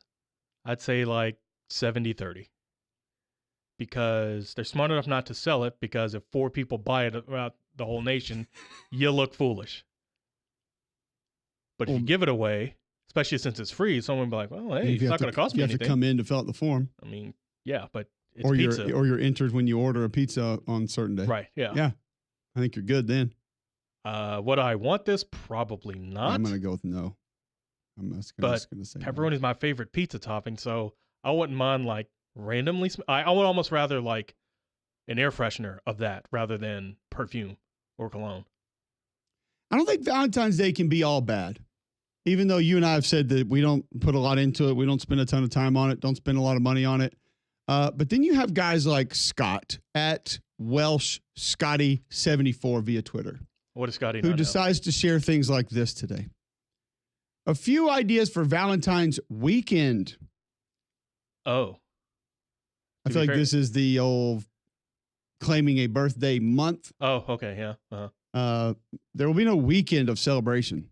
I'd say like 70-30. Because they're smart enough not to sell it, because if 4 people buy it throughout the whole nation, you look foolish. But if you give it away, especially since it's free, someone will be like, well, hey, it's not going to cost me anything. You have to come in to fill out the form. I mean, yeah, but it's pizza. You're entered when you order a pizza on a certain day. Right, yeah. Yeah. I think you're good then. Would I want this? Probably not. I'm going to go with no. I'm just going to say pepperoni is my favorite pizza topping, so I wouldn't mind like randomly. I would almost rather like an air freshener of that rather than perfume or cologne. I don't think Valentine's Day can be all bad. Even though you and I have said that we don't put a lot into it, we don't spend a ton of time on it, don't spend a lot of money on it. But then you have guys like Scott at Welsh Scotty 74 via Twitter. What is Scotty? Who decides to share things like this today? A few ideas for Valentine's weekend. Oh. I feel like this is the old claiming a birthday month. Oh, okay, yeah. Uh-huh. There will be no weekend of celebration.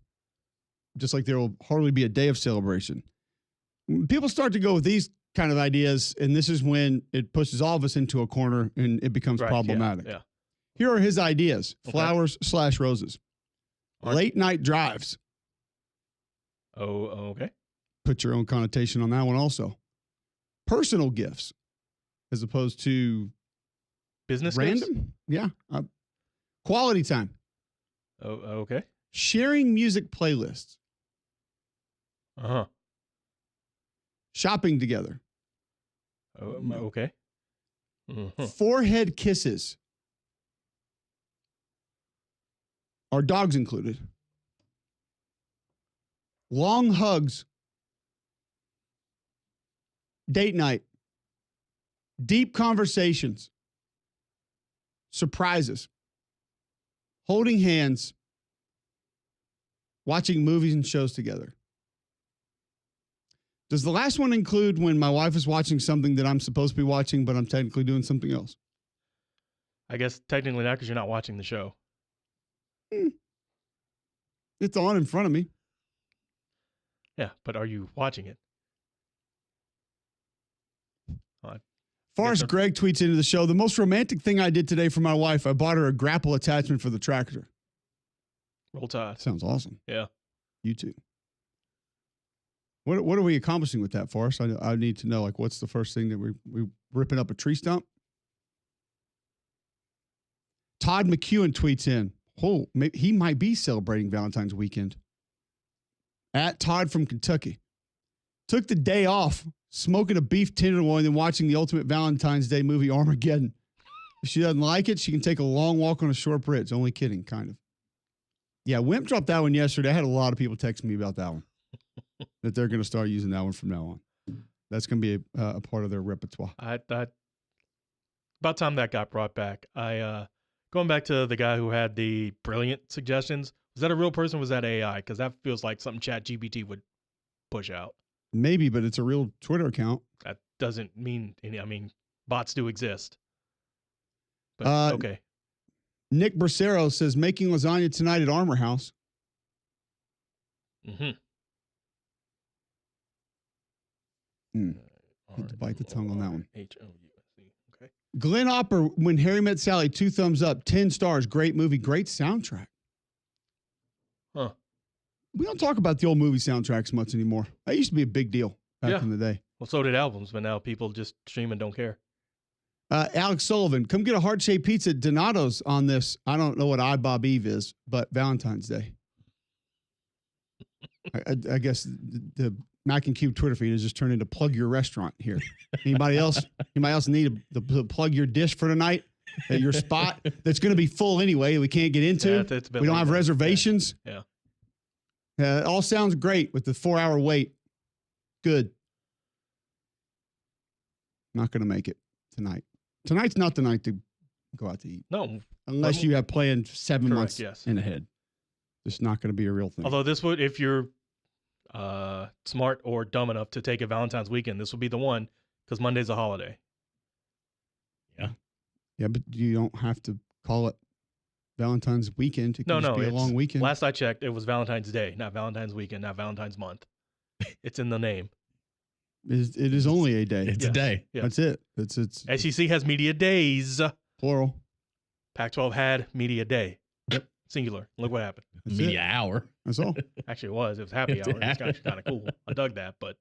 Just like there will hardly be a day of celebration. People start to go with these kind of ideas, and this is when it pushes all of us into a corner and it becomes problematic. Yeah. Here are his ideas. Okay. Flowers/roses. Late night drives. Oh, okay. Put your own connotation on that one also. Personal gifts as opposed to business random. gifts? Yeah. Quality time. Oh, okay. sharing music playlists, Uh-huh. shopping together, Okay. Mhm. forehead kisses. Are dogs included? Long hugs, date night, deep conversations, surprises, holding hands, watching movies and shows together. Does the last one include when my wife is watching something that I'm supposed to be watching, but I'm technically doing something else? I guess technically not because you're not watching the show. It's on in front of me. Yeah, but are you watching it? Forrest Gregg tweets into the show, the most romantic thing I did today for my wife, I bought her a grapple attachment for the tractor. Roll Tide. Sounds awesome. Yeah. You too. What are we accomplishing with that, Forrest? I need to know, like, what's the first thing that we ripping up a tree stump? Todd McEwen tweets in, he might be celebrating Valentine's weekend. At Todd from Kentucky. Took the day off, smoking a beef tenderloin and watching the ultimate Valentine's Day movie, Armageddon. If she doesn't like it, she can take a long walk on a short bridge. Only kidding, kind of. Yeah, Wimp dropped that one yesterday. I had a lot of people text me about that one. That they're going to start using that one from now on. That's going to be a part of their repertoire. About time that got brought back. Going back to the guy who had the brilliant suggestions, was that a real person or was that AI? Because that feels like something ChatGPT would push out. Maybe, but it's a real Twitter account. That doesn't mean any. I mean, bots do exist. But okay. Nick Bracero says, making lasagna tonight at Armour House. Mm-hmm. Had to bite the tongue on that one. H-O-U-S-E. Okay. Glenn Opper, When Harry Met Sally, 2 thumbs up, 10 stars, great movie, great soundtrack. Huh. We don't talk about the old movie soundtracks much anymore. That used to be a big deal back in the day. Well, so did albums, but now people just stream and don't care. Alex Sullivan, come get a heart-shaped pizza at Donato's on this. I don't know what I Bob Eve is, but Valentine's Day. I guess the Mac and Cube Twitter feed has just turned into plug your restaurant here. Anybody else need to plug your dish for tonight at your spot that's going to be full anyway? We can't get into. Yeah, we don't have reservations. Yeah. It all sounds great with the 4-hour wait. Good. Not going to make it tonight. Tonight's not the night to go out to eat. No. Unless you have planned 7 months in ahead. It's not going to be a real thing. Although this would, if you're smart or dumb enough to take a Valentine's weekend, this would be the one because Monday's a holiday. Yeah. Yeah, but you don't have to call it Valentine's weekend. It can just be a long weekend. Last I checked, it was Valentine's Day, not Valentine's weekend, not Valentine's month. It's in the name. It is only a day. It's a day. Yeah. That's it. It's SEC has media days. Plural. Pac-12 had media day. Yep. Singular. Look what happened. That's Media hour. That's all. Actually, it was. It was happy hour. It's kind of cool. I dug that, but.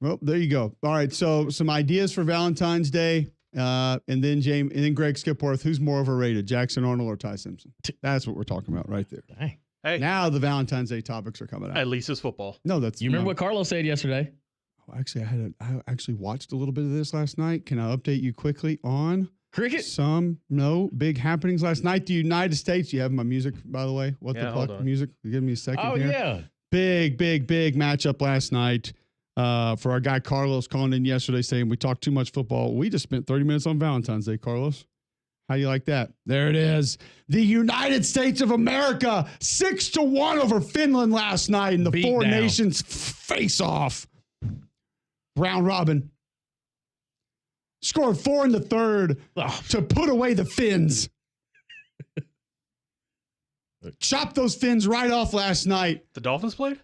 Well, there you go. All right. So some ideas for Valentine's Day. And then Greg Skipworth, who's more overrated, Jackson Arnold or Ty Simpson? That's what we're talking about right there. Dang. Hey. Now the Valentine's Day topics are coming out. At least it's football. No, that's You remember what Carlos said yesterday? Actually, I actually watched a little bit of this last night. Can I update you quickly on Cricket? Big happenings last night. The United States. You have my music, by the way. What the fuck music? Give me a second here. Yeah. Big matchup last night. For our guy Carlos calling in yesterday saying we talked too much football. We just spent 30 minutes on Valentine's Day, Carlos. How do you like that? There it is. The United States of America 6-1 over Finland last night in the Beat Four down. Nations face-off. Round robin. Scored 4 in the third to put away the Finns. Chopped those Finns right off last night. The Dolphins played?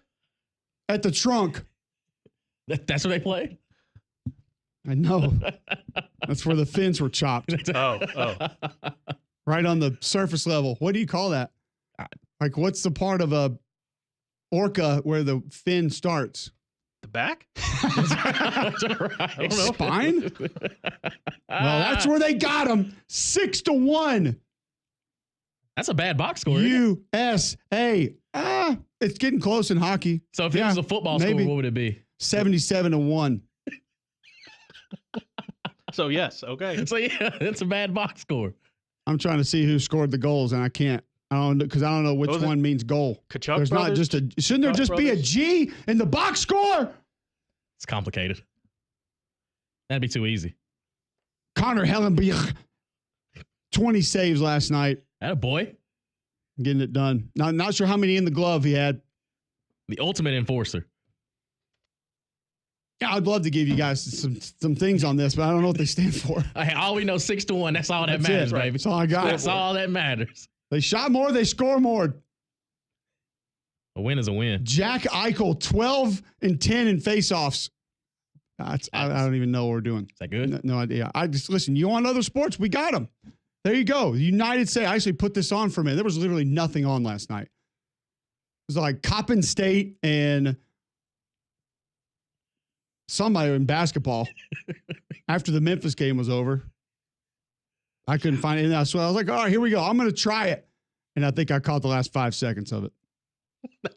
At the trunk. That's what they play? I know. That's where the fins were chopped. Oh. Right on the surface level. What do you call that? Like, what's the part of a orca where the fin starts? The back? That's right. I don't know. Spine? Well, that's where they got him. 6-1. That's a bad box score. Isn't it? USA. It's getting close in hockey. So if it was a football score, what would it be? 77-1. So yes, okay. So yeah, it's a bad box score. I'm trying to see who scored the goals, and I can't. I don't because I don't know which one means goal. Kachuk There's brothers? not just a. Shouldn't there Kachuk just be a brothers? G in the box score? It's complicated. That'd be too easy. Connor Hellenbach, 20 saves last night, That a boy. getting it done. Not sure how many in the glove he had. The ultimate enforcer. Yeah, I'd love to give you guys some things on this, but I don't know what they stand for. Hey, all we know 6-1. That's all that That's matters, it. baby. That's all I got. That's all that matters. They shot more, they score more. A win is a win. Jack Eichel, 12 and 10 in faceoffs. I don't even know what we're doing. Is that good? No idea. I just listen. You want other sports? We got them. There you go. United States. I actually put this on for a minute. There was literally nothing on last night. It was like Coppin State and somebody in basketball. After the Memphis game was over, I couldn't find it. So I was like, all right, here we go. I'm going to try it. And I think I caught the last 5 seconds of it.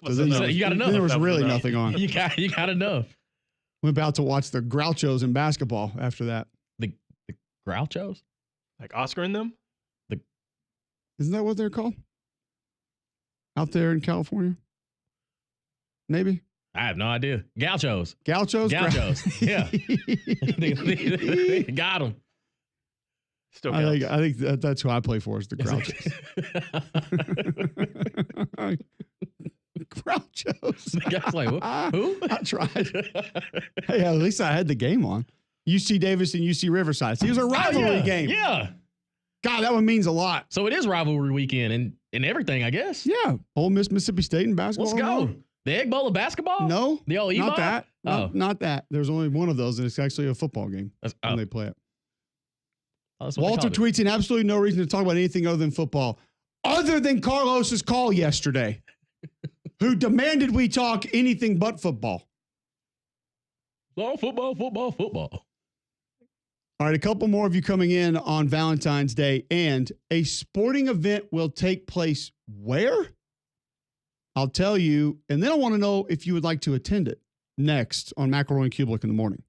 Was So You got enough. There was That was really enough. nothing on. You got enough. We're about to watch the Grouchos in basketball after that. The Grouchos? like Oscar in them? Isn't that what they're called? Out there in California? Maybe. I have no idea. Gauchos. Gauchos? Gauchos. Yeah. Got them. Still I counts. think that's who I play for is the Grouchos. Grouchos. The guy's like, who? I tried. Hey, at least I had the game on. UC Davis and UC Riverside. See, it was a rivalry game. Yeah. God, that one means a lot. So it is rivalry weekend and everything, I guess. Yeah. Ole Miss, Mississippi State in basketball. Let's go. The Egg Bowl of basketball? No. The old Not E-Ball? that. Oh. Not that. There's only one of those, and it's actually a football game when they play it. That's what they Walter called it. tweets in absolutely no reason to talk about anything other than football, other than Carlos's call yesterday, who demanded we talk anything but football. Oh, football. All right, a couple more of you coming in on Valentine's Day, and a sporting event will take place where? I'll tell you, and then I want to know if you would like to attend it next on McElroy and Cubelic in the morning.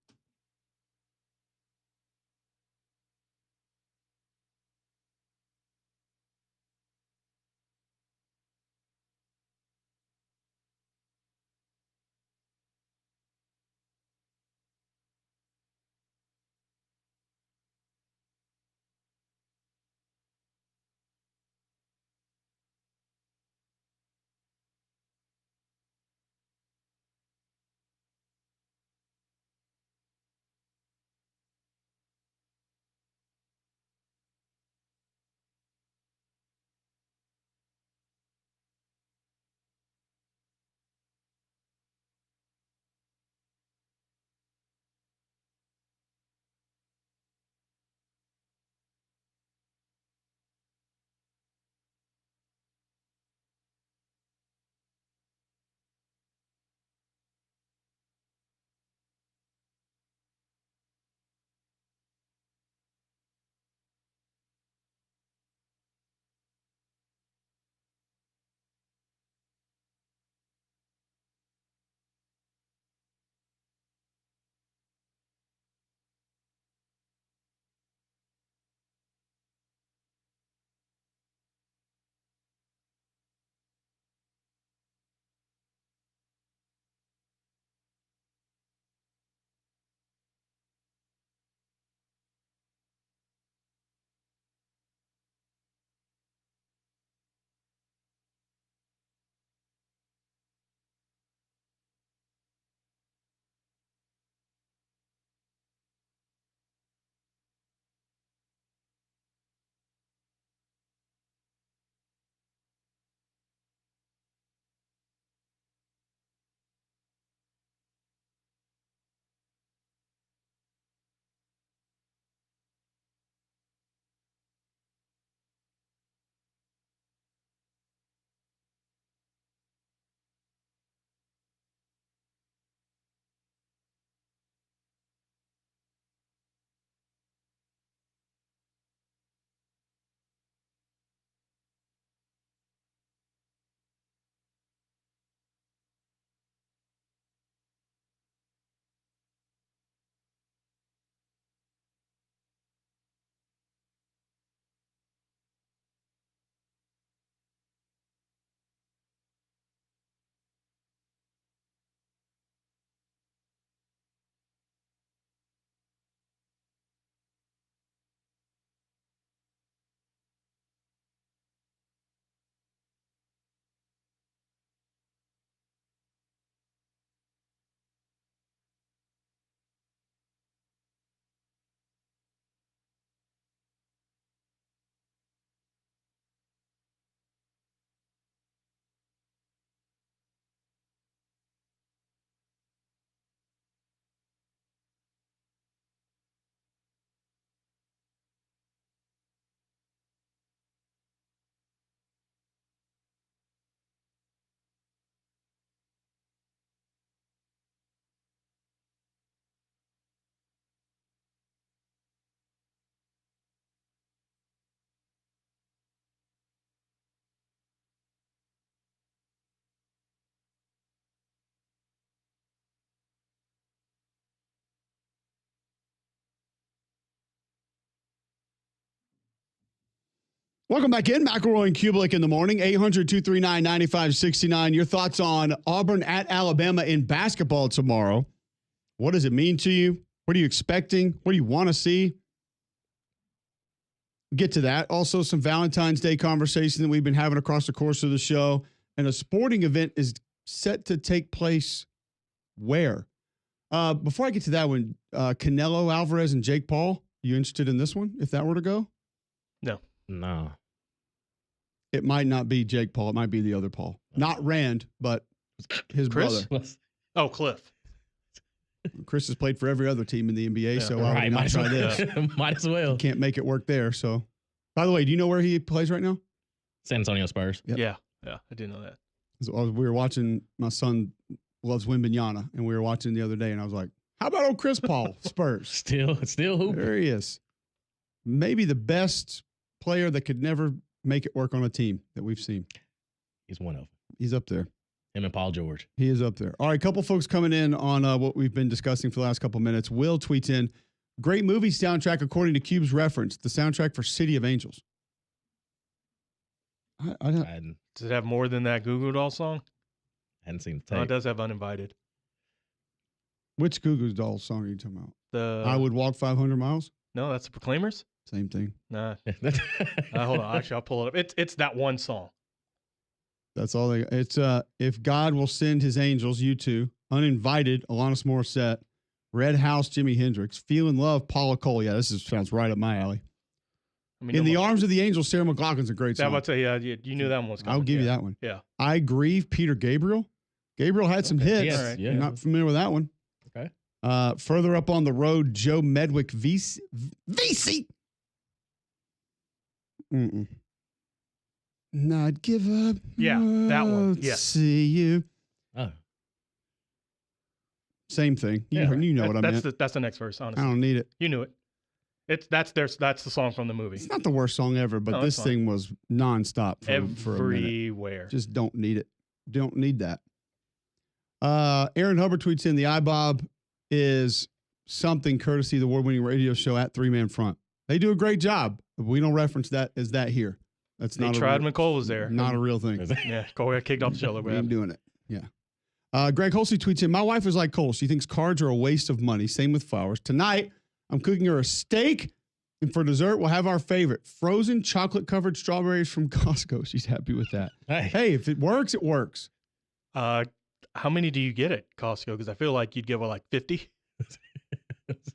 Welcome back in. McElroy and Cubelic in the morning. 800-239-9569. Your thoughts on Auburn at Alabama in basketball tomorrow. What does it mean to you? What are you expecting? What do you want to see? Get to that. Also, some Valentine's Day conversation that we've been having across the course of the show. And a sporting event is set to take place where? Before I get to that one, Canelo Alvarez and Jake Paul, you interested in this one if that were to go? No. It might not be Jake Paul. It might be the other Paul. Not Rand, but his Chris? brother. Oh, Cliff. Chris has played for every other team in the NBA, so why would he not try this? Might as well. He can't make it work there. So, by the way, do you know where he plays right now? San Antonio Spurs. Yep. Yeah, I didn't know that. So we were watching, my son loves Wembanyama, and we were watching the other day, and I was like, how about old Chris Paul, Spurs? Still hooping. There he is. Maybe the best player that could never make it work on a team that we've seen. He's one of them. He's up there. Him and Paul George. He is up there. All right, a couple folks coming in on what we've been discussing for the last couple minutes. Will tweets in, great movie soundtrack according to Cube's reference, the soundtrack for City of Angels. I don't. Does it have more than that Goo Goo Doll song? I hadn't seen the Oh, tape. it does have Uninvited. Which Goo Goo Doll song are you talking about? I Would Walk 500 Miles? No, that's the Proclaimers? Same thing. Nah. Hold on. Actually, I'll pull it up. It's that one song. That's all they. It's If God Will Send His Angels, U2, Uninvited, Alanis Morissette, Red House, Jimi Hendrix, Feel in Love, Paula Cole. Yeah, sounds right up my alley. I mean, In the Arms of the Angels, Sarah McLachlan's a great I'm song. about to say, yeah, you knew that one was coming. I'll give you that one. Yeah. I Grieve, Peter Gabriel. Gabriel had some hits. Yes, All right. yeah. You're not familiar with that one. Okay. Further up on the road, Joe Medwick, VC. Mm-mm. Not give up. Yeah, that one. Yes. See you. Oh. Same thing. Yeah. You know what I meant. That's the next verse, I honestly. don't need it. You knew it. That's the song from the movie. It's not the worst song ever, but No, this it's fine. thing was nonstop for a minute. Everywhere. Just don't need it. Don't need that. Aaron Hubbard tweets in, the iBob is something courtesy of the award-winning radio show at Three Man Front. They do a great job. We don't reference that as that here. That's They not tried a real, McCole was there. not a real thing. Yeah, Cole got kicked off the show. We ain't doing it. Yeah. Greg Holsey tweets in, my wife is like Cole. She thinks cards are a waste of money. Same with flowers. Tonight, I'm cooking her a steak, and for dessert, we'll have our favorite, frozen chocolate-covered strawberries from Costco. She's happy with that. Hey, if it works, it works. How many do you get at Costco? Because I feel like you'd give her like 50. It's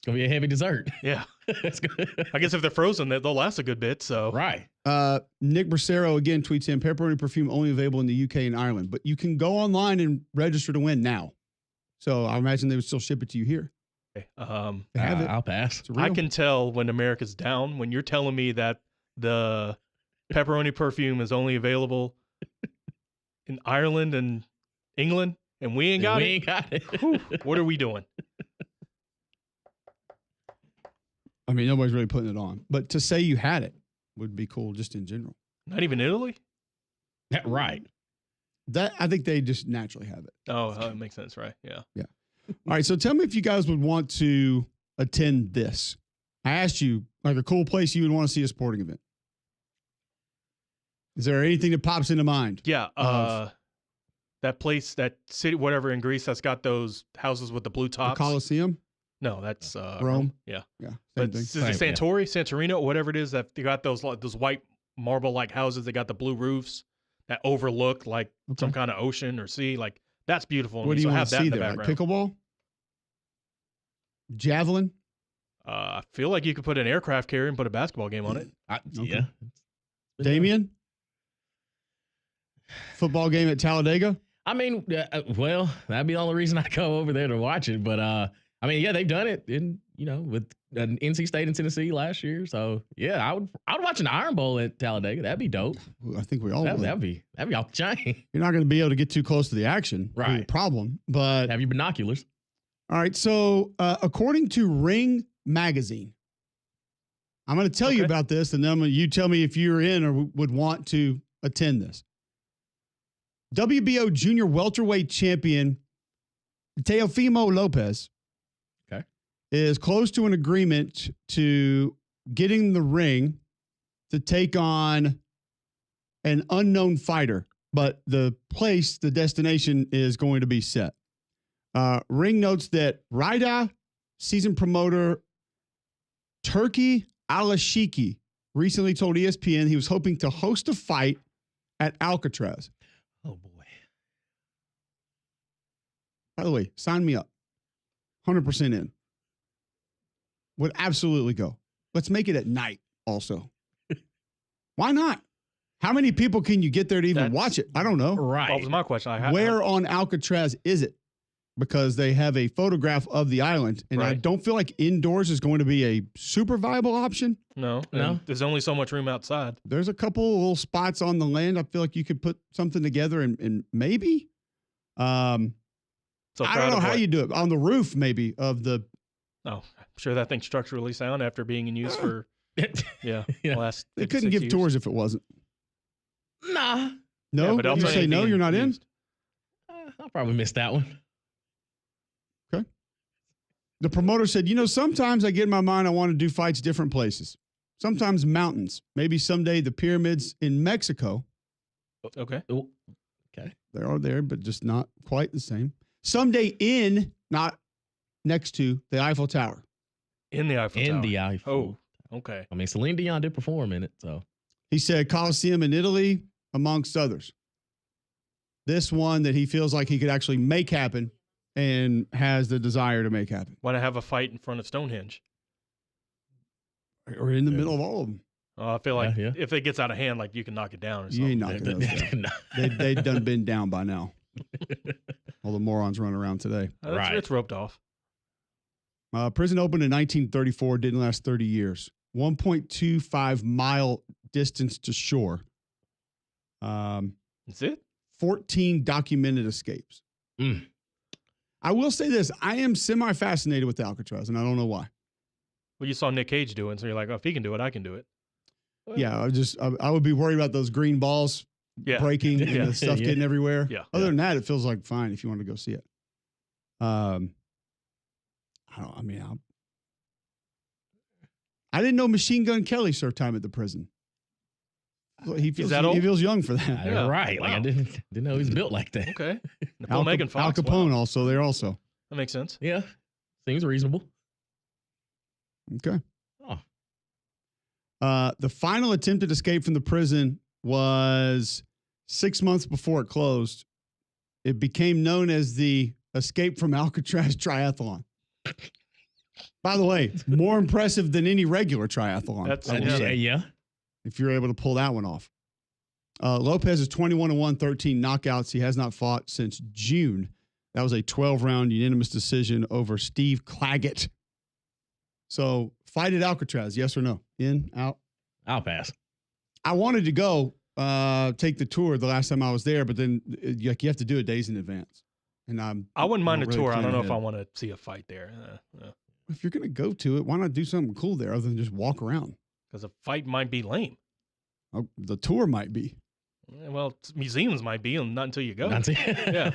gonna be a heavy dessert. Yeah. It's good. I guess if they're frozen, they'll last a good bit. So Right. Nick Bracero again tweets in, pepperoni perfume only available in the UK and Ireland, but you can go online and register to win now. So I imagine they would still ship it to you here. Okay. They have it. I'll pass. It's real. I can tell when America's down when you're telling me that the pepperoni perfume is only available in Ireland and England, and we ain't got it. Ain't got it. Whew, what are we doing? I mean, nobody's really putting it on, but to say you had it would be cool just in general. Not even Italy? Right. That I think they just naturally have it. Oh, it makes sense, right? Yeah. All right, so tell me if you guys would want to attend this. I asked you, like a cool place you would want to see a sporting event. Is there anything that pops into mind? Yeah. That place, that city, whatever in Greece, that's got those houses with the blue The tops. Coliseum? No, that's Rome? Yeah. Yeah, same But thing. is it Santorini, Santorino, whatever it is, that they got those white marble-like houses. They got the blue roofs that overlook like some kind of ocean or sea. Like that's beautiful. What do you so want have to that see in the there? Like background. pickleball? Javelin? I feel like you could put an aircraft carrier and put a basketball game on it. Yeah. Damien? Football game at Talladega? I mean, well, that'd be the only reason I go over there to watch it. But I mean, yeah, they've done it in with NC State and Tennessee last year. So yeah, I would watch an Iron Bowl at Talladega. That'd be dope. I think we all would. That'd be off the chain. You're not going to be able to get too close to the action. Right. The problem. But Have your binoculars. all right. So according to Ring Magazine, I'm going to tell you about this, and then you tell me if you're in or would want to attend this. WBO junior welterweight champion Teofimo Lopez is close to an agreement to getting the ring to take on an unknown fighter, but the place, the destination is going to be set. Ring notes that Rida season promoter Turki Alashiki recently told ESPN he was hoping to host a fight at Alcatraz. Oh, boy. By the way, sign me up. 100% in. Would absolutely go. Let's make it at night also. Why not? How many people can you get there to even watch it? I don't know. Right. That was my question. Where on Alcatraz is it? Because they have a photograph of the island, and I Right. don't feel like indoors is going to be a super viable option. No. No. There's only so much room outside. There's a couple little spots on the land. I feel like you could put something together and maybe. So I don't proud know of how what- you do it. On the roof, maybe, of the. Oh, I'm sure that thing's structurally sound after being in use for Yeah. last. They couldn't 56 give years. tours if it wasn't. Nah. No, Yeah, but you also say ain't no, being you're not used. I'll probably miss that one. in. The promoter said, sometimes I get in my mind I want to do fights different places. Sometimes mountains. Maybe someday the pyramids in Mexico. Okay. Oh, okay. They are there, but just not quite the same. Someday not next to the Eiffel Tower. In the Eiffel Tower. In the Eiffel. Oh, okay. I mean, Celine Dion did perform in it, so. He said Colosseum in Italy, amongst others. This one that he feels like he could actually make happen and has the desire to make happen. Want to have a fight in front of Stonehenge? Or in the middle of all of them. I feel like Yeah. if it gets out of hand, like you can knock it down or You something. ain't knocking those down. They done been down by now. All the morons running around today. Right. It's roped off. Prison opened in 1934, didn't last 30 years. 1.25 mile distance to shore. That's it? 14 documented escapes. Mm. I will say this. I am semi-fascinated with Alcatraz, and I don't know why. Well, you saw Nick Cage do it, and so you're like, oh, if he can do it, I can do it. Yeah, I would be worried about those green balls Yeah. breaking and Yeah. the stuff Yeah. getting everywhere. Yeah. Other than that, it feels like fine if you want to go see it. I didn't know Machine Gun Kelly served time at the prison. He feels, that old? he feels young for that. Yeah. Right. Like I Wow. didn't know he was built like that. Okay. Al, Megan Al Fox. Capone Wow. also there also. That makes sense. Yeah. Seems reasonable. Okay. Oh. The final attempted escape from the prison was 6 months before it closed. It became known as the Escape from Alcatraz Triathlon. By the way, more impressive than any regular triathlon. That's- I will yeah. say, Yeah. if you're able to pull that one off. Lopez is 21-1, 13 knockouts. He has not fought since June. That was a 12-round unanimous decision over Steve Claggett. So, fight at Alcatraz, yes or no? In, out? I'll pass. I wanted to go take the tour the last time I was there, but then you have to do it days in advance. And I wouldn't mind a don't really tour. I plan don't know if ahead. I want to see a fight there. If you're going to go to it, why not do something cool there other than just walk around? Because a fight might be lame. Oh, the tour might be. Well, museums might be, and not until you go. Yeah.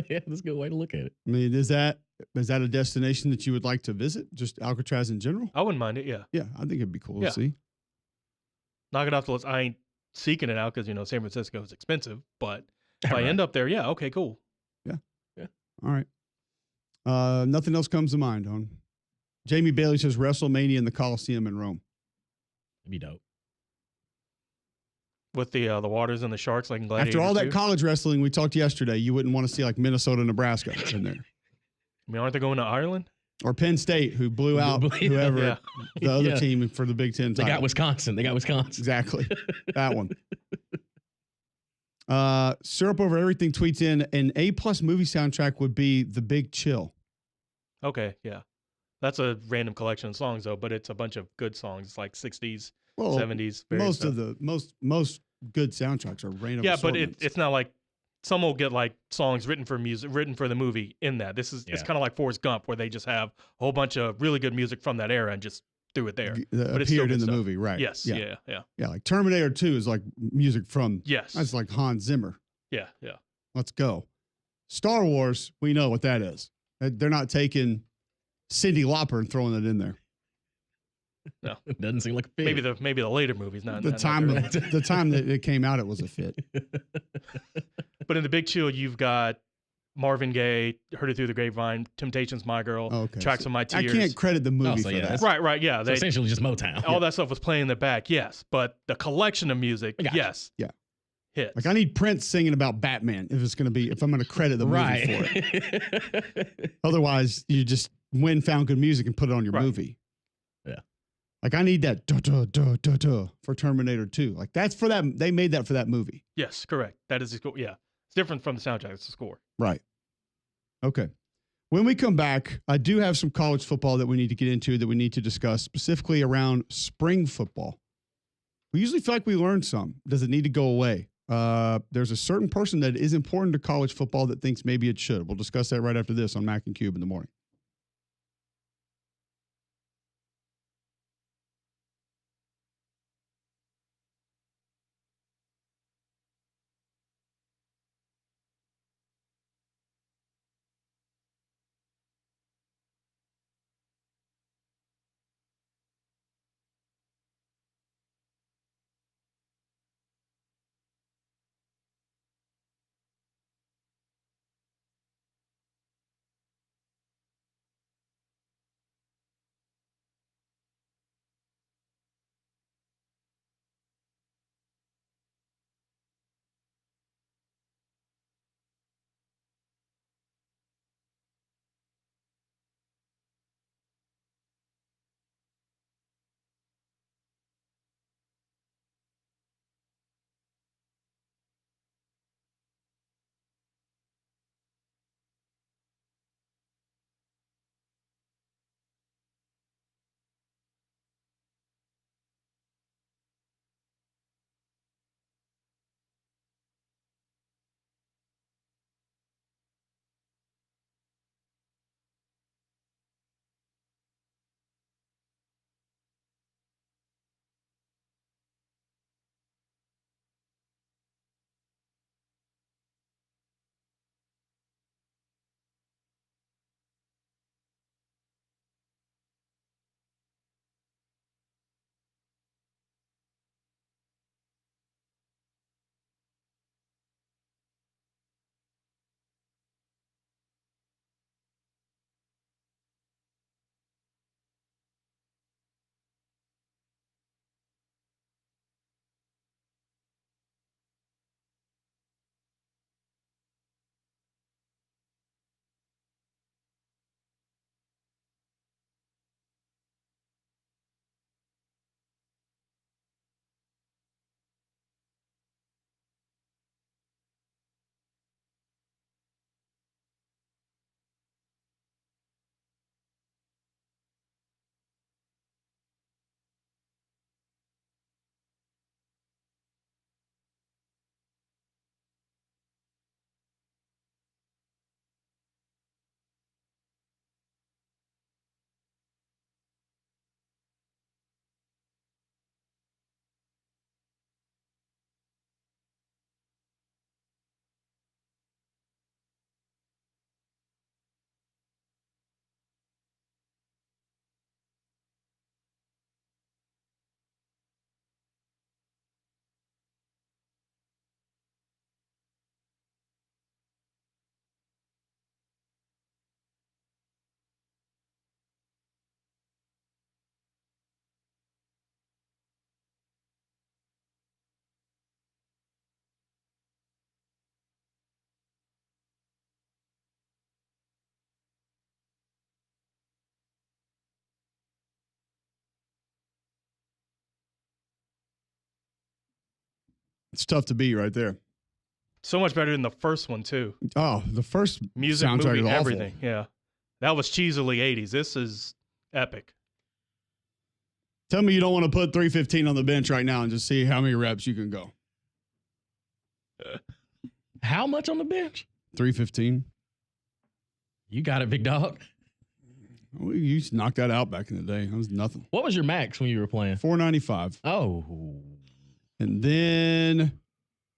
Yeah, that's a good way to look at it. I mean, is that a destination that you would like to visit? Just Alcatraz in general? I wouldn't mind it. Yeah. Yeah, I think it'd be cool Yeah. to see. Knock it off the list. I ain't seeking it out because, San Francisco is expensive. But if I Right. end up there, yeah, okay, cool. All right. Nothing else comes to mind on. Jamie Bailey says WrestleMania in the Coliseum in Rome. It'd be dope. With the waters and the sharks, like in Gladiator After all that 2. college wrestling we talked yesterday, you wouldn't want to see like Minnesota, Nebraska in there. I mean, aren't they going to Ireland? Or Penn State, who blew out whoever Yeah. the other Yeah. team for the Big Ten They title. got Wisconsin. Exactly. That one. Syrup Over Everything tweets in an A+ movie soundtrack would be The Big Chill. Okay, yeah. That's a random collection of songs, though, but it's a bunch of good songs. It's like 60s, Well, 70s. most of the most good soundtracks are random. Yeah, but assortments. it's not like some will get like songs written for the movie in that. This is it's Yeah. kind of like Forrest Gump, where they just have a whole bunch of really good music from that era and just threw it there. That but it's still appeared in good the stuff. movie, right? Yes, Yeah. yeah. Like Terminator 2 is like music from. Yes. That's like Hans Zimmer. Yeah. Let's go. Star Wars, we know what that is. They're not taking Cyndi Lauper and throwing it in there. No. It doesn't seem like a fit. Maybe the later movies, not The time that it came out, it was a fit. But in the Big Chill, you've got Marvin Gaye, Heard It Through the Grapevine, Temptations, My Girl, Okay, Tracks of My I Tears. can't credit the movie so for yeah, that. Right, yeah. So essentially just Motown. All that stuff was playing in the back, yes. But the collection of music, Gotcha. yes. Yeah. Hits. Like I need Prince singing about Batman if I'm going to credit the movie for it. Otherwise, you just found good music and put it on your movie. Yeah. Like I need that duh for Terminator 2. Like that's for that. They made that for that movie. Yes, correct. That is the score. Yeah. It's different from the soundtrack. It's the score. Right. Okay. When we come back, I do have some college football that we need to get into that we need to discuss, specifically around spring football. We usually feel like we learned some. Does it need to go away? There's a certain person that is important to college football that thinks maybe it should. We'll discuss that right after this on Mac and Cube in the morning. It's tough to beat right there. So much better than the first one, too. Oh, the first Music, soundtrack movie, is awful. everything. Yeah. That was cheesily 80s. This is epic. Tell me you don't want to put 315 on the bench right now and just see how many reps you can go. How much on the bench? 315. You got it, big dog. Well, you used to knock that out back in the day. That was nothing. What was your max when you were playing? 495. Oh. And then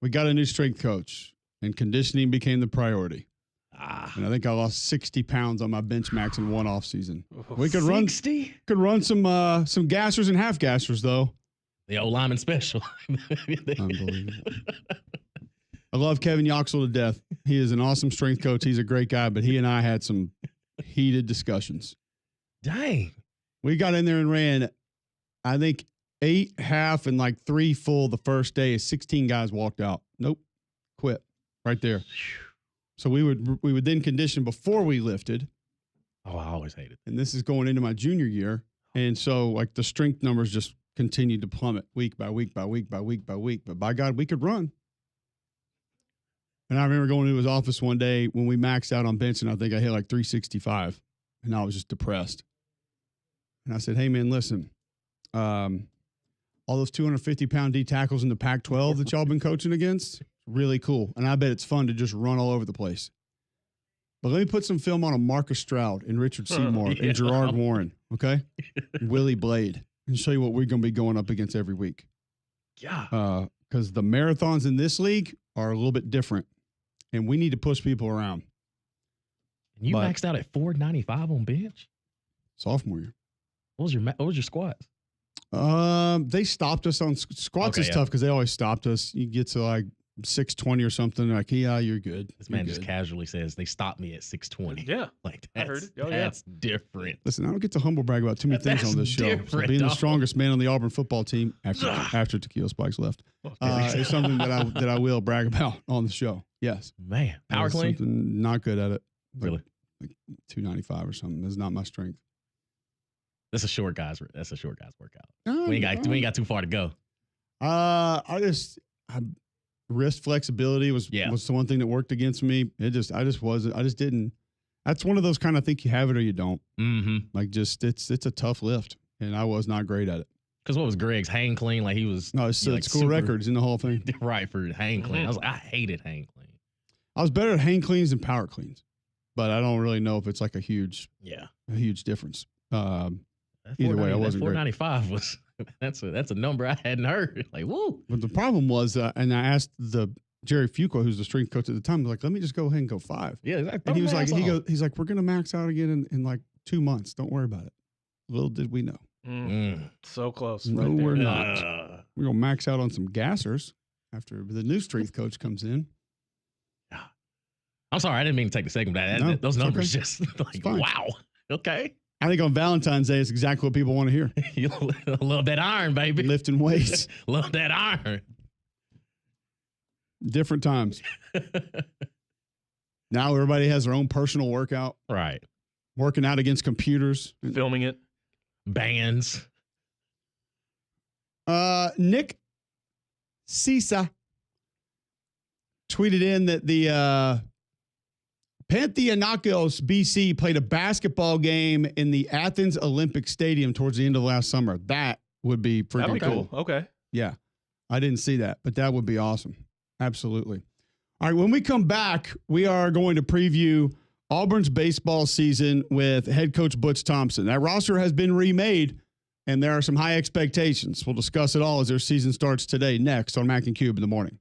we got a new strength coach, and conditioning became the priority. And I think I lost 60 pounds on my bench max in one off season. We could 60? run some gassers and half gassers though. The old lineman special. Unbelievable. I love Kevin Yoxel to death. He is an awesome strength coach. He's a great guy, but he and I had some heated discussions. Dang. We got in there and ran, I think, 8 half and like 3 full the first day. 16 guys walked out. Nope. Quit. Right there. So we would then condition before we lifted. Oh, I always hated it. And this is going into my junior year. And so like the strength numbers just continued to plummet week by week by week by week by week. But by God, we could run. And I remember going to his office one day when we maxed out on bench, and I think I hit like 365. And I was just depressed. And I said, hey, man, listen, all those 250-pound D tackles in the Pac-12 that y'all been coaching against, really cool. And I bet it's fun to just run all over the place. But let me put some film on a Marcus Stroud and Richard Seymour and Gerard Warren, okay? Willie Blade, and show you what we're going to be going up against every week. Yeah. Because the marathons in this league are a little bit different, and we need to push people around. You maxed out at 495 on bench? Sophomore year. What was your squats? They stopped us on squats. Is tough because they always stopped us. You get to like 620 or something. Like, yeah, you're good. This man just casually says they stopped me at 620. Yeah, like I heard it. That's different. Listen, I don't get to humble brag about too many things on this show. So being the strongest man on the Auburn football team after Tequila Spikes left is something that I will brag about on the show. Yes, man, power clean. Not good at it. Really, like 295 or something. That's not my strength. That's a short guy's workout. No, we ain't got too far to go. Wrist flexibility was the one thing that worked against me. I just didn't. That's one of those kind of think you have it or you don't. Mm-hmm. Like it's a tough lift, and I was not great at it. Because what was Greg's hang clean? Like he was. No, it's school records in the whole thing. Right for hang clean. I was like, I hated hang clean. I was better at hang cleans than power cleans, but I don't really know if it's like a huge difference. Either way, I wasn't 495 was that's a number I hadn't heard. Like, woo. But the problem was, and I asked Jerry Fuqua, who's the strength coach at the time, like, let me just go ahead and go 5. Yeah, exactly. And he was like, he's like, we're gonna max out again in like 2 months. Don't worry about it. Little did we know. So close. No, we're not. We're gonna max out on some gassers after the new strength coach comes in. I'm sorry, I didn't mean to take the segment. Those numbers just like wow. Okay. I think on Valentine's Day, it's exactly what people want to hear. You love that iron, baby. Lifting weights. Love that iron. Different times. Now everybody has their own personal workout. Right. Working out against computers. Filming it. Bands. Nick Sisa tweeted in that the Panathinaikos BC played a basketball game in the Athens Olympic Stadium towards the end of last summer. That would be pretty That'd be cool. Okay. Yeah. I didn't see that, but that would be awesome. Absolutely. All right. When we come back, we are going to preview Auburn's baseball season with head coach Butch Thompson. That roster has been remade, and there are some high expectations. We'll discuss it all as their season starts today, next on Mac and Cube in the morning.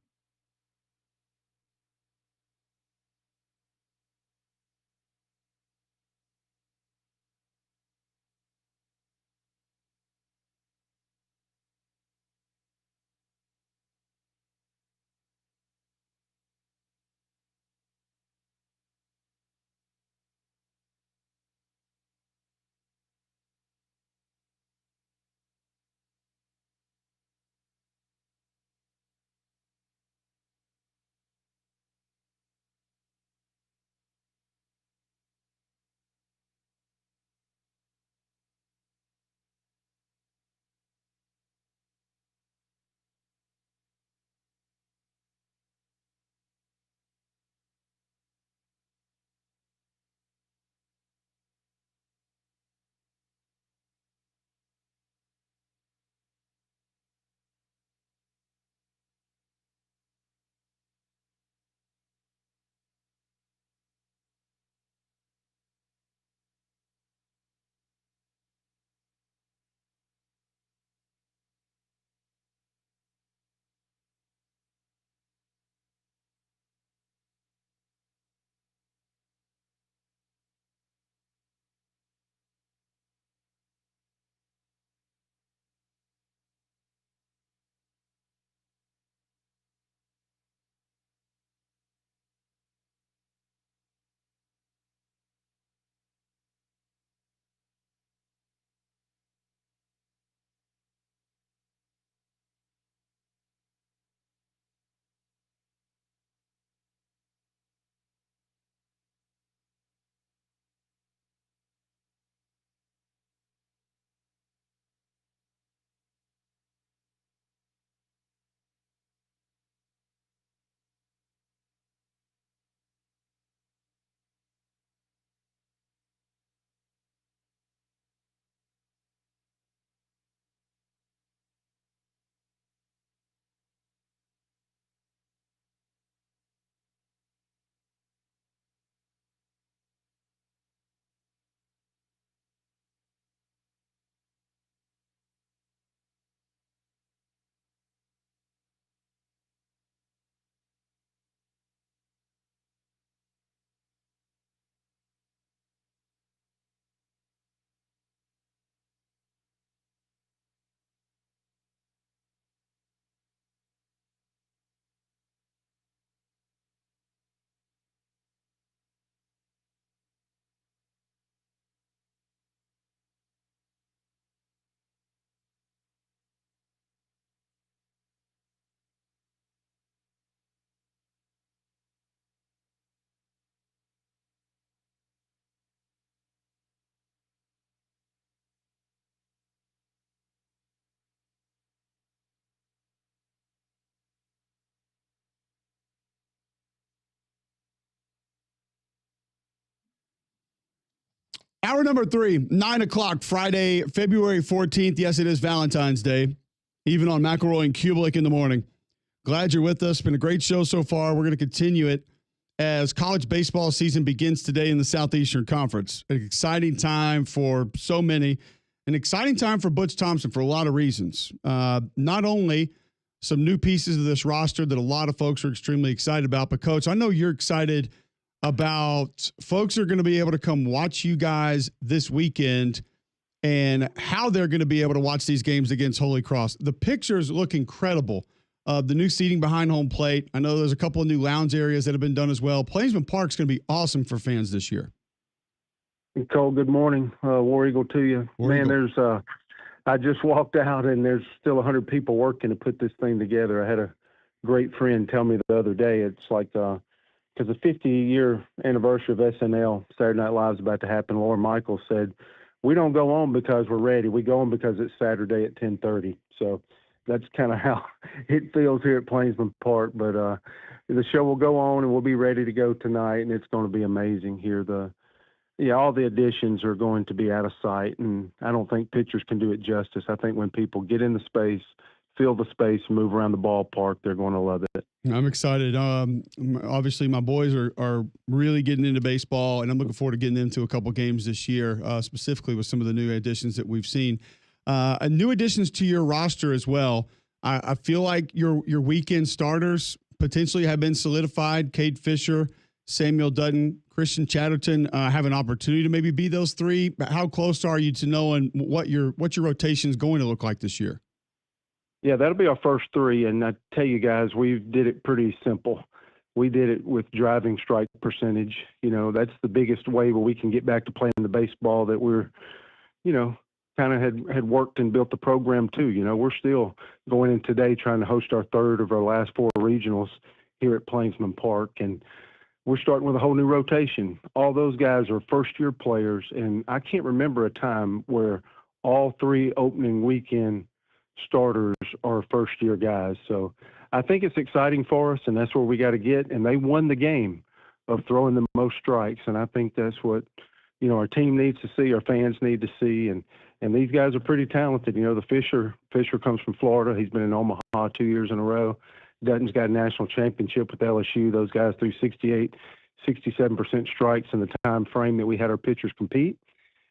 Hour number 3, 9 o'clock, Friday, February 14th. Yes, it is Valentine's Day, even on McElroy and Cubelic in the morning. Glad you're with us. Been a great show so far. We're going to continue it as college baseball season begins today in the Southeastern Conference. An exciting time for so many. An exciting time for Butch Thompson for a lot of reasons. Not only some new pieces of this roster that a lot of folks are extremely excited about, but Coach, I know you're excited about folks are going to be able to come watch you guys this weekend and how they're going to be able to watch these games against Holy Cross. The pictures look incredible. The new seating behind home plate. I know there's a couple of new lounge areas that have been done as well. Plainsman Park's going to be awesome for fans this year. Cole, good morning. War Eagle to you. There's I just walked out and there's still 100 people working to put this thing together. I had a great friend tell me the other day, it's like, because the 50-year anniversary of SNL, Saturday Night Live, is about to happen. Lauren Michaels said, we don't go on because we're ready. We go on because it's Saturday at 10:30. So that's kind of how it feels here at Plainsman Park. But the show will go on and we'll be ready to go tonight, and it's going to be amazing here. All the additions are going to be out of sight, and I don't think pictures can do it justice. I think when people get in the space, feel the space, move around the ballpark, they're going to love it. I'm excited. Obviously, my boys are really getting into baseball, and I'm looking forward to getting into a couple games this year, specifically with some of the new additions that we've seen. New additions to your roster as well. I feel like your weekend starters potentially have been solidified. Cade Fisher, Samuel Dutton, Christian Chatterton have an opportunity to maybe be those three. How close are you to knowing what your rotation is going to look like this year? Yeah, that'll be our first three. And I tell you guys, we did it pretty simple. We did it with driving strike percentage. That's the biggest way where we can get back to playing the baseball that we're, kind of had worked and built the program to. We're still going in today trying to host our third of our last 4 regionals here at Plainsman Park. And we're starting with a whole new rotation. All those guys are first-year players. And I can't remember a time where all 3 opening weekend starters are first-year guys. So I think it's exciting for us, and that's where we got to get. And they won the game of throwing the most strikes, and I think that's what our team needs to see, our fans need to see. And these guys are pretty talented. The Fisher comes from Florida. He's been in Omaha 2 years in a row. Dutton's got a national championship with LSU. Those guys threw 67% strikes in the time frame that we had our pitchers compete.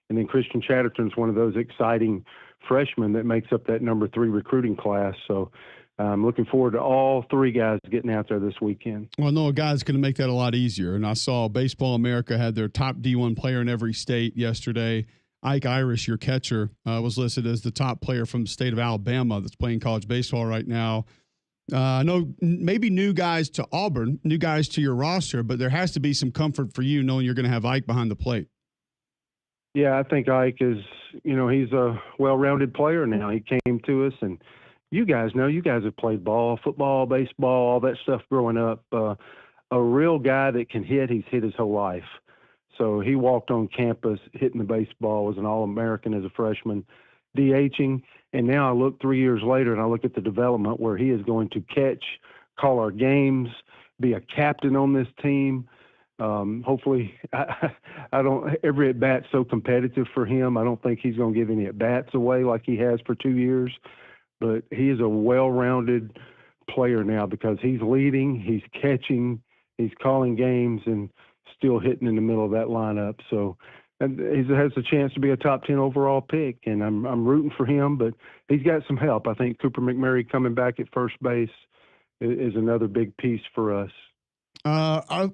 And then Christian Chatterton's one of those exciting freshmen that makes up that number 3 recruiting class. So I'm looking forward to all 3 guys getting out there this weekend. Well, I know a guy's going to make that a lot easier. And I saw Baseball America had their top D1 player in every state yesterday. Ike Irish, your catcher, was listed as the top player from the state of Alabama that's playing college baseball right now. I know maybe new guys to Auburn, new guys to your roster, but there has to be some comfort for you knowing you're going to have Ike behind the plate. Yeah, I think Ike is, he's a well-rounded player now. He came to us, and you guys have played ball, football, baseball, all that stuff growing up. A real guy that can hit, he's hit his whole life. So he walked on campus hitting the baseball, was an All-American as a freshman, DHing. And now I look 3 years later and I look at the development where he is going to catch, call our games, be a captain on this team. Hopefully, I don't. Every at bat's so competitive for him. I don't think he's going to give any at bats away like he has for 2 years. But he is a well-rounded player now because he's leading, he's catching, he's calling games, and still hitting in the middle of that lineup. So and he has a chance to be a top 10 overall pick, and I'm rooting for him. But he's got some help. I think Cooper McMurray coming back at first base is another big piece for us.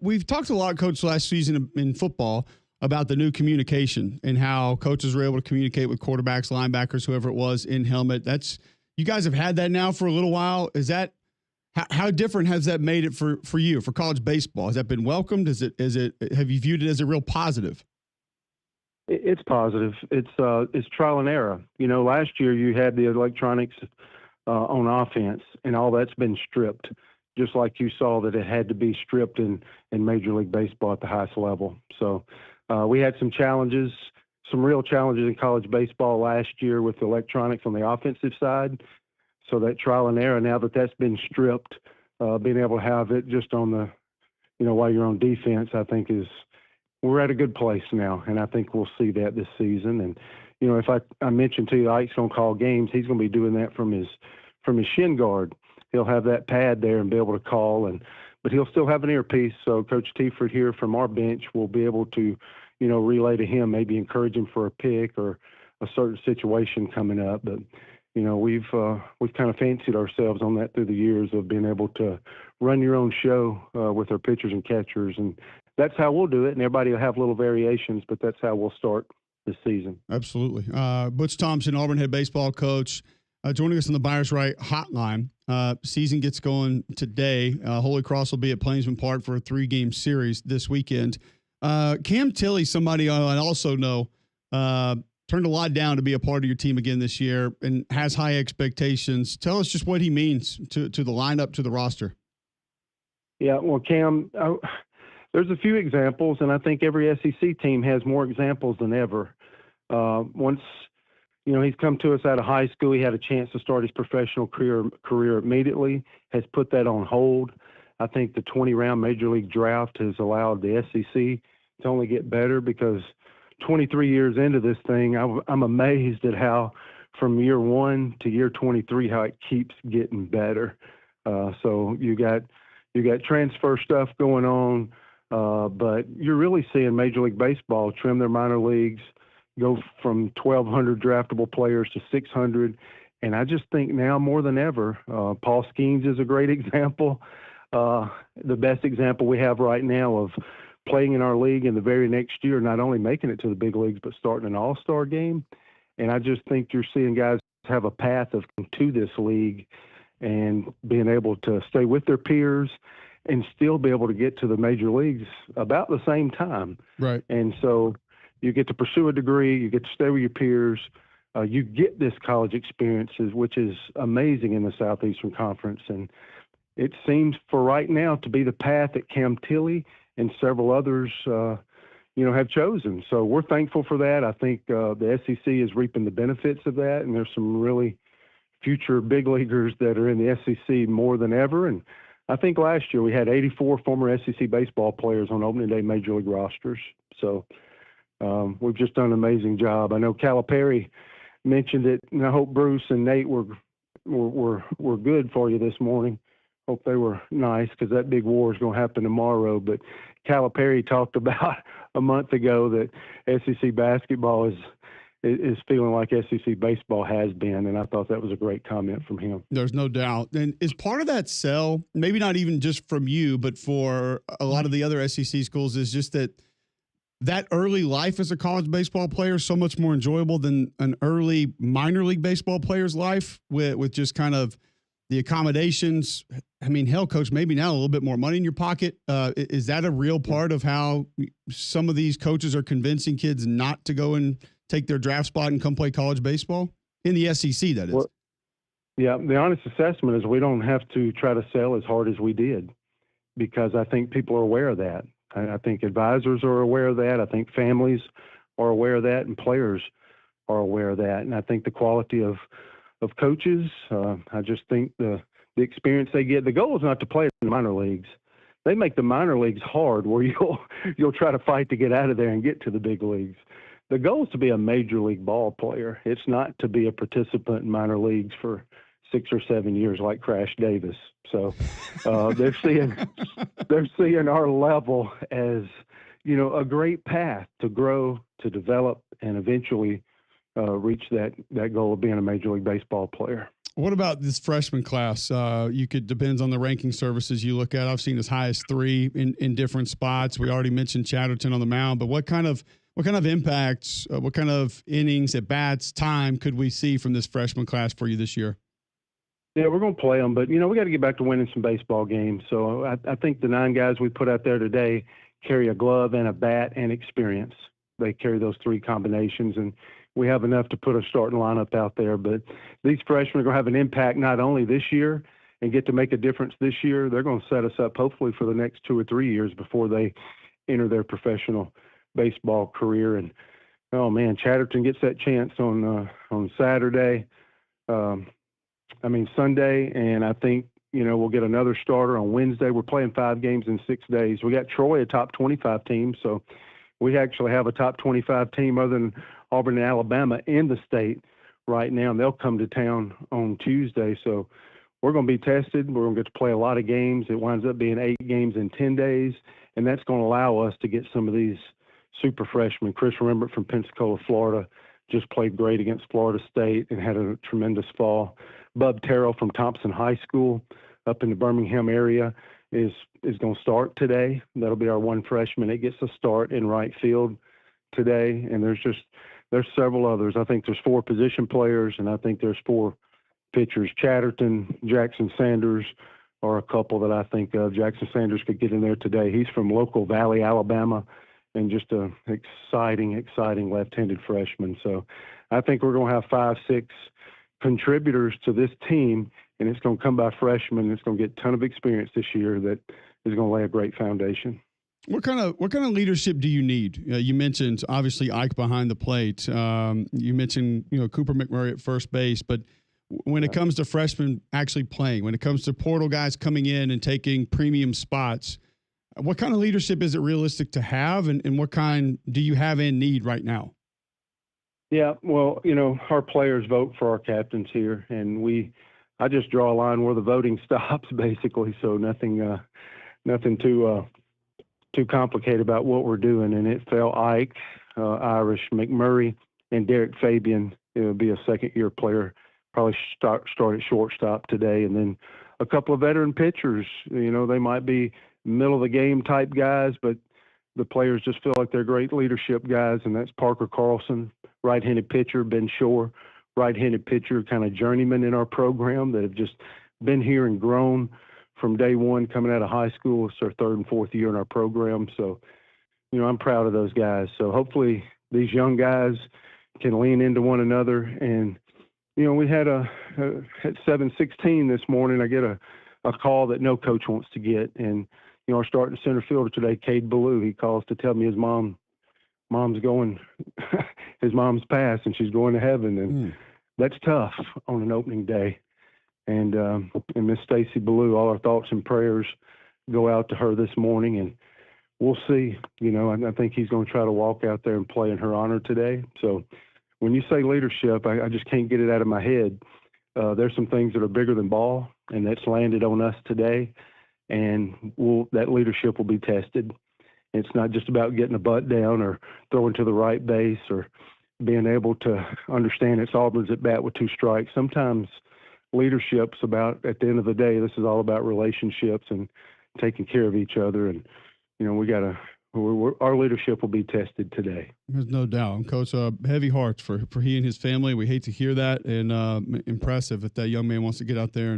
We've talked a lot, Coach, last season in football about the new communication and how coaches were able to communicate with quarterbacks, linebackers, whoever it was in helmet. You guys have had that now for a little while. Is that how different has that made it for you for college baseball? Has that been welcomed? Have you viewed it as a real positive? It's positive. It's trial and error. Last year you had the electronics on offense, and all that's been stripped. Just like you saw that it had to be stripped in Major League Baseball at the highest level. So we had some challenges, some real challenges in college baseball last year with electronics on the offensive side. So that trial and error, now that that's been stripped, being able to have it just on the, while you're on defense, I think is we're at a good place now, and I think we'll see that this season. And if I mentioned to you, Ike's gonna call games. He's gonna be doing that from his shin guard. He'll have that pad there and be able to call, but he'll still have an earpiece. So Coach Tiford here from our bench will be able to, relay to him, maybe encourage him for a pick or a certain situation coming up. But we've kind of fancied ourselves on that through the years of being able to run your own show with our pitchers and catchers, and that's how we'll do it. And everybody will have little variations, but that's how we'll start this season. Absolutely. Butch Thompson, Auburn head baseball coach, joining us on the Buyers Right hotline. Season gets going today. Holy Cross will be at Plainsman Park for a 3-game series this weekend. Cam Tilley, somebody I also know, turned a lot down to be a part of your team again this year and has high expectations. Tell us just what he means to the lineup, to the roster. Yeah, well, Cam, there's a few examples, and I think every SEC team has more examples than ever. Once, he's come to us out of high school, he had a chance to start his professional career immediately, has put that on hold. I think the 20-round Major League draft has allowed the SEC to only get better because 23 years into this thing, I'm amazed at how from year 1 to year 23, how it keeps getting better. So you got transfer stuff going on, but you're really seeing Major League Baseball trim their minor leagues, go from 1,200 draftable players to 600. And I just think now more than ever, Paul Skeens is a great example. The best example we have right now of playing in our league in the very next year, not only making it to the big leagues, but starting an all-star game. And I just think you're seeing guys have a path to this league and being able to stay with their peers and still be able to get to the major leagues about the same time. Right. And so you get to pursue a degree, you get to stay with your peers, you get this college experiences, which is amazing in the Southeastern Conference. And it seems for right now to be the path that Cam Tilley and several others, have chosen. So we're thankful for that. I think the SEC is reaping the benefits of that, and there's some really future big leaguers that are in the SEC more than ever. And I think last year we had 84 former SEC baseball players on opening day major league rosters. So we've just done an amazing job. I know Calipari mentioned it, and I hope Bruce and Nate were good for you this morning. Hope they were nice because that big war is going to happen tomorrow. But Calipari talked about a month ago that SEC basketball is feeling like SEC baseball has been, and I thought that was a great comment from him. There's no doubt. And is part of that sell, maybe not even just from you, but for a lot of the other SEC schools, is just that early life as a college baseball player is so much more enjoyable than an early minor league baseball player's life with just kind of the accommodations. I mean, hell, Coach, maybe now a little bit more money in your pocket. Is that a real part of how some of these coaches are convincing kids not to go and take their draft spot and come play college baseball? In the SEC, that is. Well, yeah, the honest assessment is we don't have to try to sell as hard as we did because I think people are aware of that. I think advisors are aware of that. I think families are aware of that, and players are aware of that. And I think the quality of coaches, I just think the experience they get. The goal is not to play in the minor leagues. They make the minor leagues hard where you'll try to fight to get out of there and get to the big leagues. The goal is to be a major league ball player. It's not to be a participant in minor leagues for 6 or 7 years like Crash Davis. So they're seeing our level as, a great path to grow, to develop, and eventually reach that goal of being a Major League Baseball player. What about this freshman class? Depends on the ranking services you look at. I've seen as high as 3 in different spots. We already mentioned Chatterton on the mound, but what kind of impacts, what kind of innings, at bats, time could we see from this freshman class for you this year? Yeah, we're going to play them, but, we got to get back to winning some baseball games. So I think the 9 guys we put out there today carry a glove and a bat and experience. They carry those 3 combinations, and we have enough to put a starting lineup out there. But these freshmen are going to have an impact not only this year and get to make a difference this year, they're going to set us up hopefully for the next 2 or 3 years before they enter their professional baseball career. And, oh, man, Chatterton gets that chance on Saturday. Sunday, and I think, we'll get another starter on Wednesday. We're playing 5 games in 6 days. We got Troy, a top 25 team, so we actually have a top 25 team other than Auburn and Alabama in the state right now, and they'll come to town on Tuesday. So we're going to be tested. We're going to get to play a lot of games. It winds up being 8 games in 10 days, and that's going to allow us to get some of these super freshmen. Chris Rembert from Pensacola, Florida, just played great against Florida State and had a tremendous fall. Bub Terrell from Thompson High School up in the Birmingham area is going to start today. That'll be our one freshman. It gets a start in right field today, and there's several others. I think there's 4 position players, and I think there's 4 pitchers. Chatterton, Jackson Sanders are a couple that I think Jackson Sanders could get in there today. He's from local Valley, Alabama, and just an exciting left-handed freshman. So I think we're going to have 5, 6 contributors to this team, and it's going to come by freshmen. It's going to get a ton of experience this year that is going to lay a great foundation. What kind of leadership do you need? You mentioned obviously Ike behind the plate. You mentioned Cooper McMurray at first base, but when it comes to freshmen actually playing, when it comes to portal guys coming in and taking premium spots, what kind of leadership is it realistic to have, and what kind do you have in need right now? Yeah, well, our players vote for our captains here, and I just draw a line where the voting stops, basically. So nothing too complicated about what we're doing. And it fell Ike, Irish, McMurray, and Derek Fabian. It would be a second-year player. Probably start at shortstop today, and then a couple of veteran pitchers. They might be middle of the game type guys, but the players just feel like they're great leadership guys, and that's Parker Carlson, right-handed pitcher, Ben Shore, right-handed pitcher, kind of journeyman in our program that have just been here and grown from day one coming out of high school. It's their 3rd and 4th year in our program. So, I'm proud of those guys. So hopefully these young guys can lean into one another. And, we had at 7:16 this morning, I get a call that no coach wants to get. And, our starting center fielder today, Cade Ballou, he calls to tell me his mom's going, his mom's passed and she's going to heaven. And that's tough on an opening day. And Miss Stacy Ballou, all our thoughts and prayers go out to her this morning, and we'll see. I think he's going to try to walk out there and play in her honor today. So when you say leadership, I just can't get it out of my head. There's some things that are bigger than ball, and that's landed on us today, and that leadership will be tested. It's not just about getting a butt down or throwing to the right base or being able to understand it's Auburn's at bat with 2 strikes. Sometimes leadership's about, at the end of the day, this is all about relationships and taking care of each other. And, our leadership will be tested today. There's no doubt. Coach, heavy hearts for he and his family. We hate to hear that, and impressive if that young man wants to get out there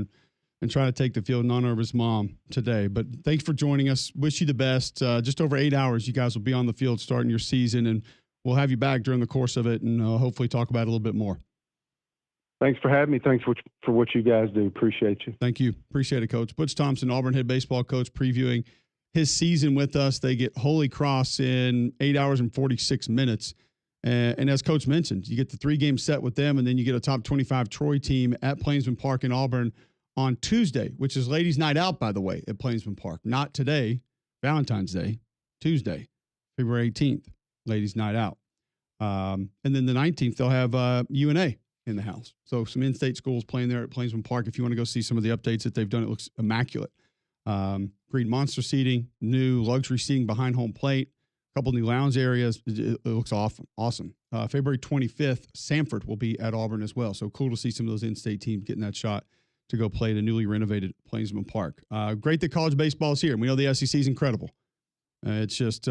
and try to take the field in honor of his mom today. But thanks for joining us. Wish you the best. Just over 8 hours, you guys will be on the field starting your season, and we'll have you back during the course of it and hopefully talk about it a little bit more. Thanks for having me. Thanks for what you guys do. Appreciate you. Thank you. Appreciate it, Coach. Butch Thompson, Auburn head baseball coach, previewing his season with us. They get Holy Cross in 8 hours and 46 minutes. And as Coach mentioned, you get the 3-game set with them, and then you get a top 25 Troy team at Plainsman Park in Auburn on Tuesday, which is Ladies' Night Out, by the way, at Plainsman Park. Not today, Valentine's Day, Tuesday, February 18th, Ladies' Night Out. And then the 19th, they'll have UNA in the house. So some in-state schools playing there at Plainsman Park. If you want to go see some of the updates that they've done, it looks immaculate. Green monster seating, new luxury seating behind home plate, a couple new lounge areas. It looks awesome. February 25th, Samford will be at Auburn as well. So cool to see some of those in-state teams getting that shot to go play at a newly renovated Plainsman Park. Great that college baseball is here. We know the SEC is incredible. It's just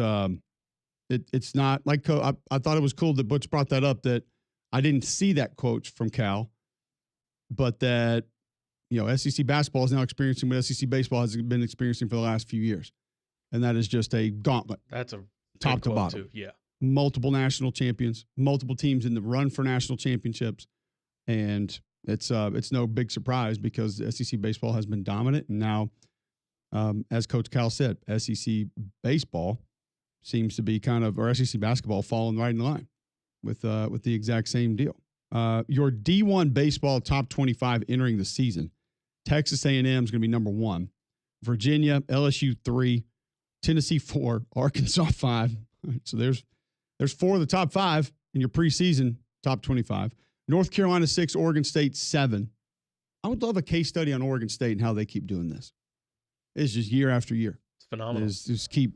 it's not like I thought it was cool that Butch brought that up, that I didn't see that quote from Cal, but that SEC basketball is now experiencing what SEC baseball has been experiencing for the last few years, and that is just a gauntlet. That's a top to bottom. Too. Yeah, multiple national champions, multiple teams in the run for national championships, and it's no big surprise because SEC baseball has been dominant, and now, as Coach Cal said, SEC baseball seems to be or SEC basketball falling right in line with the exact same deal. Your D1 baseball top 25 entering the season. Texas A&M is going to be number 1. Virginia, LSU 3, Tennessee 4, Arkansas 5, So there's 4 of the top 5 in your preseason top 25. North Carolina 6, Oregon State 7. I would love a case study on Oregon State and how they keep doing this. It's just year after year. It's phenomenal. Just keep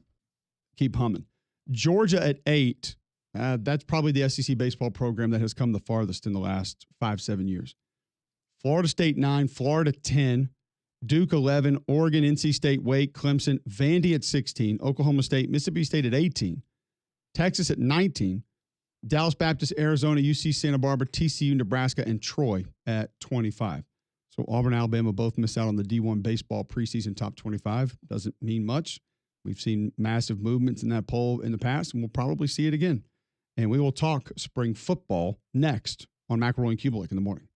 humming. Georgia at 8. That's probably the SEC baseball program that has come the farthest in the last 5-7 years. Florida State 9, Florida 10, Duke 11, Oregon, NC State, Wake, Clemson, Vandy at 16, Oklahoma State, Mississippi State at 18, Texas at 19, Dallas Baptist, Arizona, UC Santa Barbara, TCU, Nebraska, and Troy at 25. So Auburn-Alabama both miss out on the D1 baseball preseason top 25. Doesn't mean much. We've seen massive movements in that poll in the past, and we'll probably see it again. And we will talk spring football next on McElroy and Cubelic in the morning.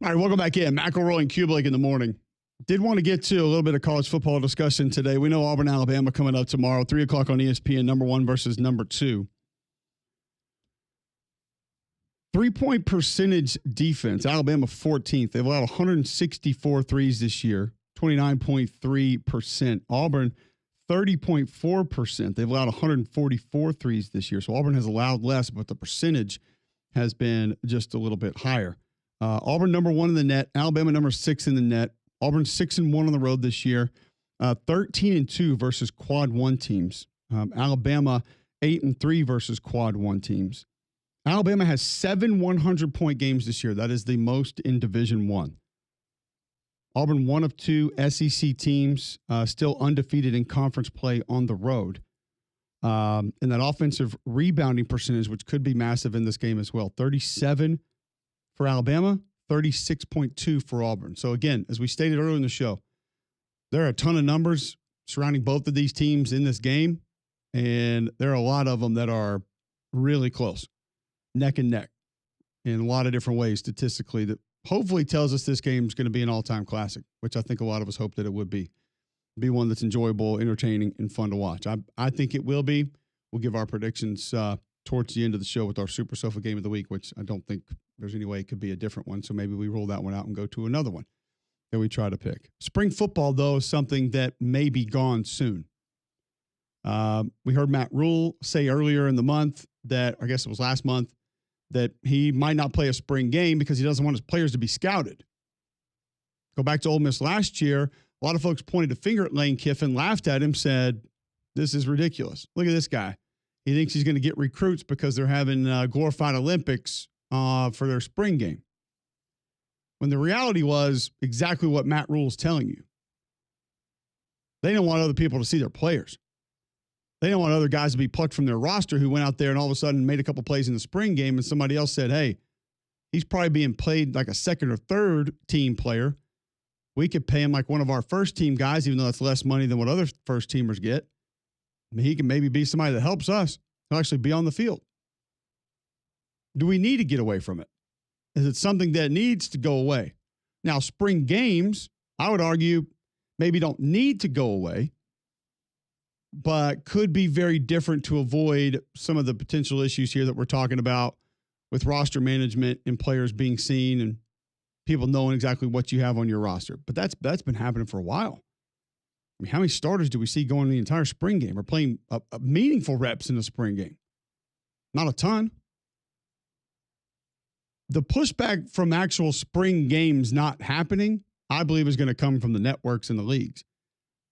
All right, welcome back in. McElroy and Cubelic in the morning. Did want to get to a little bit of college football discussion today. We know Auburn-Alabama coming up tomorrow, 3 o'clock on ESPN, number 1 versus number 2. 3-point percentage defense, Alabama 14th. They've allowed 164 threes this year, 29.3%. Auburn, 30.4%. They've allowed 144 threes this year. So Auburn has allowed less, but the percentage has been just a little bit higher. Auburn number 1 in the net, Alabama number 6 in the net. Auburn 6-1 on the road this year, 13-2 versus quad 1 teams. Alabama 8-3 versus quad 1 teams. Alabama has 7 100-point games this year. That is the most in Division I. Auburn, one of 2 SEC teams, still undefeated in conference play on the road. And that offensive rebounding percentage, which could be massive in this game as well. 37 for Alabama, 36.2 for Auburn. So again, as we stated earlier in the show, there are a ton of numbers surrounding both of these teams in this game, and there are a lot of them that are really close, neck and neck, in a lot of different ways statistically that hopefully tells us this game is going to be an all-time classic, which I think a lot of us hope that it would be. Be one that's enjoyable, entertaining, and fun to watch. I think it will be. We'll give our predictions towards the end of the show with our Super Sofa Game of the Week, which I don't think there's any way it could be a different one. So maybe we roll that one out and go to another one that we try to pick. Spring football, though, is something that may be gone soon. We heard Matt Rule say earlier in the month that, I guess it was last month, that he might not play a spring game because he doesn't want his players to be scouted. Go back to Ole Miss last year. A lot of folks pointed a finger at Lane Kiffin, laughed at him, said, this is ridiculous. Look at this guy. He thinks he's going to get recruits because they're having glorified Olympics for their spring game. When the reality was exactly what Matt Rule's telling you. They don't want other people to see their players. They don't want other guys to be plucked from their roster who went out there and all of a sudden made a couple plays in the spring game and somebody else said, hey, he's probably being played like a second or third team player. We could pay him like one of our first team guys, even though that's less money than what other first teamers get. I mean, he can maybe be somebody that helps us. He'll actually be on the field. Do we need to get away from it? Is it something that needs to go away? Now, spring games, I would argue, maybe don't need to go away, but could be very different to avoid some of the potential issues here that we're talking about with roster management and players being seen and people knowing exactly what you have on your roster. But that's been happening for a while. I mean, how many starters do we see going the entire spring game or playing a meaningful reps in the spring game? Not a ton. The pushback from actual spring games not happening, I believe, is going to come from the networks and the leagues.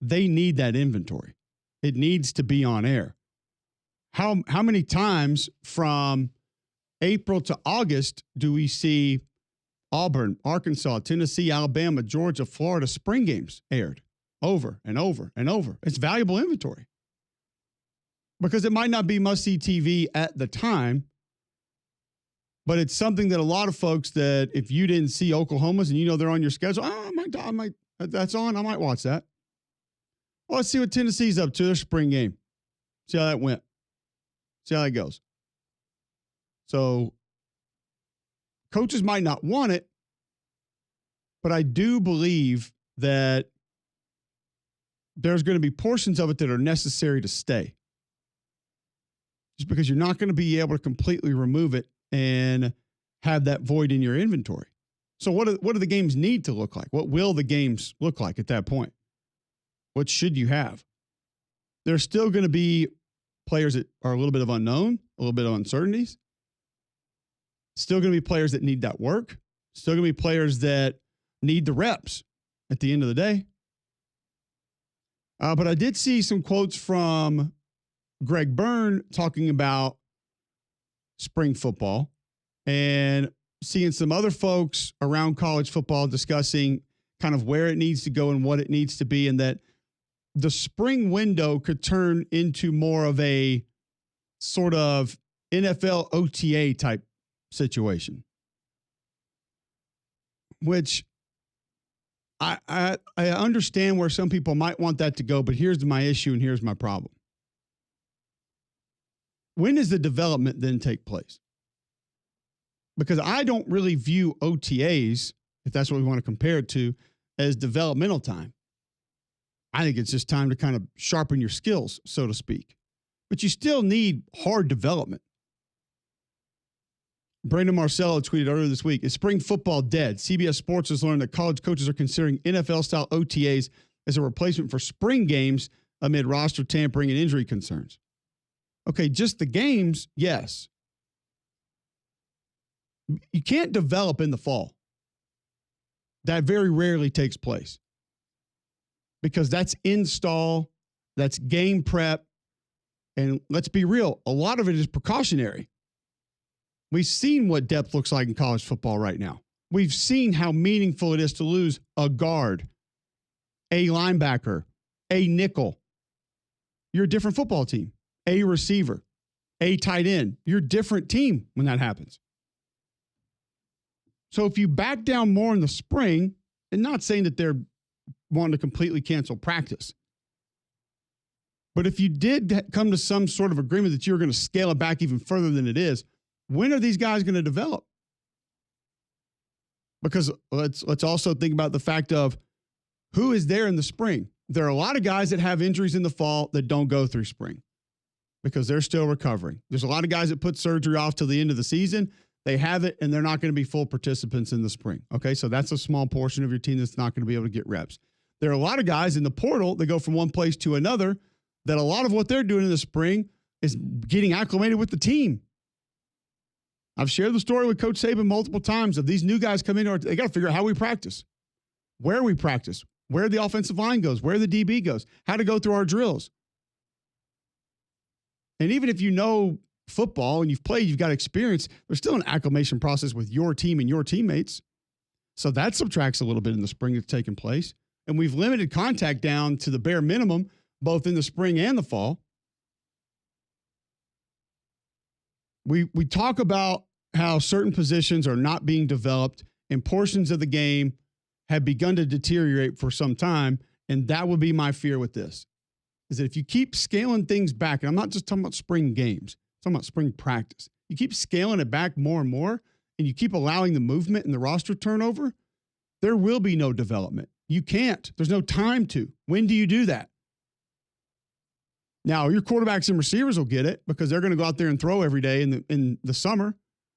They need that inventory. It needs to be on air. How many times from April to August do we see Auburn, Arkansas, Tennessee, Alabama, Georgia, Florida spring games aired over and over and over? It's valuable inventory because it might not be must-see TV at the time, but it's something that a lot of folks that if you didn't see Oklahoma's and you know they're on your schedule, I might that's on, I might watch that. Well, let's see what Tennessee's up to their spring game. See how that went. See how that goes. So coaches might not want it, but I do believe that there's going to be portions of it that are necessary to stay. Just because you're not going to be able to completely remove it and have that void in your inventory. So what do the games need to look like? What will the games look like at that point? What should you have? There's still going to be players that are a little bit of unknown, a little bit of uncertainties. Still going to be players that need that work. Still going to be players that need the reps at the end of the day. But I did see some quotes from Greg Byrne talking about spring football and seeing some other folks around college football discussing kind of where it needs to go and what it needs to be, and that the spring window could turn into more of a sort of NFL OTA type situation, which I understand where some people might want that to go, but here's my issue and here's my problem. When does the development then take place? Because I don't really view OTAs, if that's what we want to compare it to, as developmental time. I think it's just time to kind of sharpen your skills, so to speak. But you still need hard development. Brandon Marcello tweeted earlier this week, is spring football dead? CBS Sports has learned that college coaches are considering NFL-style OTAs as a replacement for spring games amid roster tampering and injury concerns. Okay, just the games, yes. You can't develop in the fall. That very rarely takes place because that's install, that's game prep, and let's be real, a lot of it is precautionary. We've seen what depth looks like in college football right now. We've seen how meaningful it is to lose a guard, a linebacker, a nickel. You're a different football team, a receiver, a tight end. You're a different team when that happens. So if you back down more in the spring, and not saying that they're wanting to completely cancel practice, but if you did come to some sort of agreement that you're going to scale it back even further than it is, when are these guys going to develop? Because let's also think about the fact of who is there in the spring. There are a lot of guys that have injuries in the fall that don't go through spring because they're still recovering. There's a lot of guys that put surgery off till the end of the season. They have it, and they're not going to be full participants in the spring. Okay, so that's a small portion of your team that's not going to be able to get reps. There are a lot of guys in the portal that go from one place to another that a lot of what they're doing in the spring is getting acclimated with the team. I've shared the story with Coach Saban multiple times of these new guys come in, they got to figure out how we practice, where we practice, where the offensive line goes, where the DB goes, how to go through our drills. And even if you know football and you've played, you've got experience, there's still an acclimation process with your team and your teammates. So that subtracts a little bit in the spring that's taking place. And we've limited contact down to the bare minimum, both in the spring and the fall. We talk about how certain positions are not being developed and portions of the game have begun to deteriorate for some time. And that would be my fear with this, is that if you keep scaling things back, and I'm not just talking about spring games, I'm talking about spring practice. You keep scaling it back more and more, and you keep allowing the movement and the roster turnover, there will be no development. You can't. There's no time to. When do you do that? Now, your quarterbacks and receivers will get it because they're going to go out there and throw every day in the summer,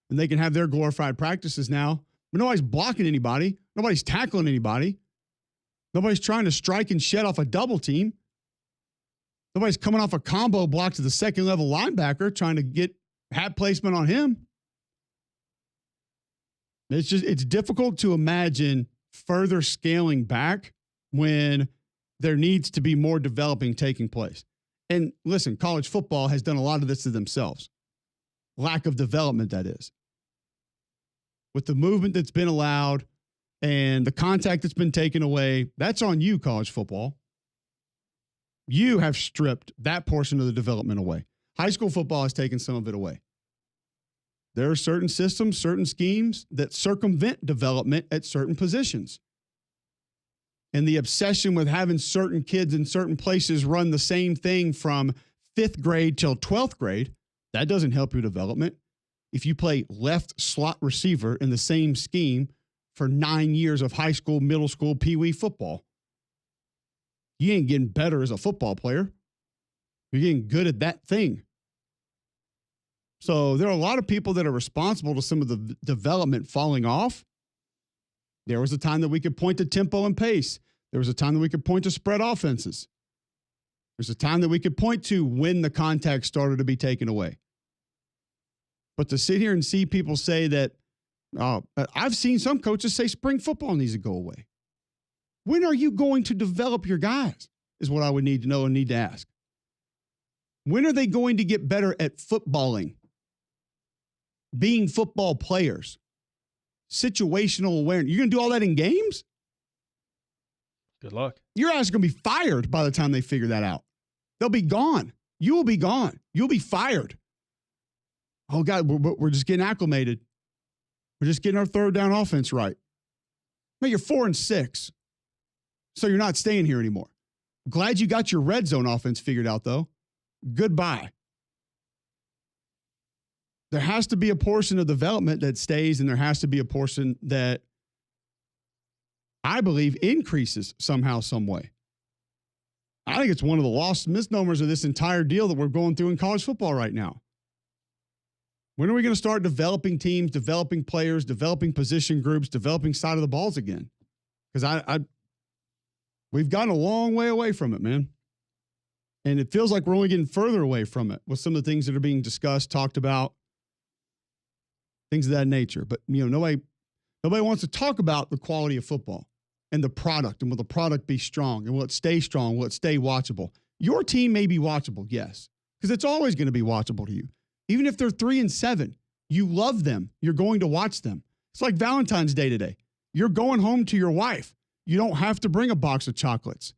and they can have their glorified practices now. But nobody's blocking anybody. Nobody's tackling anybody. Nobody's trying to strike and shed off a double team. Nobody's coming off a combo block to the second level linebacker trying to get hat placement on him. It's difficult to imagine further scaling back when there needs to be more developing taking place. And listen, college football has done a lot of this to themselves. Lack of development, that is. With the movement that's been allowed and the contact that's been taken away, that's on you, college football. You have stripped that portion of the development away. High school football has taken some of it away. There are certain systems, certain schemes that circumvent development at certain positions. And the obsession with having certain kids in certain places run the same thing from 5th grade till 12th grade, that doesn't help your development. If you play left slot receiver in the same scheme for 9 years of high school, middle school, pee-wee football, you ain't getting better as a football player. You're getting good at that thing. So there are a lot of people that are responsible to some of the development falling off. There was a time that we could point to tempo and pace. There was a time that we could point to spread offenses. There's a time that we could point to when the contact started to be taken away. But to sit here and see people say that, I've seen some coaches say spring football needs to go away. When are you going to develop your guys is what I would need to know and need to ask. When are they going to get better at footballing, being football players, situational awareness? You're going to do all that in games? Good luck. Your ass is going to be fired by the time they figure that out. They'll be gone. You will be gone. You'll be fired. Oh, God, we're just getting acclimated. We're just getting our third down offense right. No, you're 4-6. So you're not staying here anymore. Glad you got your red zone offense figured out, though. Goodbye. There has to be a portion of development that stays, and there has to be a portion that I believe increases somehow, some way. I think it's one of the lost misnomers of this entire deal that we're going through in college football right now. When are we going to start developing teams, developing players, developing position groups, developing side of the balls again? Because we've gotten a long way away from it, man. And it feels like we're only getting further away from it with some of the things that are being discussed, talked about, things of that nature. But, nobody wants to talk about the quality of football and the product, and will the product be strong, and will it stay strong? Will it stay watchable? Your team may be watchable, yes, because it's always going to be watchable to you. Even if they're 3-7, You love them. You're going to watch them. It's like Valentine's Day today. You're going home to your wife. You don't have to bring a box of chocolates.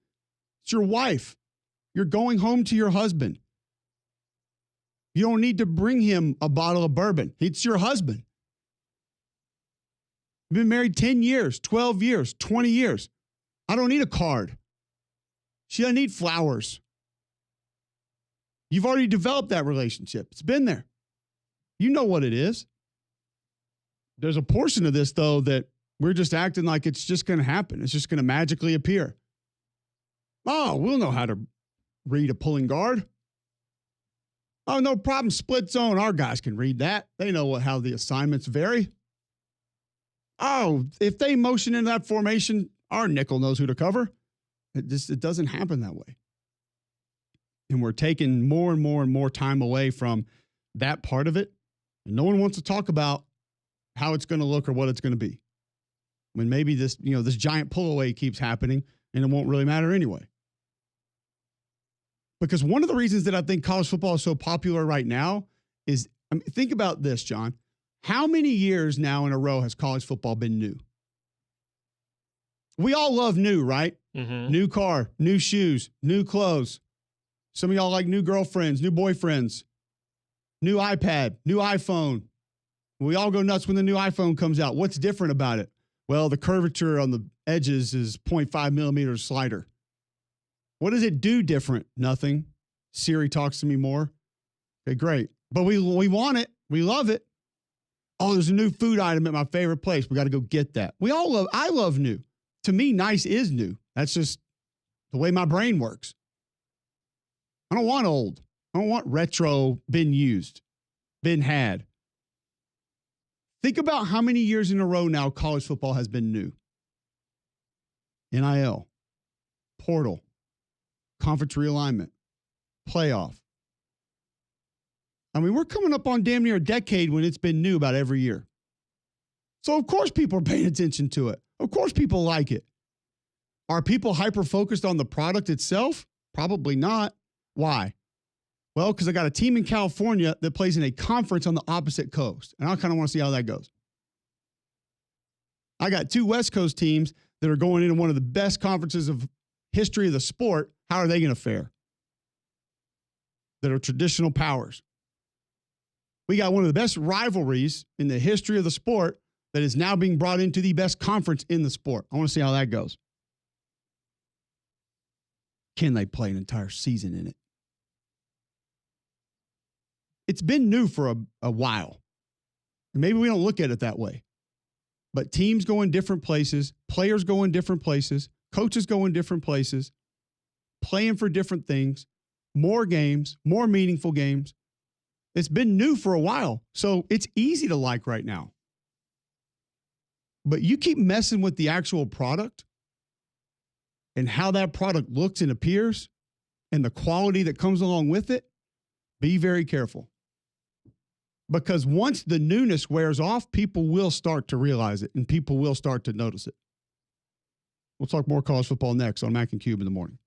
It's your wife. You're going home to your husband. You don't need to bring him a bottle of bourbon. It's your husband. You've been married 10 years, 12 years, 20 years. I don't need a card. She doesn't need flowers. You've already developed that relationship. It's been there. You know what it is. There's a portion of this, though, that we're just acting like it's just going to happen. It's just going to magically appear. Oh, we'll know how to read a pulling guard. Oh, no problem. Split zone. Our guys can read that. They know how the assignments vary. Oh, if they motion into that formation, our nickel knows who to cover. It doesn't happen that way. And we're taking more and more and more time away from that part of it. And no one wants to talk about how it's going to look or what it's going to be. When maybe this giant pull away keeps happening and it won't really matter anyway. Because one of the reasons that I think college football is so popular right now is, think about this, John. How many years now in a row has college football been new? We all love new, right? Mm-hmm. New car, new shoes, new clothes. Some of y'all like new girlfriends, new boyfriends, new iPad, new iPhone. We all go nuts when the new iPhone comes out. What's different about it? Well, the curvature on the edges is 0.5 millimeters slighter. What does it do different? Nothing. Siri talks to me more. Okay, great. But we want it. We love it. Oh, there's a new food item at my favorite place. We got to go get that. I love new. To me, nice is new. That's just the way my brain works. I don't want old. I don't want retro, been used, been had. Think about how many years in a row now college football has been new. NIL, portal, conference realignment, playoff. I mean, we're coming up on damn near a decade when it's been new about every year. So, of course, people are paying attention to it. Of course, people like it. Are people hyper-focused on the product itself? Probably not. Why? Well, because I got a team in California that plays in a conference on the opposite coast, and I kind of want to see how that goes. I got two West Coast teams that are going into one of the best conferences of history of the sport. How are they going to fare? That are traditional powers. We got one of the best rivalries in the history of the sport that is now being brought into the best conference in the sport. I want to see how that goes. Can they play an entire season in it? It's been new for a while. Maybe we don't look at it that way. But teams go in different places, players go in different places, coaches go in different places, playing for different things, more games, more meaningful games. It's been new for a while, so it's easy to like right now. But you keep messing with the actual product and how that product looks and appears and the quality that comes along with it, be very careful. Because once the newness wears off, people will start to realize it and people will start to notice it. We'll talk more college football next on Mac and Cube in the morning.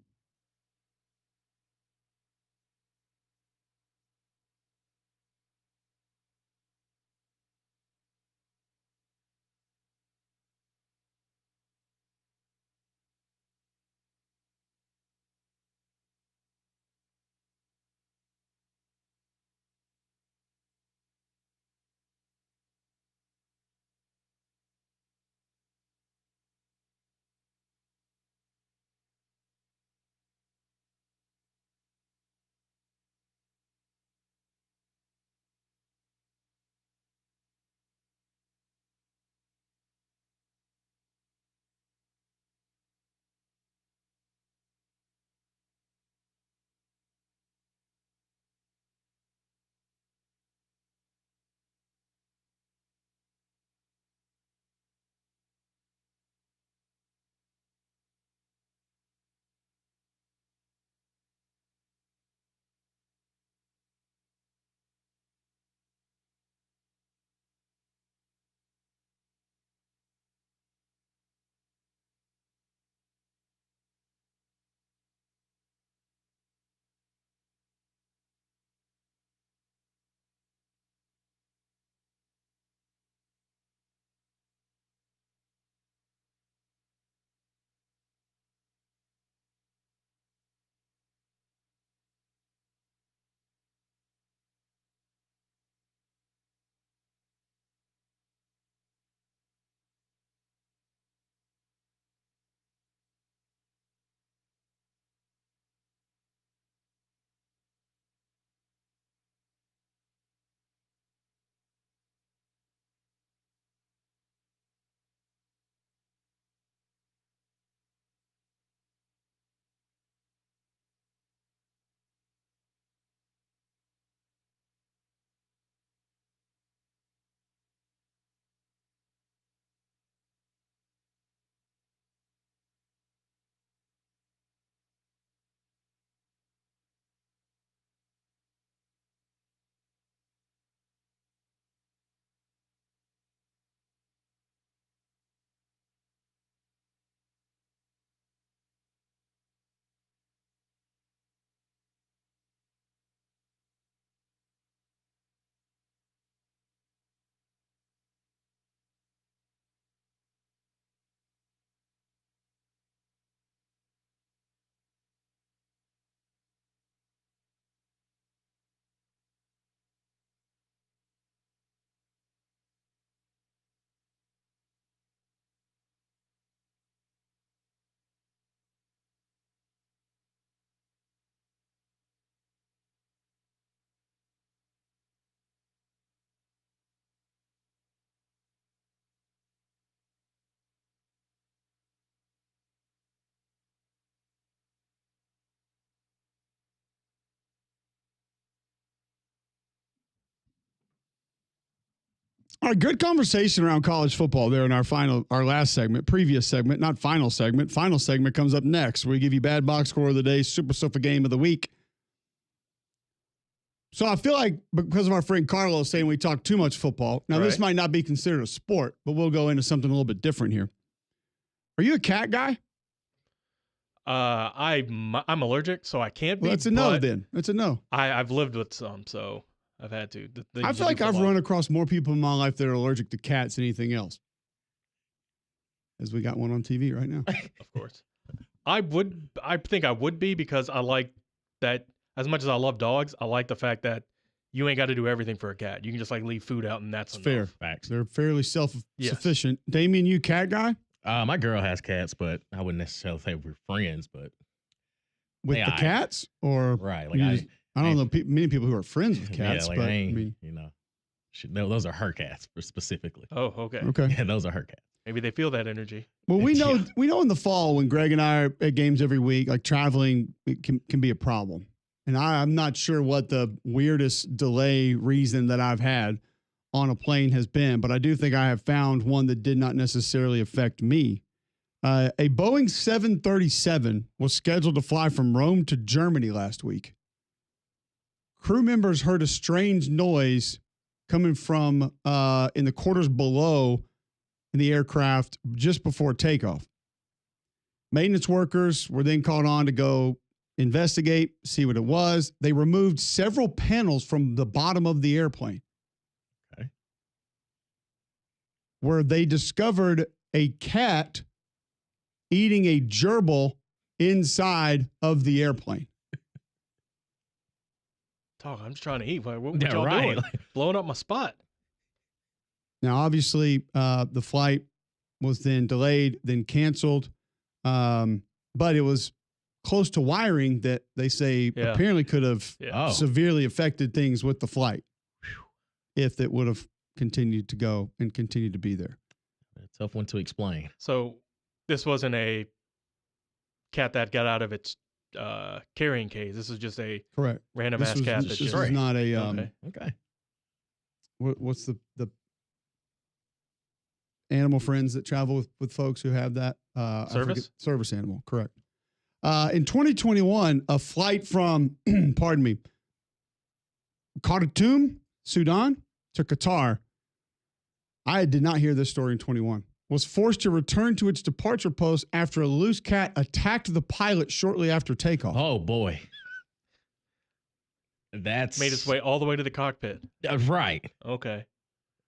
All right, good conversation around college football there in our previous segment, not final segment. Final segment comes up next. We give you bad box score of the day, Super Sofa game of the week. So I feel like because of our friend Carlos saying we talk too much football, now this might not be considered a sport, but we'll go into something a little bit different here. Are you a cat guy? I'm allergic, so I can't be. Well, that's a no then. That's a no. I've lived with some, so I've had to. I feel like I've run across more people in my life that are allergic to cats than anything else. As we got one on TV right now. Of course. I think I would be because I like that. As much as I love dogs, I like the fact that you ain't got to do everything for a cat. You can just like leave food out and that's fair. Facts. They're fairly self-sufficient. Yes. Damien, you cat guy? My girl has cats, but I wouldn't necessarily say we're friends, but with the cats or right. Like I don't know many people who are friends with cats, yeah, like but I mean, you know, those are her cats specifically. Oh, okay. Okay. Yeah, those are her cats. Maybe they feel that energy. Well, we know in the fall when Greg and I are at games every week, like traveling can be a problem. And I'm not sure what the weirdest delay reason that I've had on a plane has been, but I do think I have found one that did not necessarily affect me. A Boeing 737 was scheduled to fly from Rome to Germany last week. Crew members heard a strange noise coming from in the quarters below in the aircraft just before takeoff. Maintenance workers were then called on to go investigate, see what it was. They removed several panels from the bottom of the airplane. Okay. Where they discovered a cat eating a gerbil inside of the airplane. Dog, I'm just trying to eat. What y'all doing? Blowing up my spot. Now, obviously, the flight was then delayed, then canceled. But it was close to wiring that they say apparently could have severely affected things with the flight if it would have continued to go and continued to be there. A tough one to explain. So this wasn't a cat that got out of its carrying case. This is just a random ass cat. This is not a okay. What's the animal friends that travel with folks who have that service animal? Correct. In 2021, a flight from Khartoum, Sudan to Qatar. I did not hear this story in 21. Was forced to return to its departure post after a loose cat attacked the pilot shortly after takeoff. Oh, boy. That's made its way all the way to the cockpit. Right. Okay.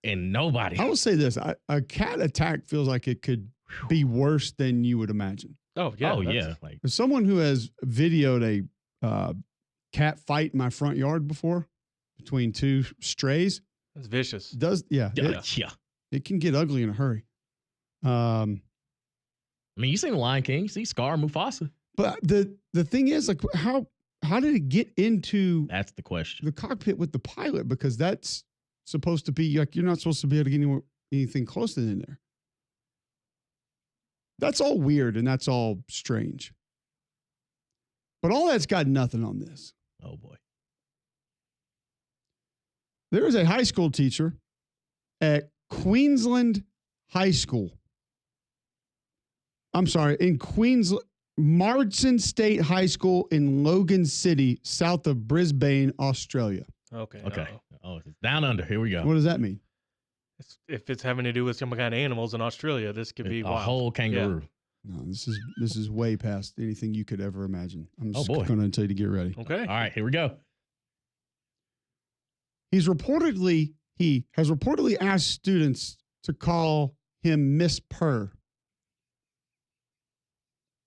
And nobody. I will say this. A cat attack feels like it could be worse than you would imagine. Oh, yeah. Oh, yeah. Like as someone who has videoed a cat fight in my front yard before between two strays. That's vicious. It can get ugly in a hurry. I mean, you seen The Lion King, you see Scar, Mufasa. But the thing is, like, how did it get into that's the question. The cockpit with the pilot? Because that's supposed to be like you're not supposed to be able to get anything closer than there. That's all weird and that's all strange. But all that's got nothing on this. Oh boy. There is a high school teacher at Queensland High School. I'm sorry, in Queensland, Marsden State High School in Logan City, south of Brisbane, Australia. Okay. Oh, it's down under. Here we go. What does that mean? If it's having to do with some kind of animals in Australia, this could be a wild. whole kangaroo. Yeah. No, this is way past anything you could ever imagine. I'm just going to tell you to get ready. Okay. All right, here we go. He has reportedly asked students to call him Miss Purr.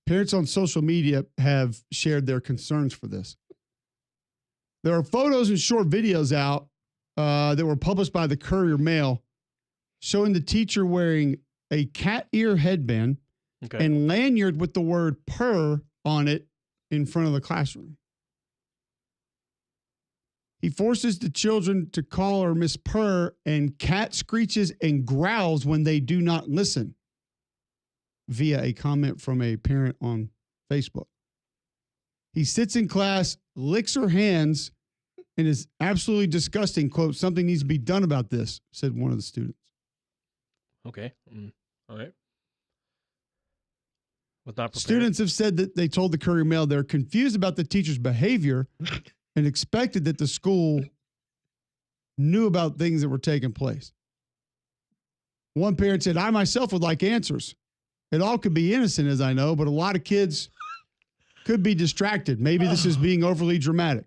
Parents on social media have shared their concerns for this. There are photos and short videos out that were published by the Courier Mail showing the teacher wearing a cat ear headband and lanyard with the word purr on it in front of the classroom. He forces the children to call her Miss Purr, and cat screeches and growls when they do not listen, via a comment from a parent on Facebook. He sits in class, licks her hands, and is absolutely disgusting. Quote, something needs to be done about this, said one of the students. Okay. All right. Was not prepared. Students have said that they told the Courier Mail they're confused about the teacher's behavior and expected that the school knew about things that were taking place. One parent said, I myself would like answers. It all could be innocent, as I know, but a lot of kids could be distracted. Maybe this is being overly dramatic.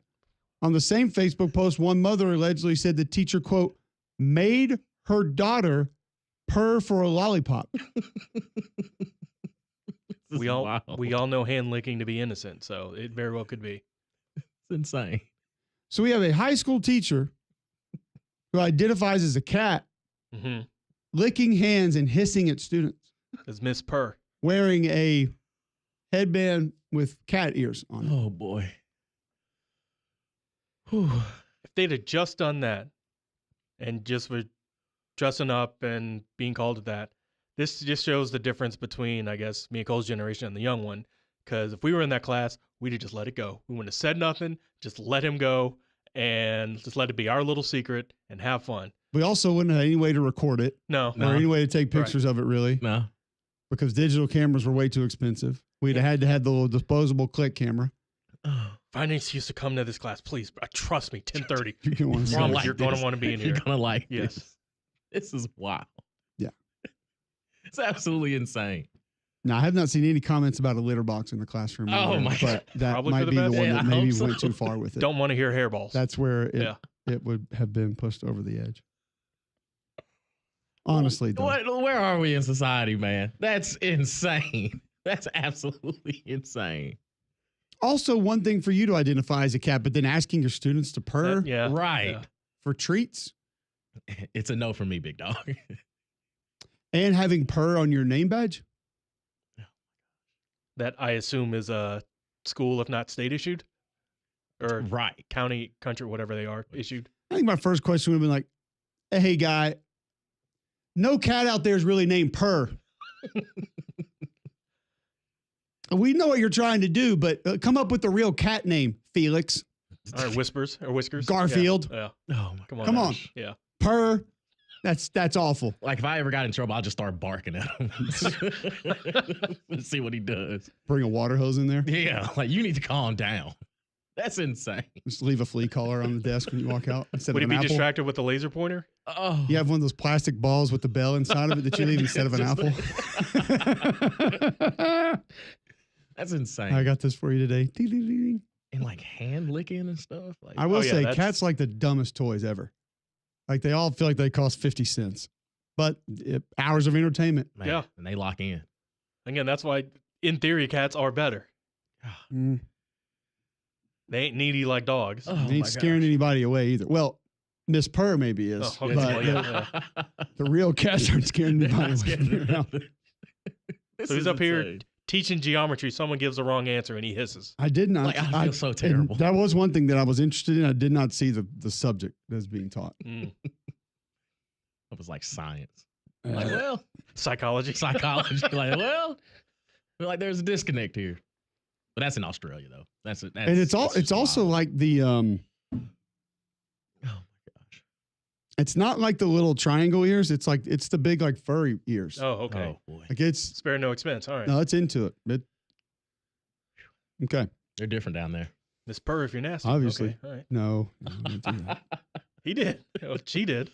On the same Facebook post, one mother allegedly said the teacher, quote, made her daughter purr for a lollipop. We all know hand licking to be innocent, so it very well could be. It's insane. So we have a high school teacher who identifies as a cat licking hands and hissing at students. As Miss Purr. Wearing a headband with cat ears on it. Oh, boy. Whew. If they'd have just done that and just were dressing up and being called to that, this just shows the difference between, I guess, me and Cole's generation and the young one. Because if we were in that class, we'd have just let it go. We wouldn't have said nothing, just let him go and just let it be our little secret and have fun. We also wouldn't have any way to record it. No. Or any way to take pictures of it, really. No. Because digital cameras were way too expensive. We'd have had to have the little disposable click camera. Find an excuse to come to this class, please. Trust me, 10:30. You're going You're going to want to be in here. You're going to like Yes. This is wild. Yeah. It's absolutely insane. Now, I have not seen any comments about a litter box in the classroom. Oh, either, my God. But that Probably might for the be the best. one Yeah, that I maybe hope so. went too far with it. Don't want to hear hairballs. That's where it would have been pushed over the edge. Honestly, though. Where are we in society, man? That's insane. That's absolutely insane. Also, one thing for you to identify as a cat, but then asking your students to purr Yeah. Right. Yeah. for treats It's a no for me, big dog. and having purr on your name badge. That I assume is a school, if not state issued, or Right. county, country, whatever they are issued. I think my first question would have been like, hey, guy, no cat out there is really named Purr. We know what you're trying to do, but come up with the real cat name, Felix. All right, Whispers or Whiskers. Garfield. Yeah. Oh my Come on. Come now. on. Yeah. Purr. That's awful. Like if I ever got in trouble, I'll just start barking at him. Let's see what he does. Bring a water hose in there. Yeah, like you need to calm down. That's insane. Just leave a flea collar on the desk when you walk out instead Would he of be an apple. distracted with the laser pointer? Oh, You have one of those plastic balls with the bell inside of it that you leave instead of an apple. that's insane. I got this for you today. Ding, ding, ding, ding. And like hand licking and stuff. Like, I will yeah, say, that's- cats like the dumbest toys ever. Like they all feel like they cost 50 cents, but hours of entertainment. man, Yeah. and they lock in. Again, that's why, in theory, cats are better. Mm. They ain't needy like dogs. Oh, They my ain't scaring gosh. anybody away either. Well, Miss Purr maybe is, Oh, okay. but Well, yeah. the real cats aren't scaring They're anybody not away. scaring from your house. nothing. This So he's is up here insane. teaching geometry. Someone gives the wrong answer and he hisses. I did not. Like, I feel so and terrible. That was one thing that I was interested in. I did not see the subject that's being taught. Mm. It was like science. Like, Uh, well, Psychology. psychology. Like, well, like there's a disconnect here. But that's in Australia though. That's and it's just also wild. like the Oh my gosh. it's not like the little triangle ears. It's like it's the big like furry ears. Oh, okay. Oh boy. Like it's Spare no expense. All right. no, it's into it. Okay. They're different down there. Miss Purr, if you're nasty. Obviously. Okay. All right. No. don't do that. He did. Oh, she did.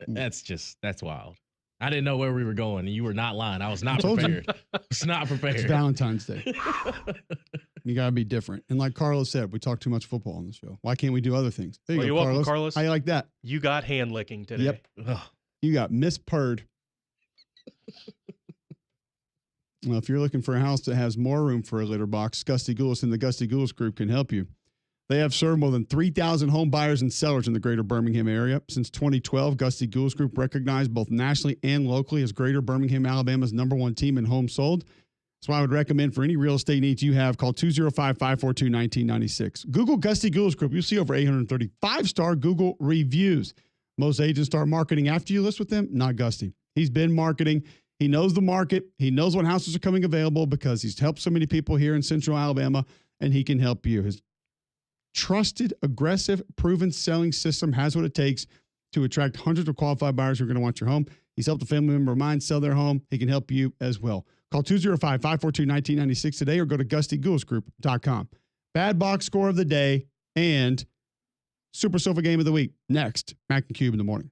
That's wild. I didn't know where we were going, and you were not lying. I was not Told you. prepared. I was not It's prepared. Valentine's Day. You gotta be different. And like Carlos said, we talk too much football on the show. Why can't we do other things? There you Well, go, you're welcome, Carlos. Carlos. How you like that? You got hand licking today. Yep. Ugh. You got Miss Purred. Well, if you're looking for a house that has more room for a litter box, Gusty Goulis and the Gusty Goulis Group can help you. They have served more than 3,000 home buyers and sellers in the greater Birmingham area. Since 2012, Gusty Goulis Group recognized both nationally and locally as greater Birmingham, Alabama's #1 team in homes sold. That's why I would recommend for any real estate needs you have, call 205-542-1996. Google Gusty Goulis Group. You'll see over 830 5-star Google reviews. Most agents start marketing after you list with them, not Gusty. He's been marketing. He knows the market. He knows when houses are coming available because he's helped so many people here in central Alabama, and he can help you. His trusted, aggressive, proven selling system has what it takes to attract hundreds of qualified buyers who are going to want your home. He's helped a family member of mine sell their home. He can help you as well. Call 205-542-1996 today or go to GustyGoolsGroup.com. Bad box score of the day and Super Sofa game of the week. Next, Mac and Cube in the morning.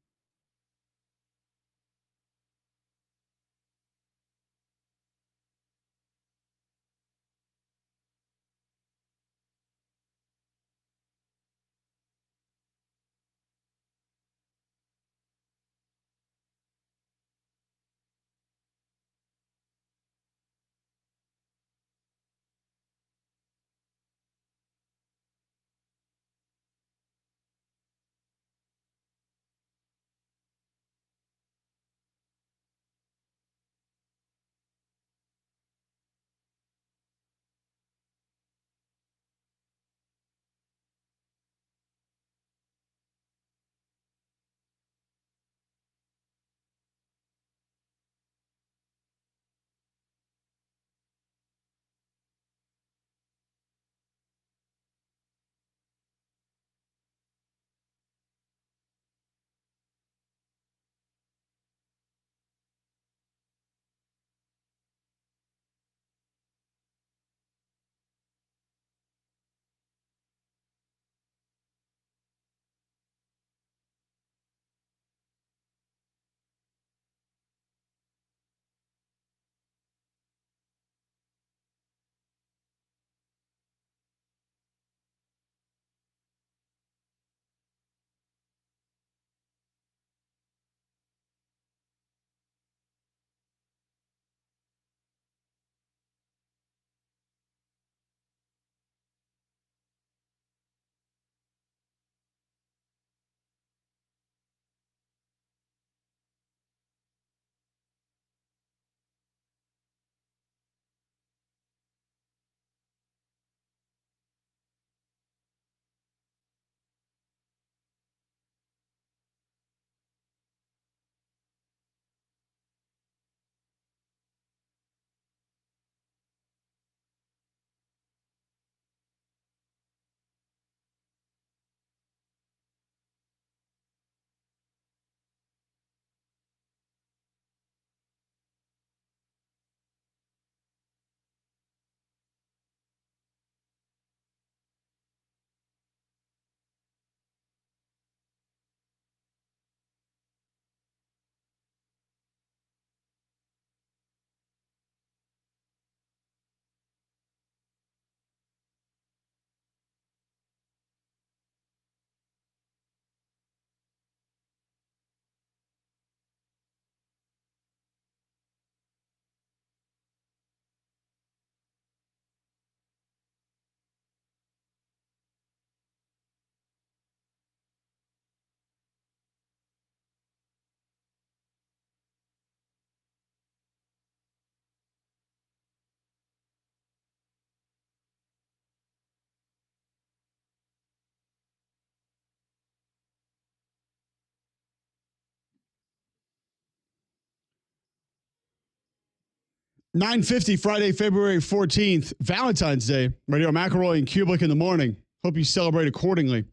$9:50 Friday, February 14th, Valentine's Day. Radio McElroy and Cubelic in the morning. Hope you celebrate accordingly.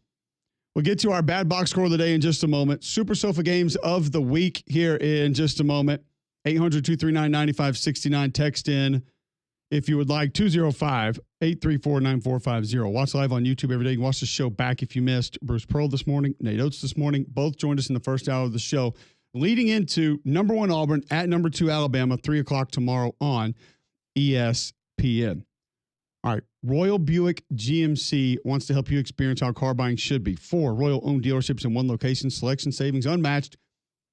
We'll get to our bad box score of the day in just a moment. Super Sofa games of the week here in just a moment. 800-239-9569. Text in if you would like. 205-834-9450. Watch live on YouTube every day. You can watch the show back if you missed. Bruce Pearl this morning, Nate Oats this morning. Both joined us in the first hour of the show. Leading into number 1 Auburn at number 2 Alabama, 3 o'clock tomorrow on ESPN. All right, Royal Buick GMC wants to help you experience how car buying should be. 4 Royal-owned dealerships in one location, selection savings unmatched.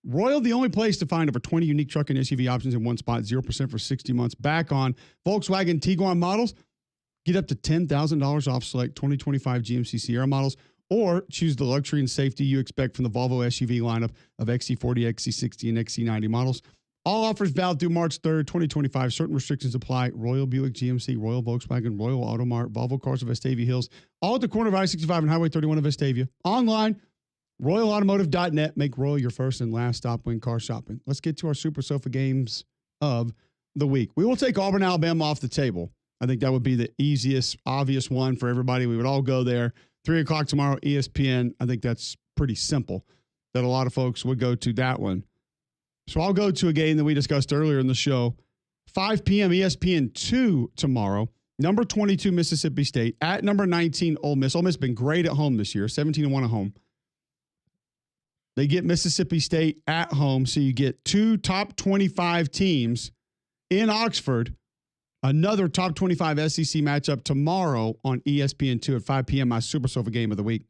Royal, the only place to find over 20 unique truck and SUV options in one spot, 0% for 60 months. Back on Volkswagen Tiguan models, get up to $10,000 off select 2025 GMC Sierra models, or choose the luxury and safety you expect from the Volvo SUV lineup of XC40, XC60, and XC90 models. All offers valid through March 3rd, 2025. Certain restrictions apply. Royal Buick GMC, Royal Volkswagen, Royal Automart, Volvo Cars of Vestavia Hills, all at the corner of I-65 and Highway 31 of Vestavia. Online, royalautomotive.net. Make Royal your first and last stop when car shopping. Let's get to our Super Sofa games of the week. We will take Auburn-Alabama off the table. I think that would be the easiest, obvious one for everybody. We would all go there. 3 o'clock tomorrow, ESPN. I think that's pretty simple that a lot of folks would go to that one. So I'll go to a game that we discussed earlier in the show. 5 p.m. ESPN 2 tomorrow. Number 22, Mississippi State. At number 19, Ole Miss. Ole Miss has been great at home this year, 17-1 at home. They get Mississippi State at home, so you get 2 top 25 teams in Oxford. Another top 25 SEC matchup tomorrow on ESPN 2 at 5 p.m., my Super Sofa game of the week.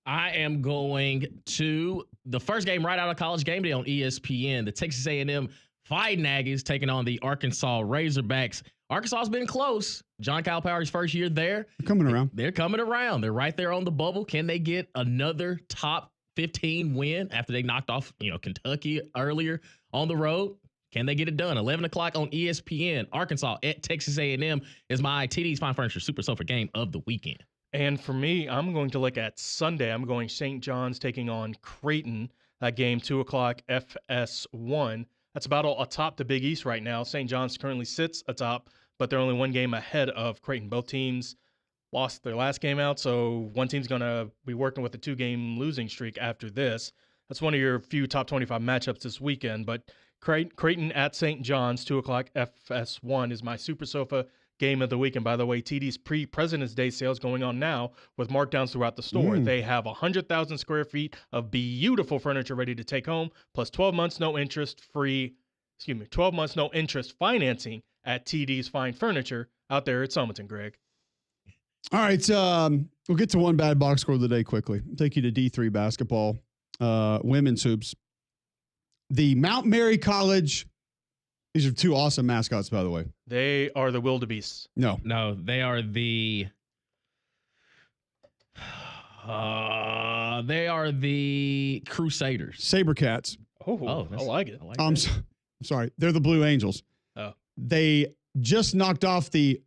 I am going to the first game right out of College Game Day on ESPN. The Texas A&M Fighting Aggies taking on the Arkansas Razorbacks. Arkansas has been close. John Calipari's first year there. They're coming around. They're coming around. They're right there on the bubble. Can they get another top 15 win after they knocked off, Kentucky earlier on the road? Can they get it done? 11 o'clock on ESPN. Arkansas at Texas A&M is my TD's Fine Furniture Super Sofa game of the weekend. And for me, I'm going to look at Sunday. I'm going St. John's taking on Creighton. That game, 2 o'clock, FS1. That's about atop the Big East right now. St. John's currently sits atop, but they're only one game ahead of Creighton. Both teams lost their last game out, so one team's going to be working with a 2-game losing streak after this. That's one of your few top 25 matchups this weekend. But Creighton at St. John's, 2 o'clock, FS1 is my Super Sofa game of the week. And by the way, TD's pre-President's Day sales going on now with markdowns throughout the store. They have 100,000 square feet of beautiful furniture ready to take home, plus 12 months no interest financing at TD's Fine Furniture out there at Summerton, Greg. All right, we'll get to one bad box score of the day quickly. I'll take you to D3 basketball, women's hoops. The Mount Mary College. These are 2 awesome mascots, by the way. They are the wildebeests. No, they are the Crusaders. Sabercats. Oh, I like it. I'm sorry. They're the Blue Angels. Oh. They just knocked off the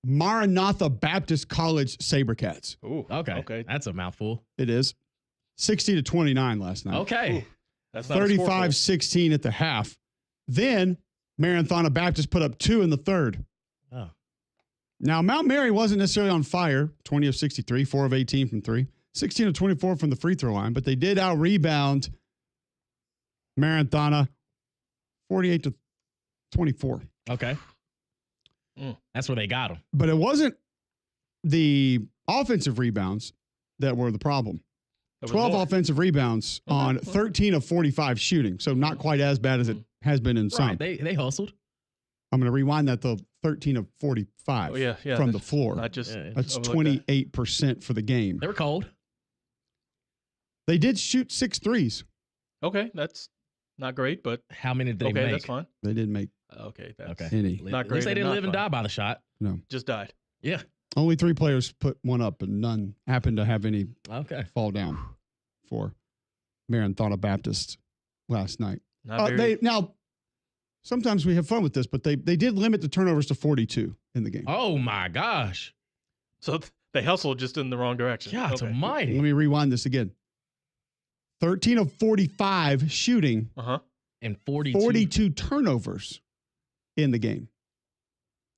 Maranatha Baptist College Sabercats. Ooh, okay. That's a mouthful. It is. 60-29 last night. Okay. Ooh, that's not 35-16 at the half. Then Maranatha Baptist put up 2 in the third. Oh. Now, Mount Mary wasn't necessarily on fire. 20 of 63, 4 of 18 from 3, 16 of 24 from the free throw line, but they did out-rebound Maranatha 48-24. Okay. That's where they got them. But it wasn't the offensive rebounds that were the problem. 12 offensive rebounds on 13 of 45 shooting, so not quite as bad as it has been in some. Right, they hustled. I'm going to rewind that to 13 of 45 from the floor. Not just That's 28% for the game. They were cold. They did shoot 6 threes. Okay, that's not great, but how many did they make? Okay, that's fine. They didn't make any. Not At least they great didn't and live and not die by the shot. No. Just died. Yeah. Only 3 players put one up, and none happened to have any fall down for Maranatha Baptist last night. Now, sometimes we have fun with this, but they did limit the turnovers to 42 in the game. Oh, my gosh. So they hustled just in the wrong direction. Yeah, it's almighty. Let me rewind this again. 13 of 45 shooting. And 42 turnovers in the game.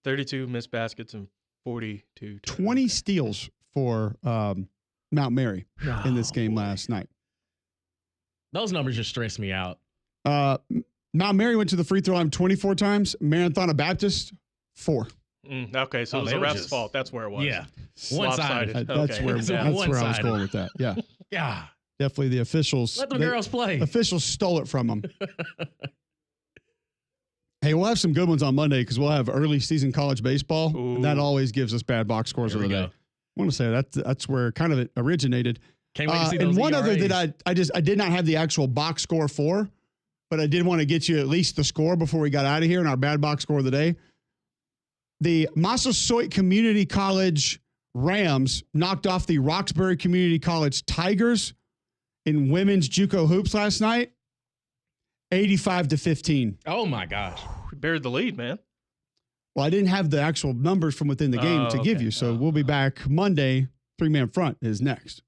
32 missed baskets and 42 turnovers. 20 steals for Mount Mary in this game last night. Those numbers just stress me out. Mount Mary went to the free throw line 24 times. Maranatha Baptist, 4. Okay, so it was the ref's fault. That's where it was. Yeah. One-sided. That's where I was going with that. Yeah. Yeah. Definitely the officials. Let the girls play. Officials stole it from them. Hey, we'll have some good ones on Monday because we'll have early season college baseball. And that always gives us bad box scores of the day. I want to say that's where kind of it originated. Can't wait to see those and one ERAs. other that I did not have the actual box score for, but I did want to get you at least the score before we got out of here in our bad box score of the day. The Massasoit Community College Rams knocked off the Roxbury Community College Tigers in women's JUCO hoops last night, 85-15. Oh, my gosh. We buried the lead, man. Well, I didn't have the actual numbers from within the game to give you, so we'll be back Monday. 3-man front is next.